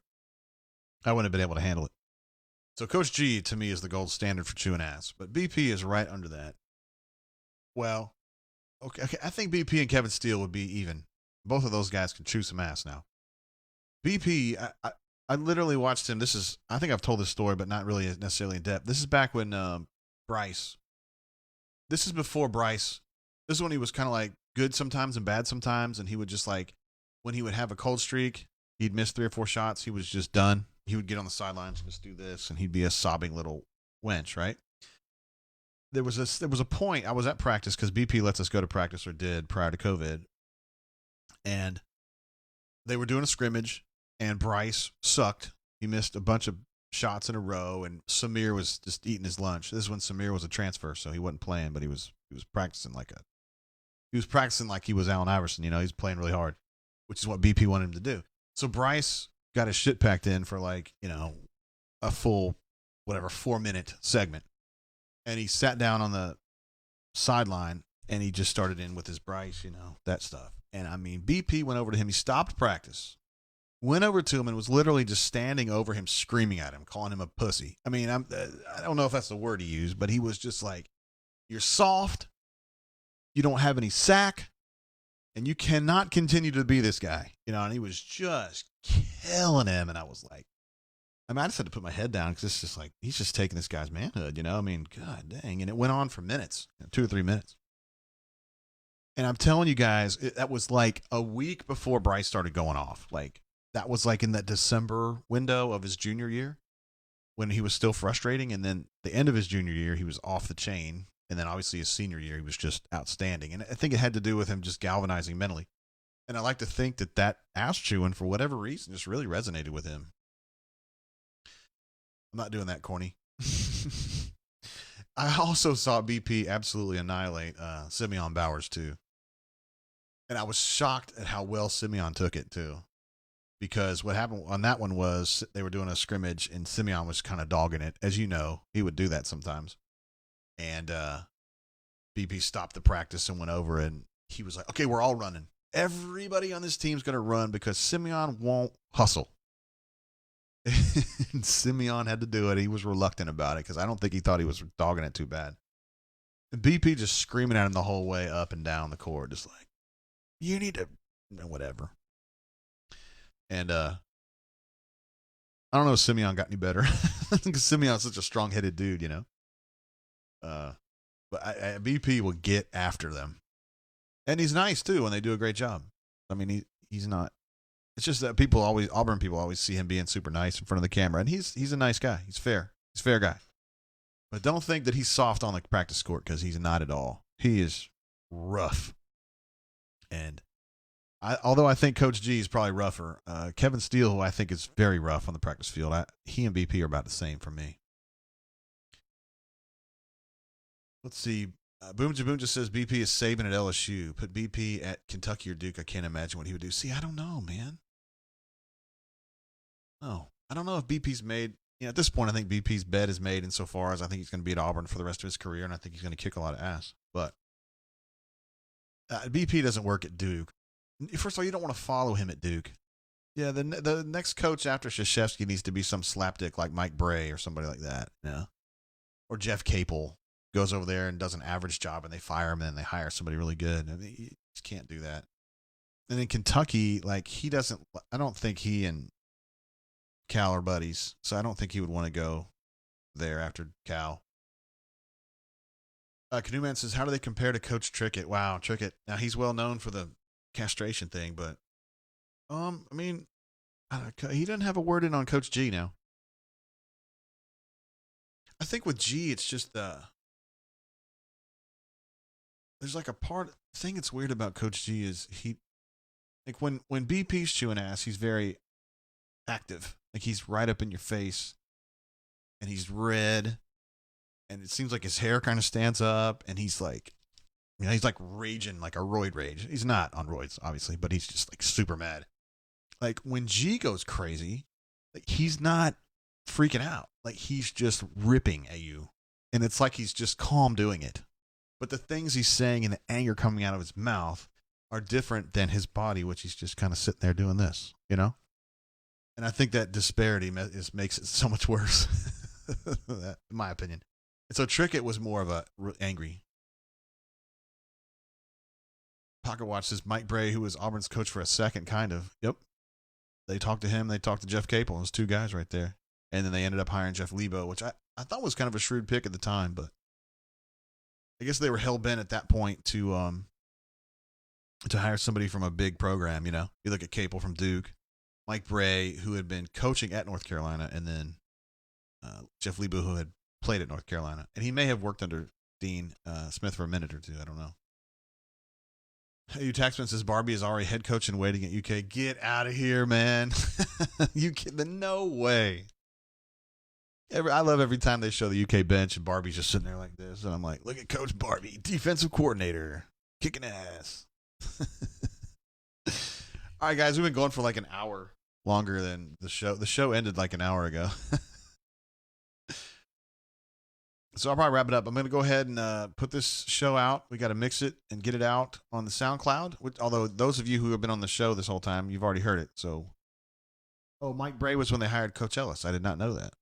I wouldn't have been able to handle it. So Coach G, to me, is the gold standard for chewing ass. But BP is right under that. Well, okay, I think BP and Kevin Steele would be even. Both of those guys can chew some ass now. BP, I literally watched him. I think I've told this story, but not really necessarily in depth. This is back when Bryce. This is before Bryce. This is when he was kind of like good sometimes and bad sometimes. And he would just when he would have a cold streak, he'd miss 3 or 4 shots. He was just done. He would get on the sidelines and just do this, and he'd be a sobbing little wench, right? There was a point. I was at practice because BP lets us go to practice, or did, prior to COVID. And they were doing a scrimmage, and Bryce sucked. He missed a bunch of shots in a row, and Samir was just eating his lunch. This is when Samir was a transfer, so he wasn't playing, but he was practicing like he was Allen Iverson. He was playing really hard, which is what BP wanted him to do. So Bryce got his shit packed in for a full 4-minute segment, and he sat down on the sideline and he just started in with his Bryce, that stuff. And I mean, BP went over to him. He stopped practice, went over to him, and was literally just standing over him, screaming at him, calling him a pussy. I mean, I don't know if that's the word he used, but he was just like, "You're soft. You don't have any sack. And you cannot continue to be this guy," and he was just killing him. And I was like, I just had to put my head down because it's just like, he's just taking this guy's manhood, I mean, God dang. And it went on for minutes, 2 or 3 minutes. And I'm telling you guys, that was like a week before Bryce started going off. Like, that was like in that December window of his junior year when he was still frustrating. And then the end of his junior year, he was off the chain. And then obviously his senior year, he was just outstanding. And I think it had to do with him just galvanizing mentally. And I like to think that ass chewing, for whatever reason, just really resonated with him. I'm not doing that, corny. I also saw BP absolutely annihilate Simeon Bowers, too. And I was shocked at how well Simeon took it, too. because what happened on that one was they were doing a scrimmage and Simeon was kind of dogging it. As you know, he would do that sometimes. And BP stopped the practice and went over and he was like, okay, we're all running. Everybody on this team's going to run because Simeon won't hustle. And Simeon had to do it. He was reluctant about it because I don't think he thought he was dogging it too bad. And BP just screaming at him the whole way up and down the court, just like, you need to, whatever. And I don't know if Simeon got any better because Simeon's such a strong-headed dude, you know. But BP will get after them. And he's nice, too, when they do a great job. I mean, he's not. It's just that Auburn people always see him being super nice in front of the camera. And he's a nice guy. He's fair. He's a fair guy. But don't think that he's soft on the practice court because he's not at all. He is rough. And although I think Coach G is probably rougher, Kevin Steele, who I think is very rough on the practice field, he and BP are about the same for me. Let's see. Boom Jaboom just says BP is Saban at LSU. Put BP at Kentucky or Duke. I can't imagine what he would do. See, I don't know, man. No, I don't know if BP's made. At this point, I think BP's bed is made insofar as I think he's going to be at Auburn for the rest of his career, and I think he's going to kick a lot of ass. But BP doesn't work at Duke. First of all, you don't want to follow him at Duke. Yeah, the next coach after Krzyzewski needs to be some slapdick like Mike Bray or somebody like that. Yeah, or Jeff Capel goes over there and does an average job, and they fire him, and then they hire somebody really good. I mean, you just can't do that. And in Kentucky, he doesn't. I don't think he and Cal are buddies, so I don't think he would want to go there after Cal. Canoeman says, how do they compare to Coach Trickett? Wow, Trickett. Now, he's well known for the castration thing, but, I mean, he doesn't have a word in on Coach G now. I think with G, it's just, there's like a thing that's weird about Coach G is when BP's chewing ass, he's very active. Like he's right up in your face and he's red and it seems like his hair kind of stands up and he's like, he's like raging like a roid rage. He's not on roids, obviously, but he's just like super mad. Like when G goes crazy, like he's not freaking out. Like he's just ripping at you. And it's like he's just calm doing it. But the things he's saying and the anger coming out of his mouth are different than his body, which he's just kind of sitting there doing this, you know? And I think that disparity makes it so much worse, in my opinion. And so Trickett was more of a angry. Pocket Watch says Mike Bray, who was Auburn's coach for a second, kind of. Yep. They talked to him. They talked to Jeff Capel. Those two guys right there. And then they ended up hiring Jeff Lebo, which I thought was kind of a shrewd pick at the time. But I guess they were hell-bent at that point to hire somebody from a big program, you know. You look at Capel from Duke. Mike Bray, who had been coaching at North Carolina, and then Jeff Lebo, who had played at North Carolina. And he may have worked under Dean Smith for a minute or two. I don't know. Hey, Taxman says Barbie is already head coach and waiting at UK. Get out of here, man. No way. I love every time they show the UK bench and Barbie's just sitting there like this. And I'm like, look at Coach Barbie, defensive coordinator, kicking ass. All right, guys, we've been going for like an hour longer than the show. The show ended like an hour ago. So I'll probably wrap it up. I'm going to go ahead and put this show out. We got to mix it and get it out on the SoundCloud. Although those of you who have been on the show this whole time, you've already heard it. So, Mike Bray was when they hired Coach Ellis. I did not know that.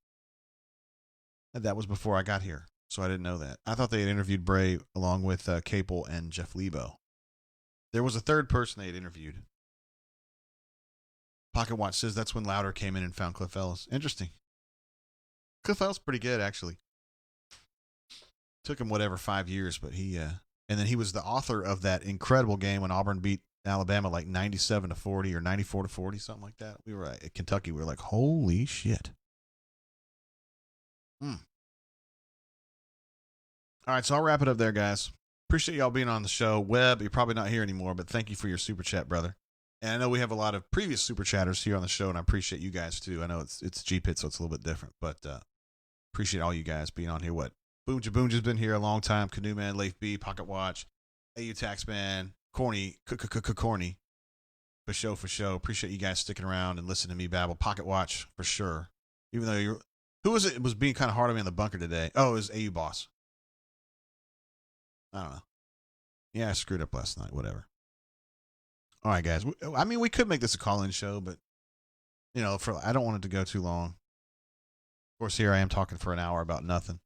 And that was before I got here, so I didn't know that. I thought they had interviewed Bray along with Capel and Jeff Lebo. There was a third person they had interviewed. Pocket Watch says that's when Louder came in and found Cliff Ellis. Interesting. Cliff Ellis pretty good, actually. Took him 5 years, but he and then he was the author of that incredible game when Auburn beat Alabama like 97-40 or 94-40, something like that. We were at Kentucky. We were like, holy shit. All right, so I'll wrap it up there, guys. Appreciate y'all being on the show. Webb, you're probably not here anymore, but thank you for your super chat, brother. And I know we have a lot of previous super chatters here on the show, and I appreciate you guys too. I know it's GPITS, so it's a little bit different, but appreciate all you guys being on here. Boom Jaboom's been here a long time. Canoe Man, Leif B, Pocket Watch, AU Taxman, Corny, For sure. Appreciate you guys sticking around and listening to me babble. Pocket watch for sure. Even though you're, who was it? It was being kind of hard on me in the bunker today. Oh, it was AU boss. I don't know. Yeah, I screwed up last night. Whatever. All right, guys. I mean, we could make this a call-in show, but you know, I don't want it to go too long. Of course, here I am talking for an hour about nothing.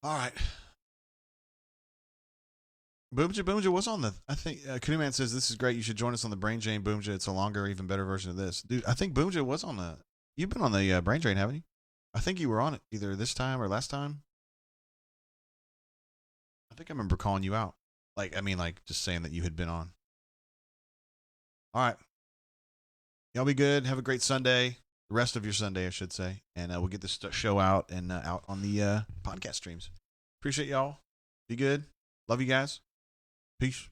All right. Boomja was on the, I think, Kunuman says, this is great. You should join us on the Brain Drain, Boomja. It's a longer, even better version of this. Dude, I think Boomja was on the, you've been on the Brain Drain, haven't you? I think you were on it either this time or last time. I think I remember calling you out. Like, I mean, like, just saying that you had been on. All right. Y'all be good. Have a great Sunday. The rest of your Sunday, I should say. And we'll get this show out and out on the podcast streams. Appreciate y'all. Be good. Love you guys. Peace.